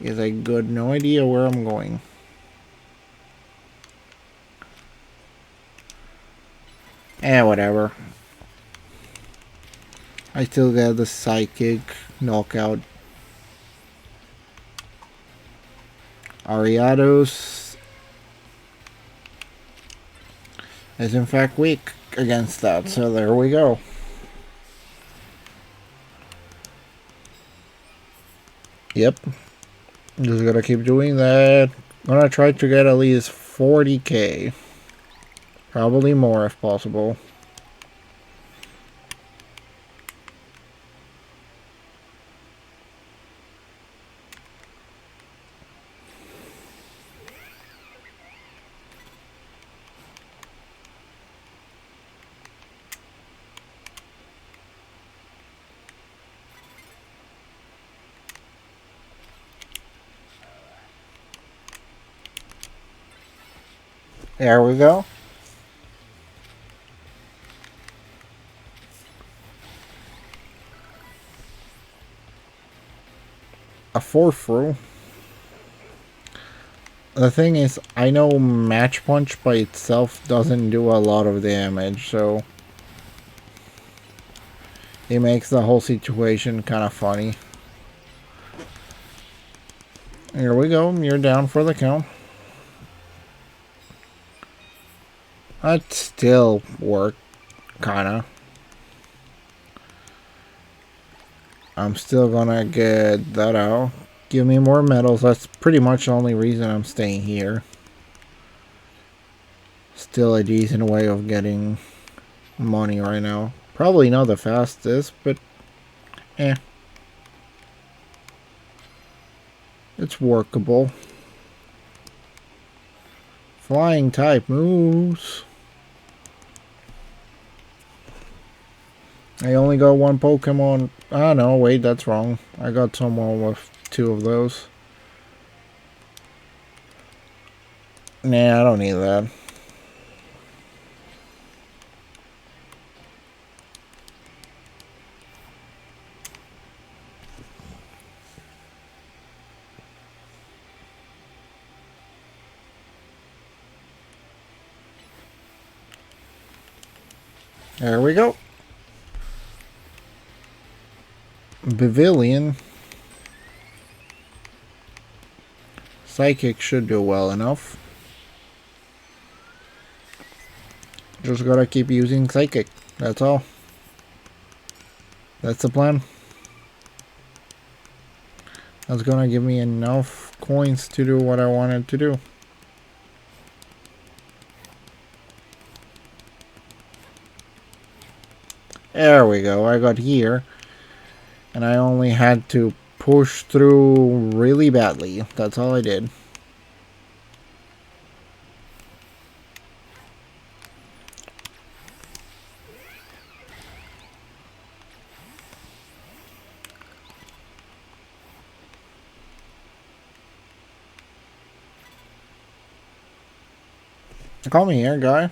Is I got no idea where I'm going. Whatever. I still got the psychic knockout. Ariados is in fact weak against that, so there we go. Yep. Just gotta keep doing that. Gonna try to get at least 40k. Probably more if possible. There we go. A 4-through. The thing is, I know Match Punch by itself doesn't do a lot of damage, so it makes the whole situation kind of funny. Here we go. You're down for the count. That still work, kinda. I'm still gonna get that out. Give me more medals. That's pretty much the only reason I'm staying here. Still a decent way of getting money right now. Probably not the fastest, but it's workable. Flying type moves. I only got one Pokemon. Ah, no, wait, that's wrong. I got someone with 2 of those. Nah, I don't need that. There we go. Pavilion. Psychic should do well enough. Just gotta keep using Psychic. That's all. That's the plan. That's gonna give me enough coins to do what I wanted to do. There we go. I got here. And I only had to push through really badly. That's all I did. Call me here, guy.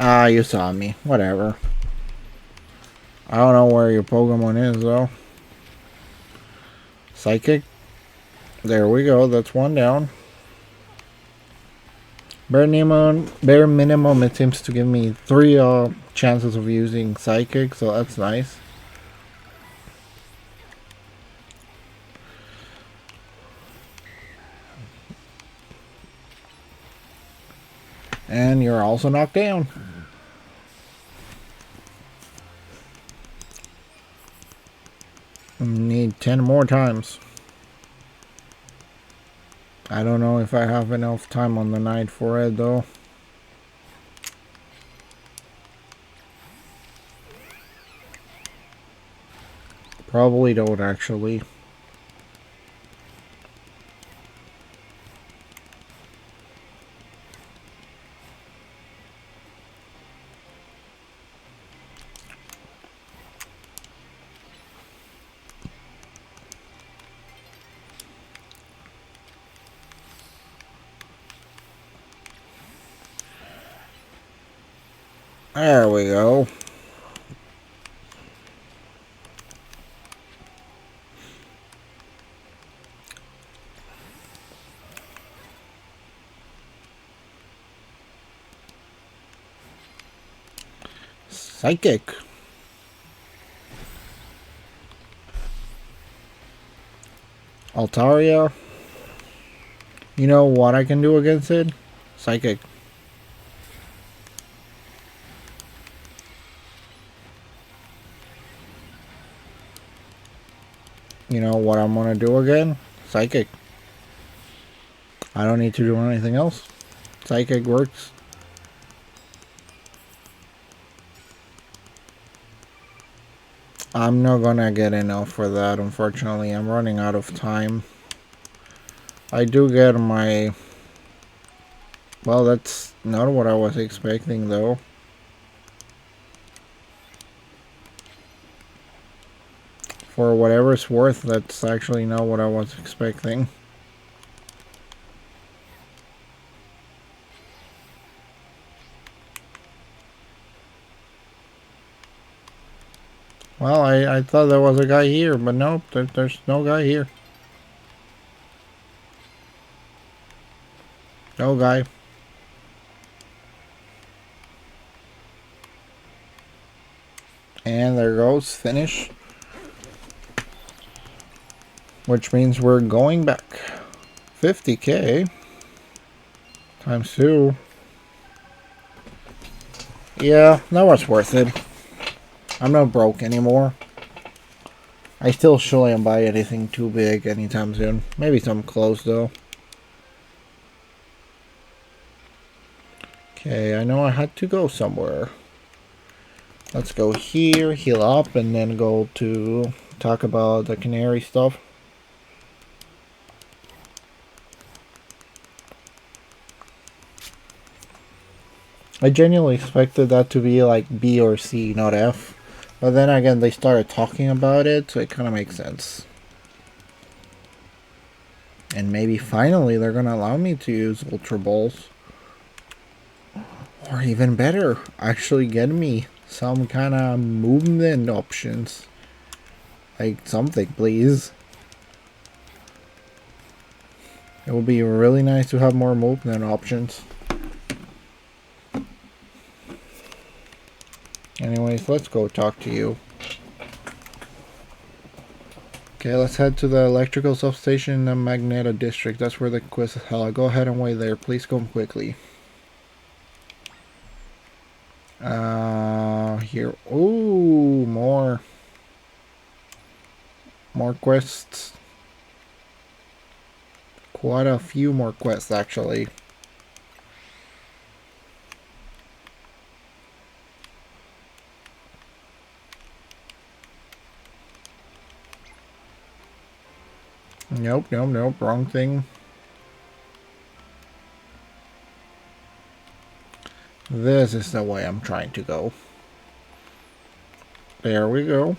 Ah, you saw me. Whatever. I don't know where your Pokemon is, though. Psychic. There we go. That's one down. Bare minimum, it seems to give me 3 chances of using Psychic, so that's nice. And you're also knocked down. Need 10 more times. I don't know if I have enough time on the night for it though. Probably don't actually. There we go. Psychic. Altaria. You know what I can do against it? Psychic. You know what I'm gonna do again? Psychic. I don't need to do anything else. Psychic works. I'm not gonna get enough for that, unfortunately. I'm running out of time. I do get my... Well, that's not what I was expecting, though. For whatever it's worth, that's actually not what I was expecting. Well, I thought there was a guy here, but nope, there's no guy here. No guy. And there goes, finish. Which means we're going back. 50k times 2. Yeah, that was worth it. I'm not broke anymore. I still shouldn't buy anything too big anytime soon. Maybe some clothes though. Okay, I know I had to go somewhere. Let's go here, heal up, and then go to talk about the canary stuff. I genuinely expected that to be like B or C, not F. But then again, they started talking about it, so it kind of makes sense. And maybe finally they're going to allow me to use Ultra Balls. Or even better, actually get me some kind of movement options. Like something, please. It would be really nice to have more movement options. Anyways, let's go talk to you. Okay, let's head to the electrical substation in the Magneto district. That's where the quest is held. Go ahead and wait there. Please come quickly. Here. Ooh, more quests. Quite a few more quests, actually. Nope, wrong thing. This is the way I'm trying to go. There we go.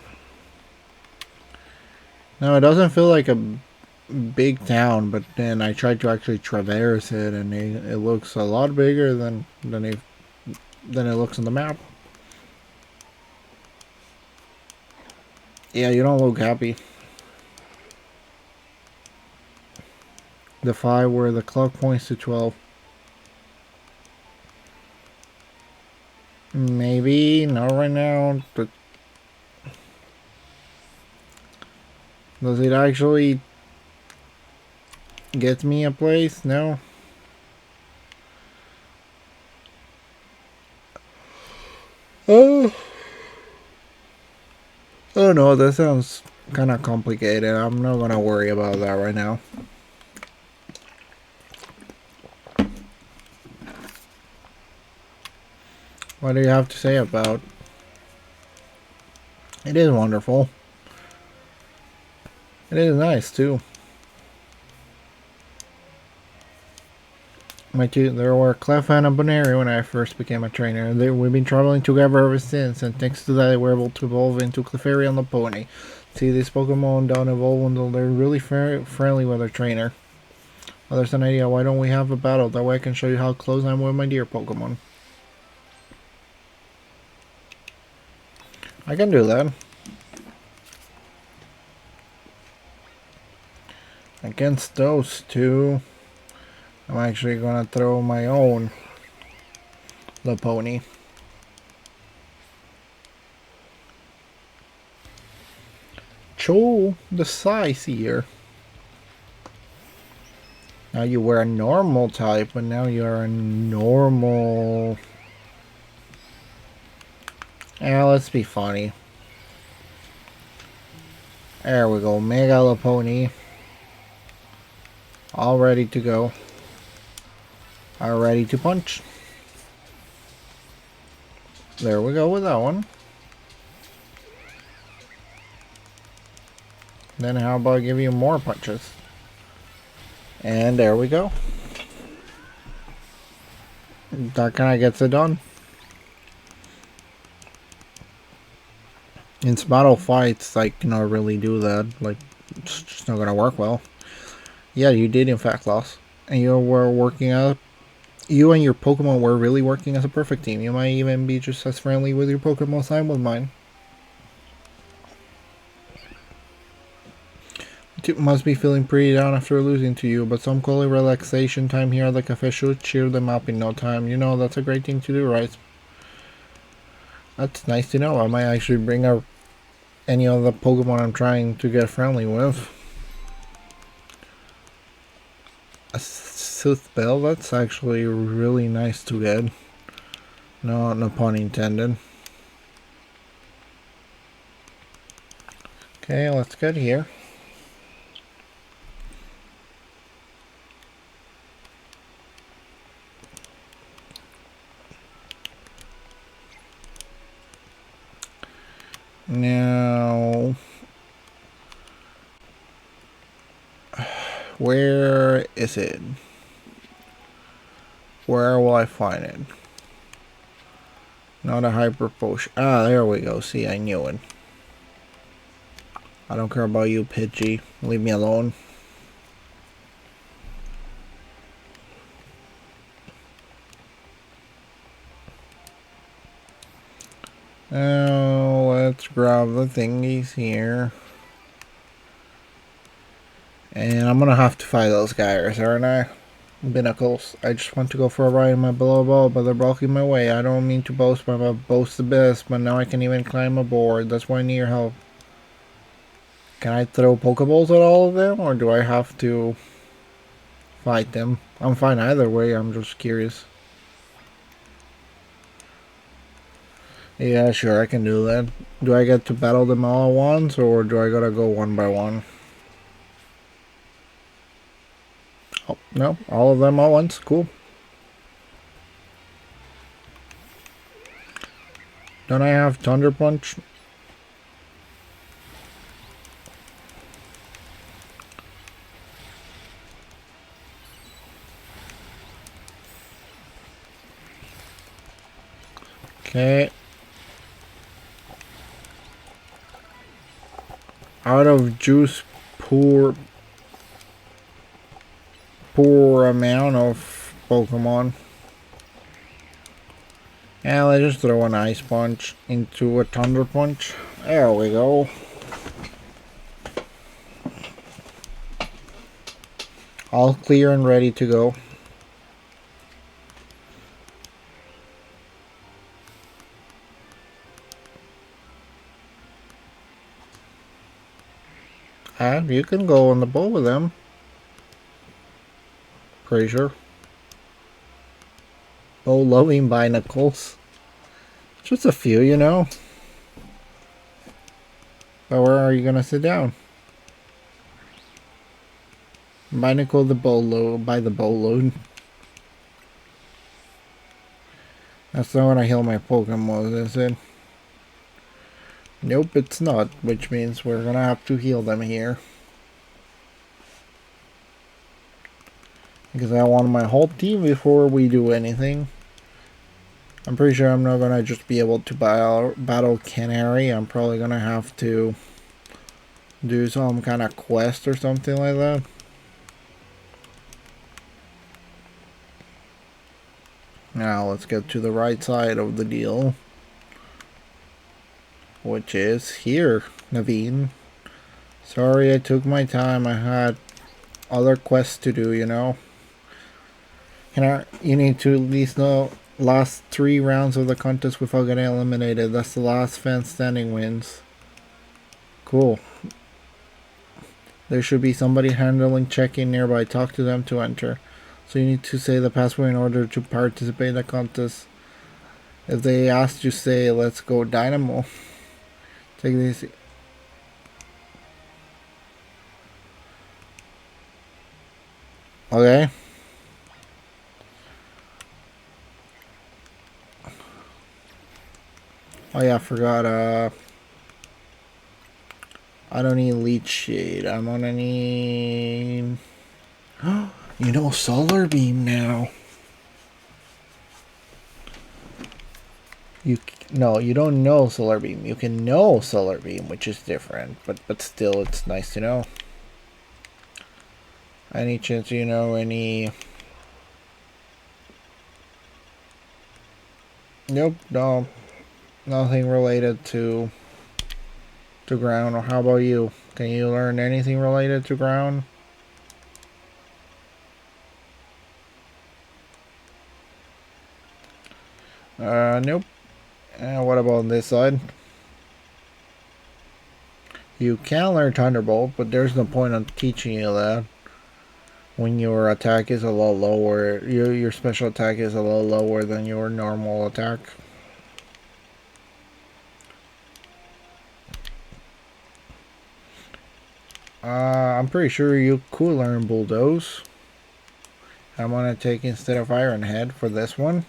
Now, it doesn't feel like a big town, but then I tried to actually traverse it, and it looks a lot bigger than it looks on the map. Yeah, you don't look happy. The 5 where the clock points to 12. Maybe, not right now, but does it actually get me a place? No. Oh, oh no, that sounds kind of complicated. I'm not gonna worry about that right now. What do you have to say about? It is wonderful. It is nice too. There were Clef and Bonary when I first became a trainer. We've been traveling together ever since, and thanks to that, we're able to evolve into Clefairy on the pony. See, these Pokemon don't evolve until they're really friendly with their trainer. Well, there's an idea. Why don't we have a battle? That way I can show you how close I'm with my dear Pokemon. I can do that. Against those two, I'm actually gonna throw my own Lopunny. Show the size here. Now you were a normal type, but now you're a normal. Yeah, let's be funny. There we go, Mega Lopunny. All ready to go. All ready to punch. There we go with that one. Then how about I give you more punches? And there we go. That kind of gets it done. In battle fights, I cannot really do that. Like, it's just not gonna work well. Yeah, you did in fact lose. And you were working out. You and your Pokemon were really working as a perfect team. You might even be just as friendly with your Pokemon as I with mine. You must be feeling pretty down after losing to you, but some quality relaxation time here at the cafe should cheer them up in no time. You know, that's a great thing to do, right? That's nice to know. I might actually bring out any of the Pokemon I'm trying to get friendly with. A Soothbell, that's actually really nice to get. No pun intended. Okay, let's get here. Now, where is it? Where will I find it? Not a Hyper Potion. Ah, there we go. See, I knew it. I don't care about you, Pidgey. Leave me alone. Now, let's grab the thingies here. And I'm gonna have to fight those guys, aren't I? Binnacles. I just want to go for a ride in my below ball, but they're blocking my way. I don't mean to boast, but I boast the best, but now I can even climb aboard. That's why I need your help. Can I throw Pokeballs at all of them, or do I have to fight them? I'm fine either way, I'm just curious. Yeah, sure, I can do that. Do I get to battle them all at once, or do I gotta go one by one? Oh, no, all of them at once. Cool. Don't I have Thunder Punch? Okay. Out of juice, poor amount of Pokemon. And let's just throw an Ice Punch into a Thunder Punch. There we go. All clear and ready to go. And you can go on the boat with them. Pretty sure. Oh, loving Binnacles. Just a few, you know. But where are you gonna sit down? Buy Nicole the boatload. Buy the boatload. That's not when I heal my Pokemon, is it? Nope, it's not. Which means we're gonna have to heal them here. Because I want my whole team before we do anything. I'm pretty sure I'm not gonna just be able to battle Canary. I'm probably gonna have to do some kind of quest or something like that. Now let's get to the right side of the deal. Which is here, Naveen. Sorry I took my time. I had other quests to do, you know. You need to at least know last 3 rounds of the contest without getting eliminated. That's the last fan standing wins. Cool. There should be somebody handling check-in nearby. Talk to them to enter. So you need to say the password in order to participate in the contest. If they ask you, say, let's go Dynamo. Take this. Okay. Oh yeah, I forgot, I don't need Leech Shade. I'm gonna need... You know Solar Beam now. No, you don't know Solar Beam. You can know Solar Beam, which is different. But still, it's nice to know. Any chance you know any... Nope, no. Nothing related to ground. Or how about you? Can you learn anything related to ground? Nope. What about this side? You can learn Thunderbolt, but there's no point in teaching you that. When your attack is a lot lower, your special attack is a lot lower than your normal attack. I'm pretty sure you could learn Bulldoze. I'm gonna take instead of Iron Head for this one.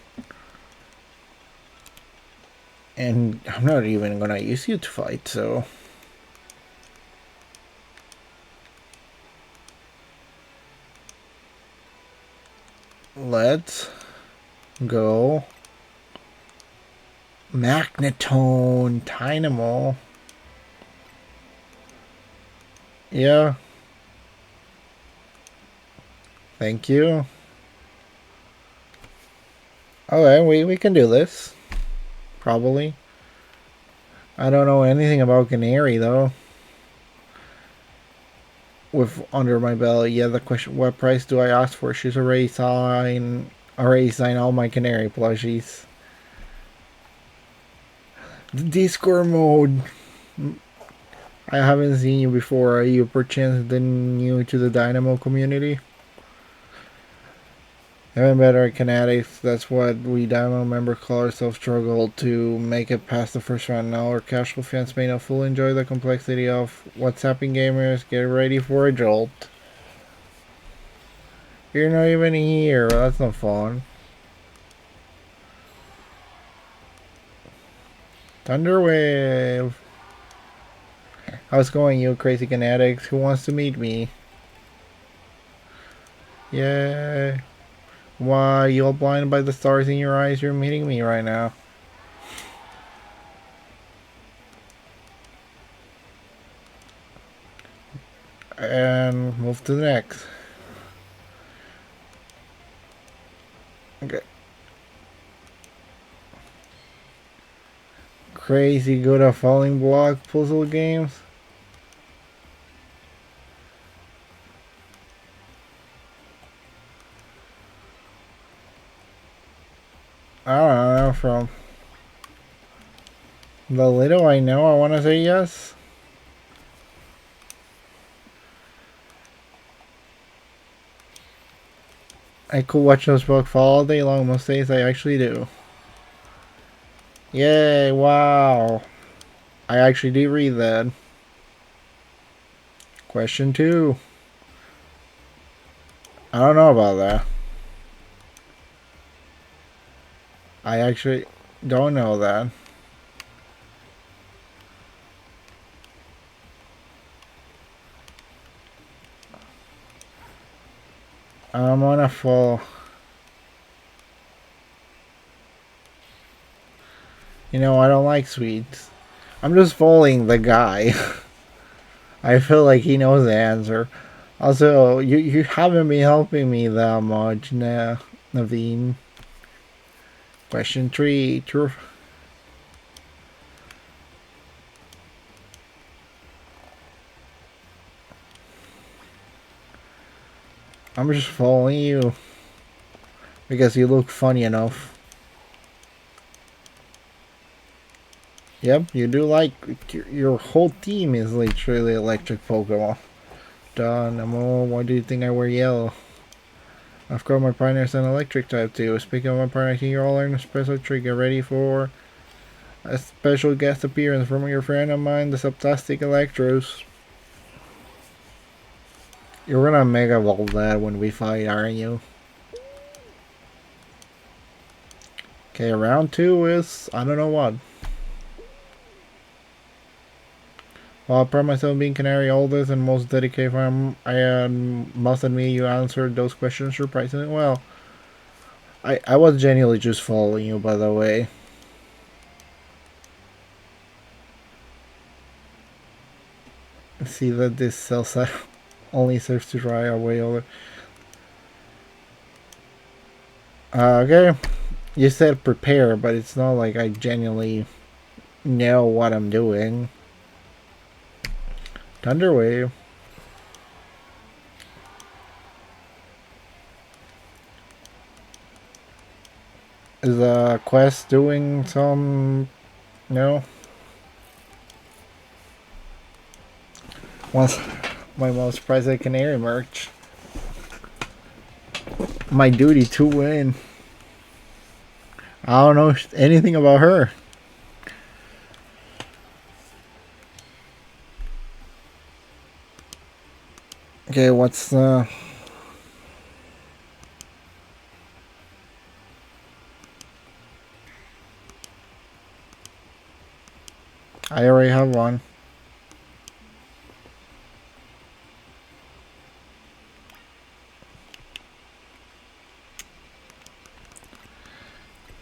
And I'm not even gonna use you to fight, so... Let's go Magnetone Dynamo. Yeah. Thank you. Okay, we can do this. Probably. I don't know anything about Canary though. With under my belt, yeah, the question, what price do I ask for? She's already signed all my Canary plushies. The Discord mode. I haven't seen you before. Are you perchance new to the Dynamo community? Having better at Kinetics, that's what we Dynamo members call ourselves, struggle to make it past the first round. Now our casual fans may not fully enjoy the complexity of what's happening, gamers. Get ready for a jolt. You're not even here. That's not fun. Thunderwave. How's it going, you crazy Kinetics? Who wants to meet me? Yay. Why, you all blinded by the stars in your eyes? You're meeting me right now. And move to the next. Okay. Crazy good at falling block puzzle games. I don't know, from the little I know, I want to say yes. I could watch those books fall all day long. Most days I actually do. Yay, wow. I actually did read that. Question 2. I don't know about that. I actually don't know that. I'm on a full... You know, I don't like sweets. I'm just following the guy. I feel like he knows the answer. Also, you haven't been helping me that much, Naveen. Question 3. True. I'm just following you. Because you look funny enough. Yep, you do like... Your whole team is literally electric Pokemon. Duh, why do you think I wear yellow? Of course, my partner's an electric type too. Speaking of my partner, I think you're all learning a special trick. Get ready for a special guest appearance from your friend of mine, the Subtastic Electros. You're gonna Mega Evolve that when we fight, aren't you? Okay, round 2 is... I don't know what. Well, I pride myself being Canary oldest and most dedicated farm. I must admit you answered those questions surprisingly well. I was genuinely just following you, by the way. See that this cell site only serves to dry away all the... okay. You said prepare, but it's not like I genuinely know what I'm doing. Thunderwave. Is the quest doing some... No? Once my most prized canary merch. My duty to win. I don't know anything about her. Okay, what's I already have one.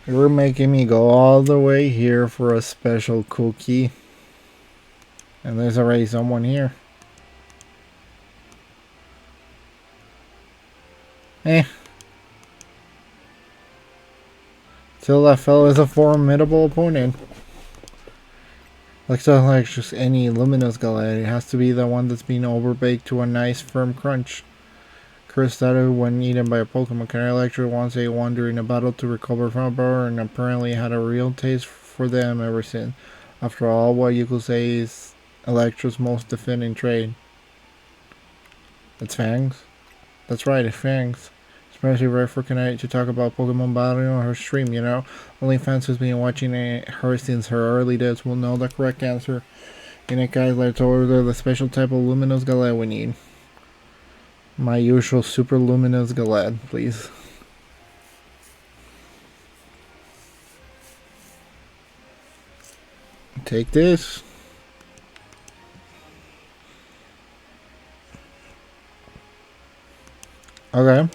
You're making me go all the way here for a special cookie. And there's already someone here. Eh. Still, that fellow is a formidable opponent. Like just any luminous galette, it has to be the one that's been overbaked to a nice firm crunch. Cursed started when eaten by a Pokemon. Canary Electro once ate one during a battle to recover from a power and apparently had a real taste for them ever since. After all, what you could say is Electro's most defending trait. It's Fangs? That's right, it's Fangs. Especially rare for Canary to talk about Pokemon battling on her stream, you know? Only fans who's been watching her since her early days will know the correct answer. In it, guys, let's order the special type of Luminous Galette we need. My usual super luminous galette, please. Take this. Okay.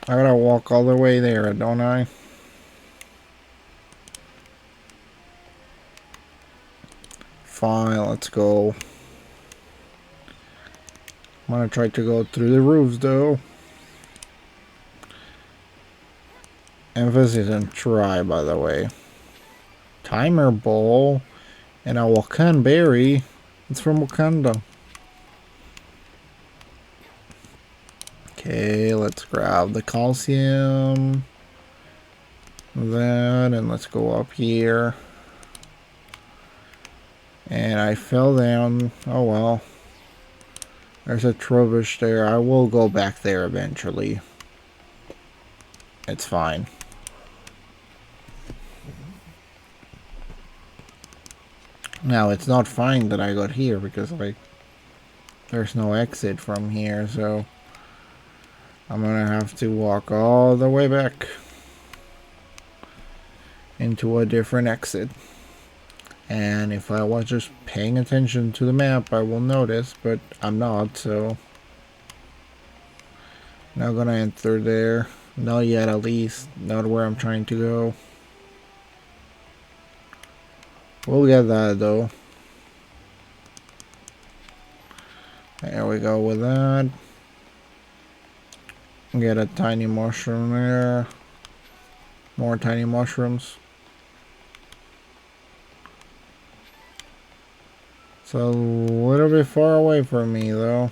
I gotta walk all the way there, don't I? Fine, let's go. I'm gonna try to go through the roofs though. Emphasis on try, by the way. Timer Ball and a Wakan Berry. It's from Wakanda. Okay, let's grab the calcium. That, and let's go up here. And I fell down. Oh well. There's a Trubbish there. I will go back there eventually. It's fine. Now, it's not fine that I got here because, like, there's no exit from here, so I'm gonna have to walk all the way back into a different exit. And if I was just paying attention to the map, I will notice, but I'm not, so not gonna enter there. Not yet, at least. Not where I'm trying to go. We'll get that, though. There we go with that. Get a tiny mushroom there. More tiny mushrooms. It's a little bit far away from me, though.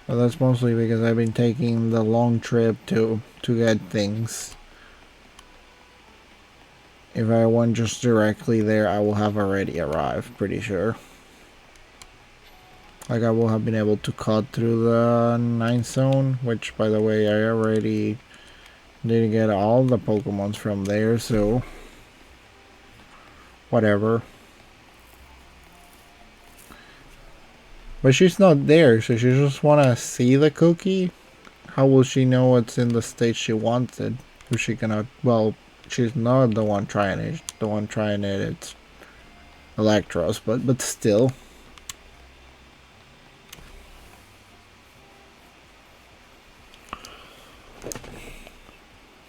But that's mostly because I've been taking the long trip to get things. If I went just directly there, I will have already arrived, pretty sure. Like, I will have been able to cut through the 9th zone, which, by the way, I already did get all the Pokemons from there, so whatever. But she's not there, so she just wanna see the cookie. How will she know what's in the state she wants it? If she cannot, well, she's not the one trying it. The one trying it, it's Electros, but still.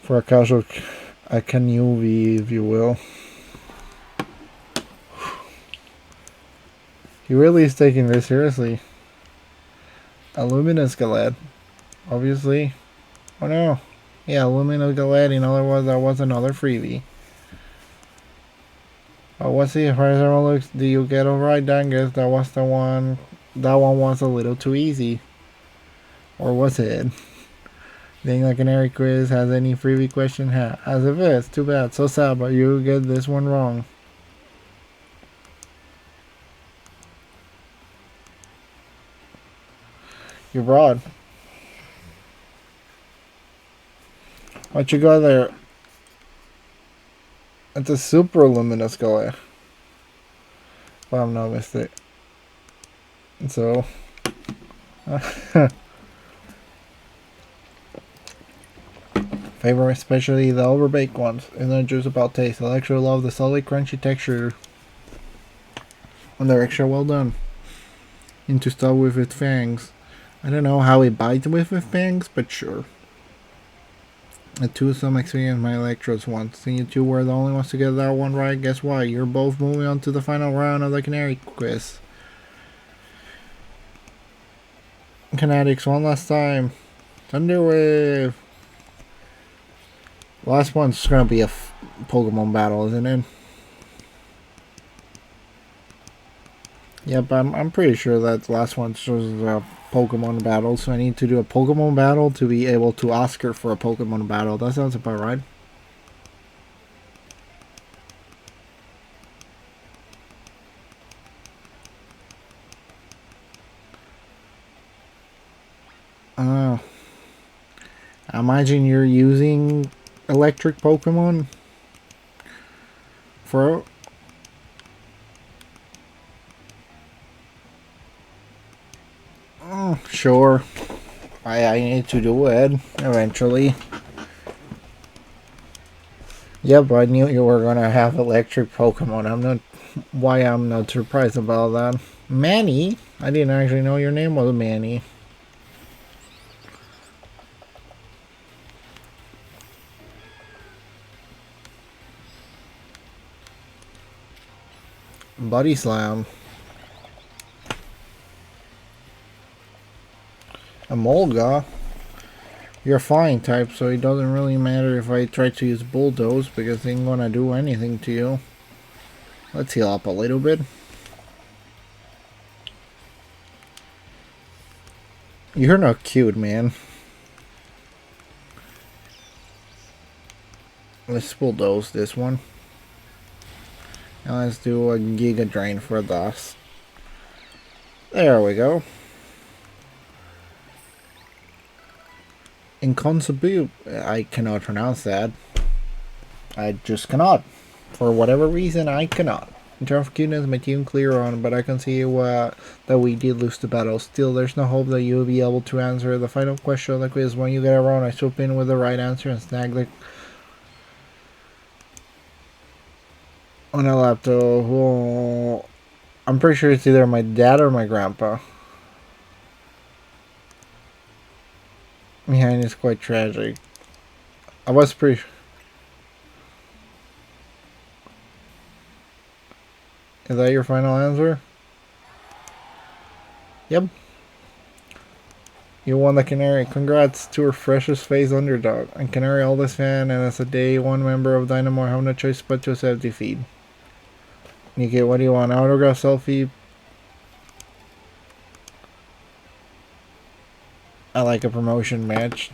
For a casual, a Canuvi, if you will. He really is taking this seriously. A Luminous Galad, obviously. Oh no. Yeah, Luminous Galad, in other words, that was another freebie. Oh, what's the first one looks? Do you get alright, Dangus? That was the one. That one was a little too easy. Or was it? Think the Canary quiz has any freebie question? As if it's too bad. So sad, but you get this one wrong. You're broad. What you got there? It's a super luminous color. If I'm not mistaken. So. Favorite, especially the overbaked ones. It's not just about taste. I actually love the solid, crunchy texture. And they're extra well done. Into stuff with its fangs. I don't know how it bites with its fangs, but sure. A two-some experience my Electros once. And you two were the only ones to get that one right. Guess what? You're both moving on to the final round of the Canary quiz. Kinetics, one last time. Thunderwave. Last one's gonna be a Pokemon battle, isn't it? Yep, I'm pretty sure that the last one's just a Pokemon battle, so I need to do a Pokemon battle to be able to ask her for a Pokemon battle. That sounds about right. Imagine you're using electric Pokemon for sure. I need to do it eventually. Yep, I knew you were gonna have electric Pokemon. I'm not surprised about that. Manny? I didn't actually know your name was Manny. Body Slam. A Molga. You're a flying type, so it doesn't really matter if I try to use Bulldoze because it ain't gonna do anything to you. Let's heal up a little bit. You're not cute, man. Let's Bulldoze this one. And let's do a Giga Drain for this. There we go. Inconceivable. I cannot pronounce that. I just cannot. For whatever reason, I cannot. In terms of cuteness, my team clear on, but I can see that we did lose the battle. Still, there's no hope that you'll be able to answer the final question of the quiz. When you get it wrong, I swoop in with the right answer and snag the on a laptop. Well, I'm pretty sure it's either my dad or my grandpa. Behind is quite tragic. I was pretty. Is that your final answer? Yep. You won the Canary. Congrats to our freshest face underdog. And Canary oldest fan, and as a day one member of Dynamo, I have no choice but to accept defeat. Nikki, what do you want? Autograph, selfie? I like a promotion match.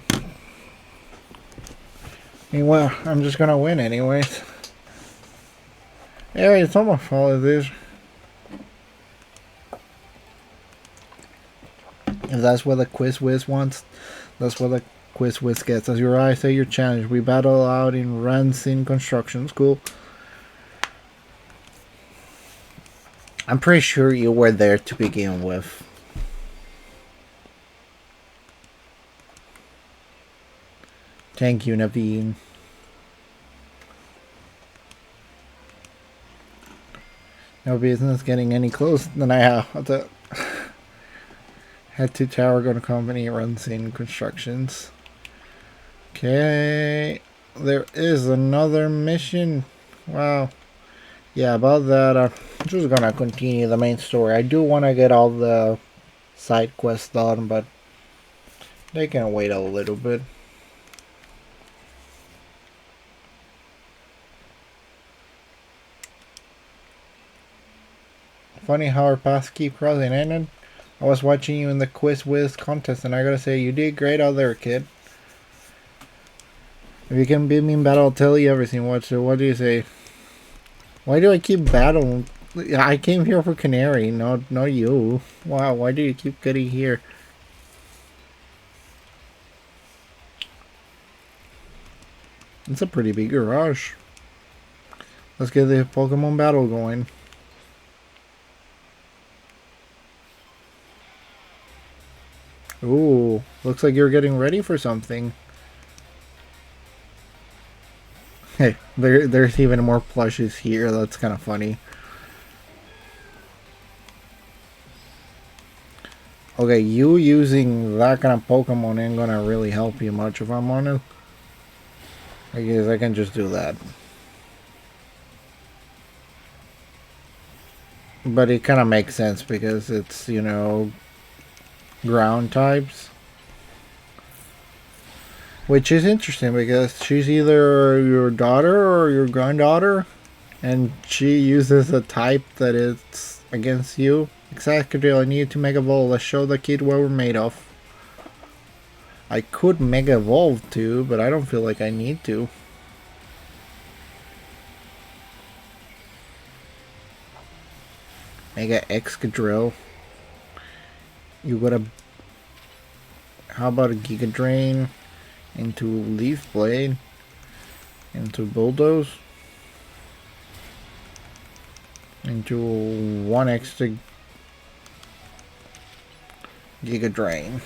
Well, I'm just gonna win anyways. Yeah, it's not my fault, it is. If that's what the Quiz Wiz wants, that's what the Quiz Wiz gets. As your eyes say your challenge, we battle out in Rancine Construction School. I'm pretty sure you were there to begin with. Thank you, Naveen. No business getting any closer than I have. Head to Tower Gun Company runs in constructions. Okay. There is another mission. Wow. Yeah, about that, I'm just gonna continue the main story. I do want to get all the side quests done, but they can wait a little bit. Funny how our paths keep crossing, ain't it? I was watching you in the Quiz Wiz contest, and I gotta say, you did great out there, kid. If you can beat me in battle, I'll tell you everything. What do you say? Why do I keep battling? I came here for Canary, not you. Wow, why do you keep getting here? It's a pretty big garage. Let's get the Pokemon battle going. Ooh, looks like you're getting ready for something. Hey, there's even more plushes here. That's kind of funny. Okay, you using that kind of Pokemon ain't gonna really help you much if I'm honest. I guess I can just do that. But it kind of makes sense because it's, you know, ground types. Which is interesting because she's either your daughter or your granddaughter. And she uses a type that is against you. Exactly, I need to Mega Evolve. Let's show the kid what we're made of. I could Mega Evolve too, but I don't feel like I need to. Mega Excadrill. You got a... How about a Giga Drain into Leaf Blade? Into Bulldoze? Into one extra Giga Drain.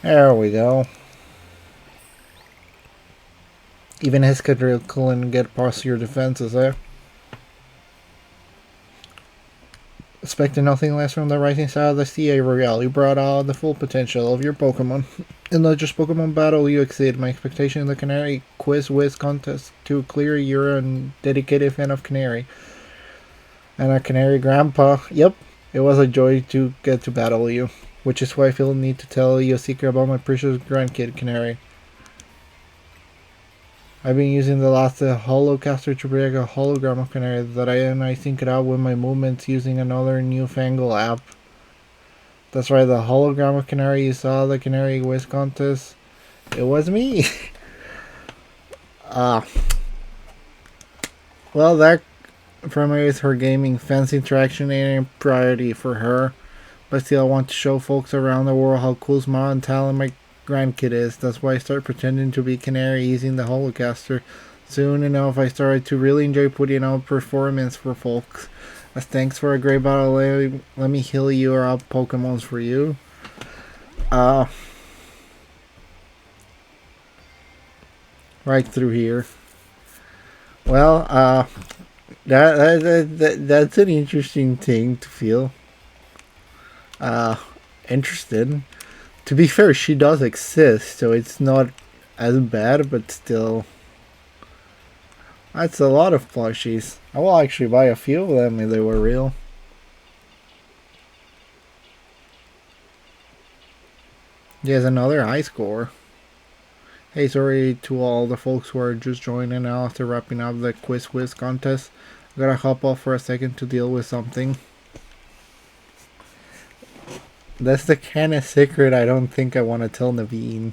There we go. Even Excadrill couldn't get past your defenses there. Expecting nothing less from the rising side of the CA Royale. You brought out the full potential of your Pokemon. In the just Pokemon battle, you exceeded my expectation in the Canary Quiz Wiz contest. To clear, you're a dedicated fan of Canary. And a Canary Grandpa. Yep, it was a joy to get to battle you. Which is why I feel the need to tell you a secret about my precious grandkid, Canary. I've been using the last Holocaster to create a hologram of Canary that I sync it out with my movements using another newfangled app. That's right, the hologram of Canary you saw the Canary Wiz contest. It was me. Well, that primarily her gaming. Fans interaction ain't a priority for her. But still, I want to show folks around the world how cool, smart, and talented my grandkid is. That's why I start pretending to be Canary using the Holocaster. Soon enough, I started to really enjoy putting out performance for folks. As thanks for a great battle, let me heal your up Pokemons for you. Right through here. Well, that's an interesting thing to feel. Interested. To be fair, she does exist, so it's not as bad, but still. That's a lot of plushies. I will actually buy a few of them if they were real. There's another high score. Hey, sorry to all the folks who are just joining now after wrapping up the quiz contest. I gotta hop off for a second to deal with something. That's the kind of secret I don't think I want to tell Naveen.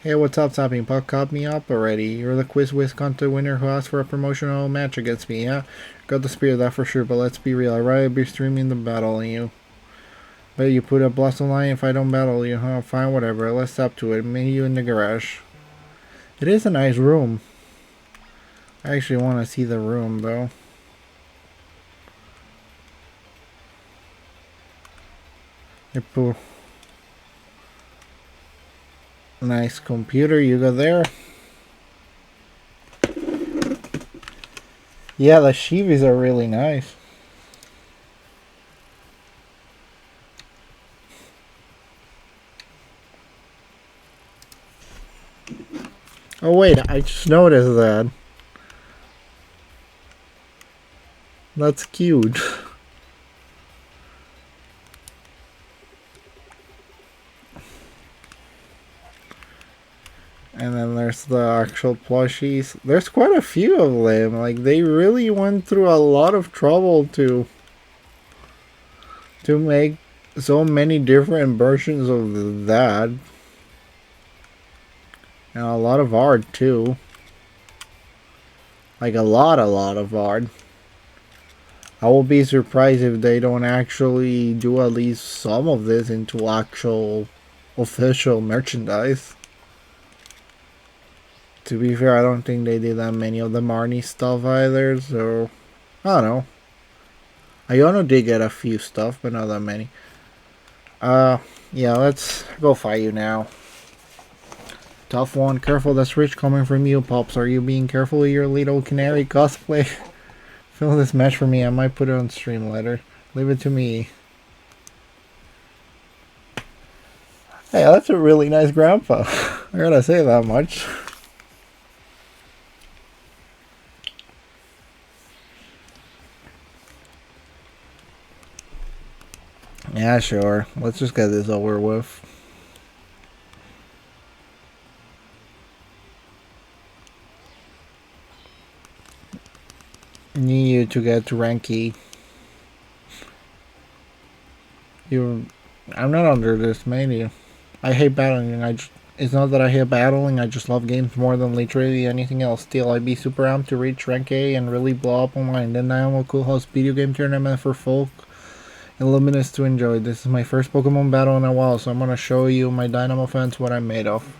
Hey, what's up, Topping Puck? Caught me up already. You're the quiz contest winner who asked for a promotional match against me, yeah? Got the spirit of that for sure, but let's be real. I'd rather be streaming than battling you. But you put a blast online if I don't battle you, huh? Fine, whatever. Let's stop to it. Meet you in the garage. It is a nice room. I actually want to see the room, though. Nice computer, you go there. Yeah, the Shivis are really nice. Oh wait, I just noticed that. That's cute. And then there's the actual plushies. There's quite a few of them. Like, they really went through a lot of trouble to make so many different versions of that. And a lot of art, too. Like, a lot of art. I will be surprised if they don't actually do at least some of this into actual official merchandise. To be fair, I don't think they did that many of the Marnie stuff either, so I don't know. Iono did get a few stuff, but not that many. Yeah, let's go fight you now. Tough one. Careful, that's rich coming from you, Pops. Are you being careful with your little canary cosplay? Film this match for me. I might put it on stream later. Leave it to me. Hey, that's a really nice grandpa. I gotta say that much. Yeah, sure. Let's just get this over with. Need you to get to Ranky. I'm not under this mania. I hate battling. It's not that I hate battling. I just love games more than literally anything else. Still, I'd be super amped to reach rank A and really blow up online. Then I will cool host video game tournament for folk and luminous to enjoy. This is my first Pokemon battle in a while, so I'm gonna show you my Dynamo fans what I'm made of.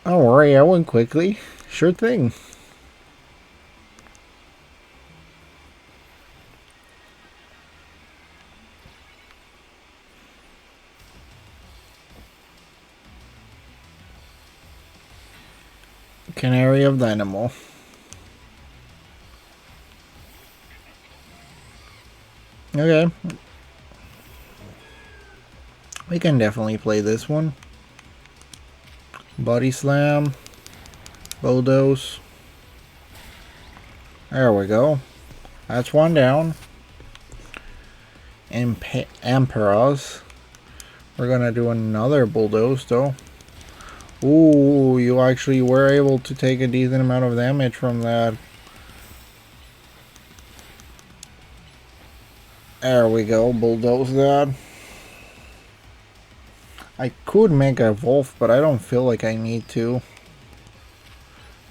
Don't worry, I went quickly. Sure thing. Canary of Dynamo. Okay. We can definitely play this one. Body Slam. Bulldoze. There we go. That's one down. Ampharos. We're gonna do another Bulldoze though. Ooh, you actually were able to take a decent amount of damage from that. There we go, Bulldoze that. I could make a Wolf, but I don't feel like I need to.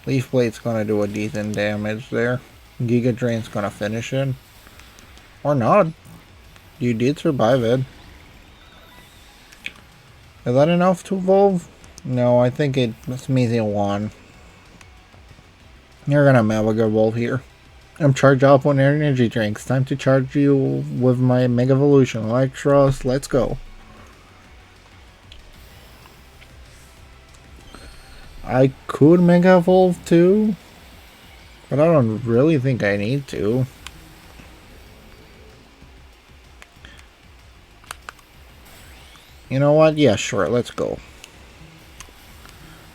Leaf Blade's gonna do a decent damage there. Giga Drain's gonna finish it. Or not. You did survive it. Is that enough to evolve? No, I think it's Mizzy 1. You're gonna Mega Evolve here. I'm charged up on energy drinks. Time to charge you with my Mega Evolution. Electros, let's go. I could Mega Evolve too, but I don't really think I need to. You know what? Yeah, sure, let's go.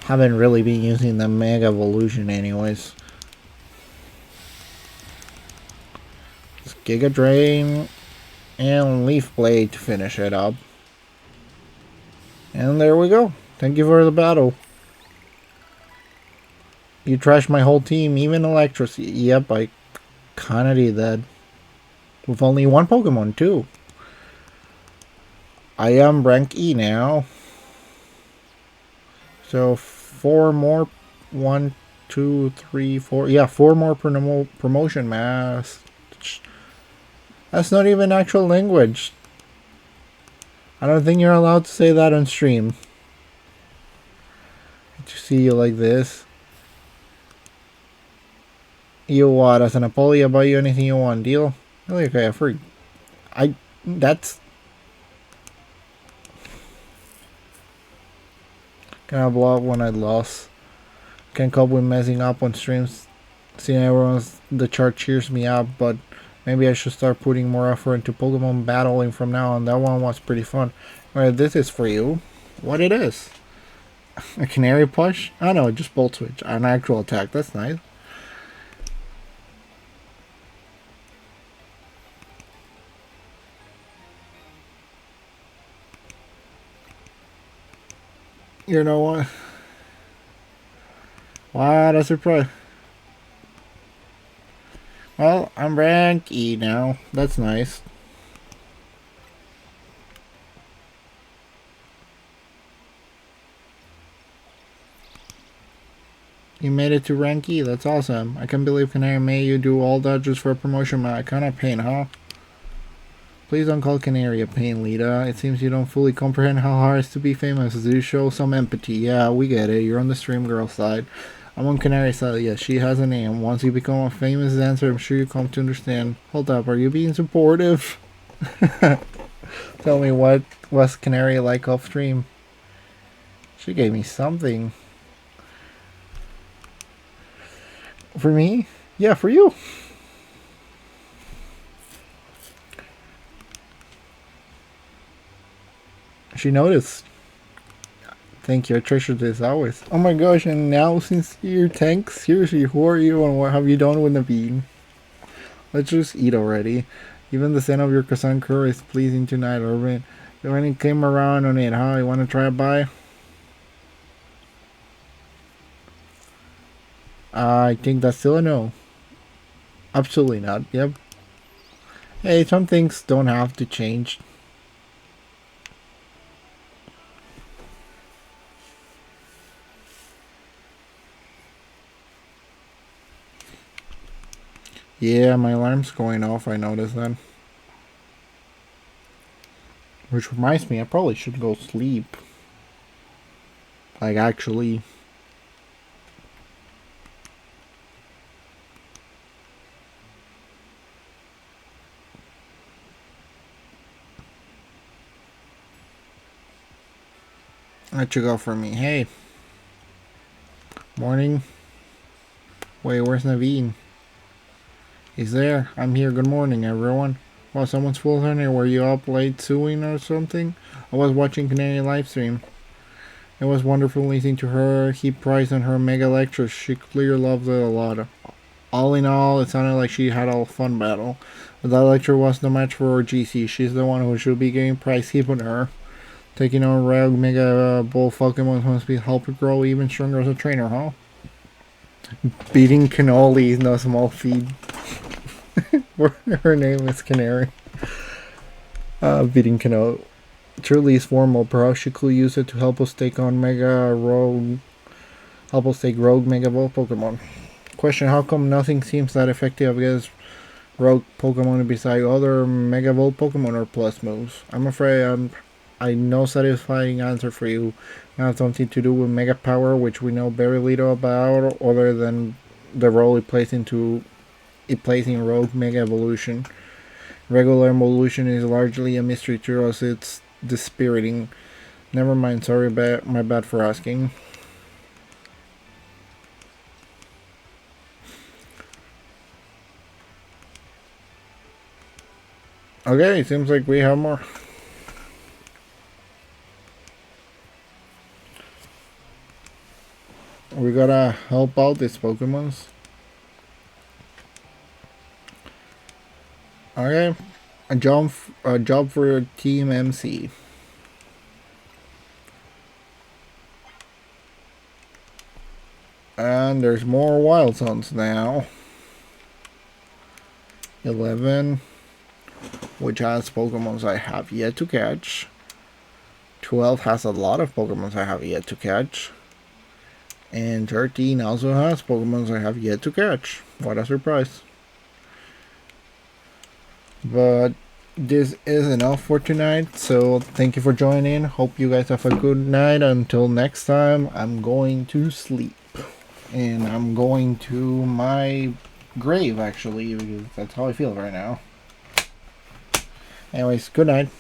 Haven't really been using the Mega Evolution anyways. It's Giga Drain and Leaf Blade to finish it up. And there we go. Thank you for the battle. You trashed my whole team, even Electros. Yep, I kinda did that. With only one Pokemon, too. I am rank E now. So 4 more. 1, 2, 3, 4. Yeah, 4 more promotion mass. That's not even actual language. I don't think you're allowed to say that on stream. To see you like this. You what? As an apology, I'll buy you anything you want. Deal? Really? Okay, I free. That's... Can I block when I lost? Can't cope with messing up on streams. Seeing everyone's the chart cheers me up, but maybe I should start putting more effort into Pokemon battling from now on. That one was pretty fun. Alright, this is for you. What it is? A Canary Push? Oh no, just Bolt Switch. An actual attack. That's nice. You know what? What a surprise. Well, I'm rank E now. That's nice. You made it to rank E. That's awesome. I can't believe Canary made you do all that just for a promotion, man. Kind of pain, huh? Please don't call Canary a pain, Lita. It seems you don't fully comprehend how hard it is to be famous. Do show some empathy. Yeah, we get it. You're on the stream girl side. I'm on Canary's side. Yes, she has a name. Once you become a famous dancer, I'm sure you come to understand. Hold up, are you being supportive? Tell me, what was Canary like off stream? She gave me something. For me? Yeah, for you. She noticed. Thank you, I treasure this always. Oh my gosh, and now since you're tank, seriously, who are you and what have you done with Naveen? Let's just eat already. Even the scent of your croissant curry is pleasing tonight, Urban. When it came around on it, huh? You wanna try it by? I think that's still a no. Absolutely not, yep. Hey, some things don't have to change. Yeah, my alarm's going off, I noticed that. Which reminds me, I probably should go sleep. Like, actually. Let you go for me. Hey. Morning. Wait, where's Naveen? He's there. I'm here. Good morning, everyone. Well, someone's full honey. Were you up late sewing or something? I was watching Canary livestream. It was wonderful listening to her heap price on her mega lectures. She clearly loves it a lot. All in all, it sounded like she had a fun battle. But that lecture was no match for her GC. She's the one who should be getting price heap on her. Taking on Rogue Mega Bull Pokemon must be help her grow even stronger as a trainer, huh? Beating Cannoli is no small feat. Her name is Canary. Beating Cannoli. Truly is formal. Perhaps she could use it to help us take on Mega Rogue. Help us take Rogue Mega Ball Pokemon. Question: how come nothing seems that effective against Rogue Pokemon beside other Mega Ball Pokemon or Plus moves? I'm afraid no satisfying answer for you. Have something to do with Mega Power, which we know very little about, other than the role it plays in Rogue Mega Evolution. Regular evolution is largely a mystery to us. It's dispiriting. Never mind. Sorry, my bad for asking. Okay, seems like we have more. We gotta help out these Pokemons. Okay, a job for Team MC. And there's more Wild Zones now. 11, which has Pokemons I have yet to catch. 12 has a lot of Pokemons I have yet to catch. And 13 also has Pokemons I have yet to catch. What a surprise. But this is enough for tonight, so thank you for joining. Hope you guys have a good night. Until next time, I'm going to sleep. And I'm going to my grave, actually, because that's how I feel right now. Anyways, good night.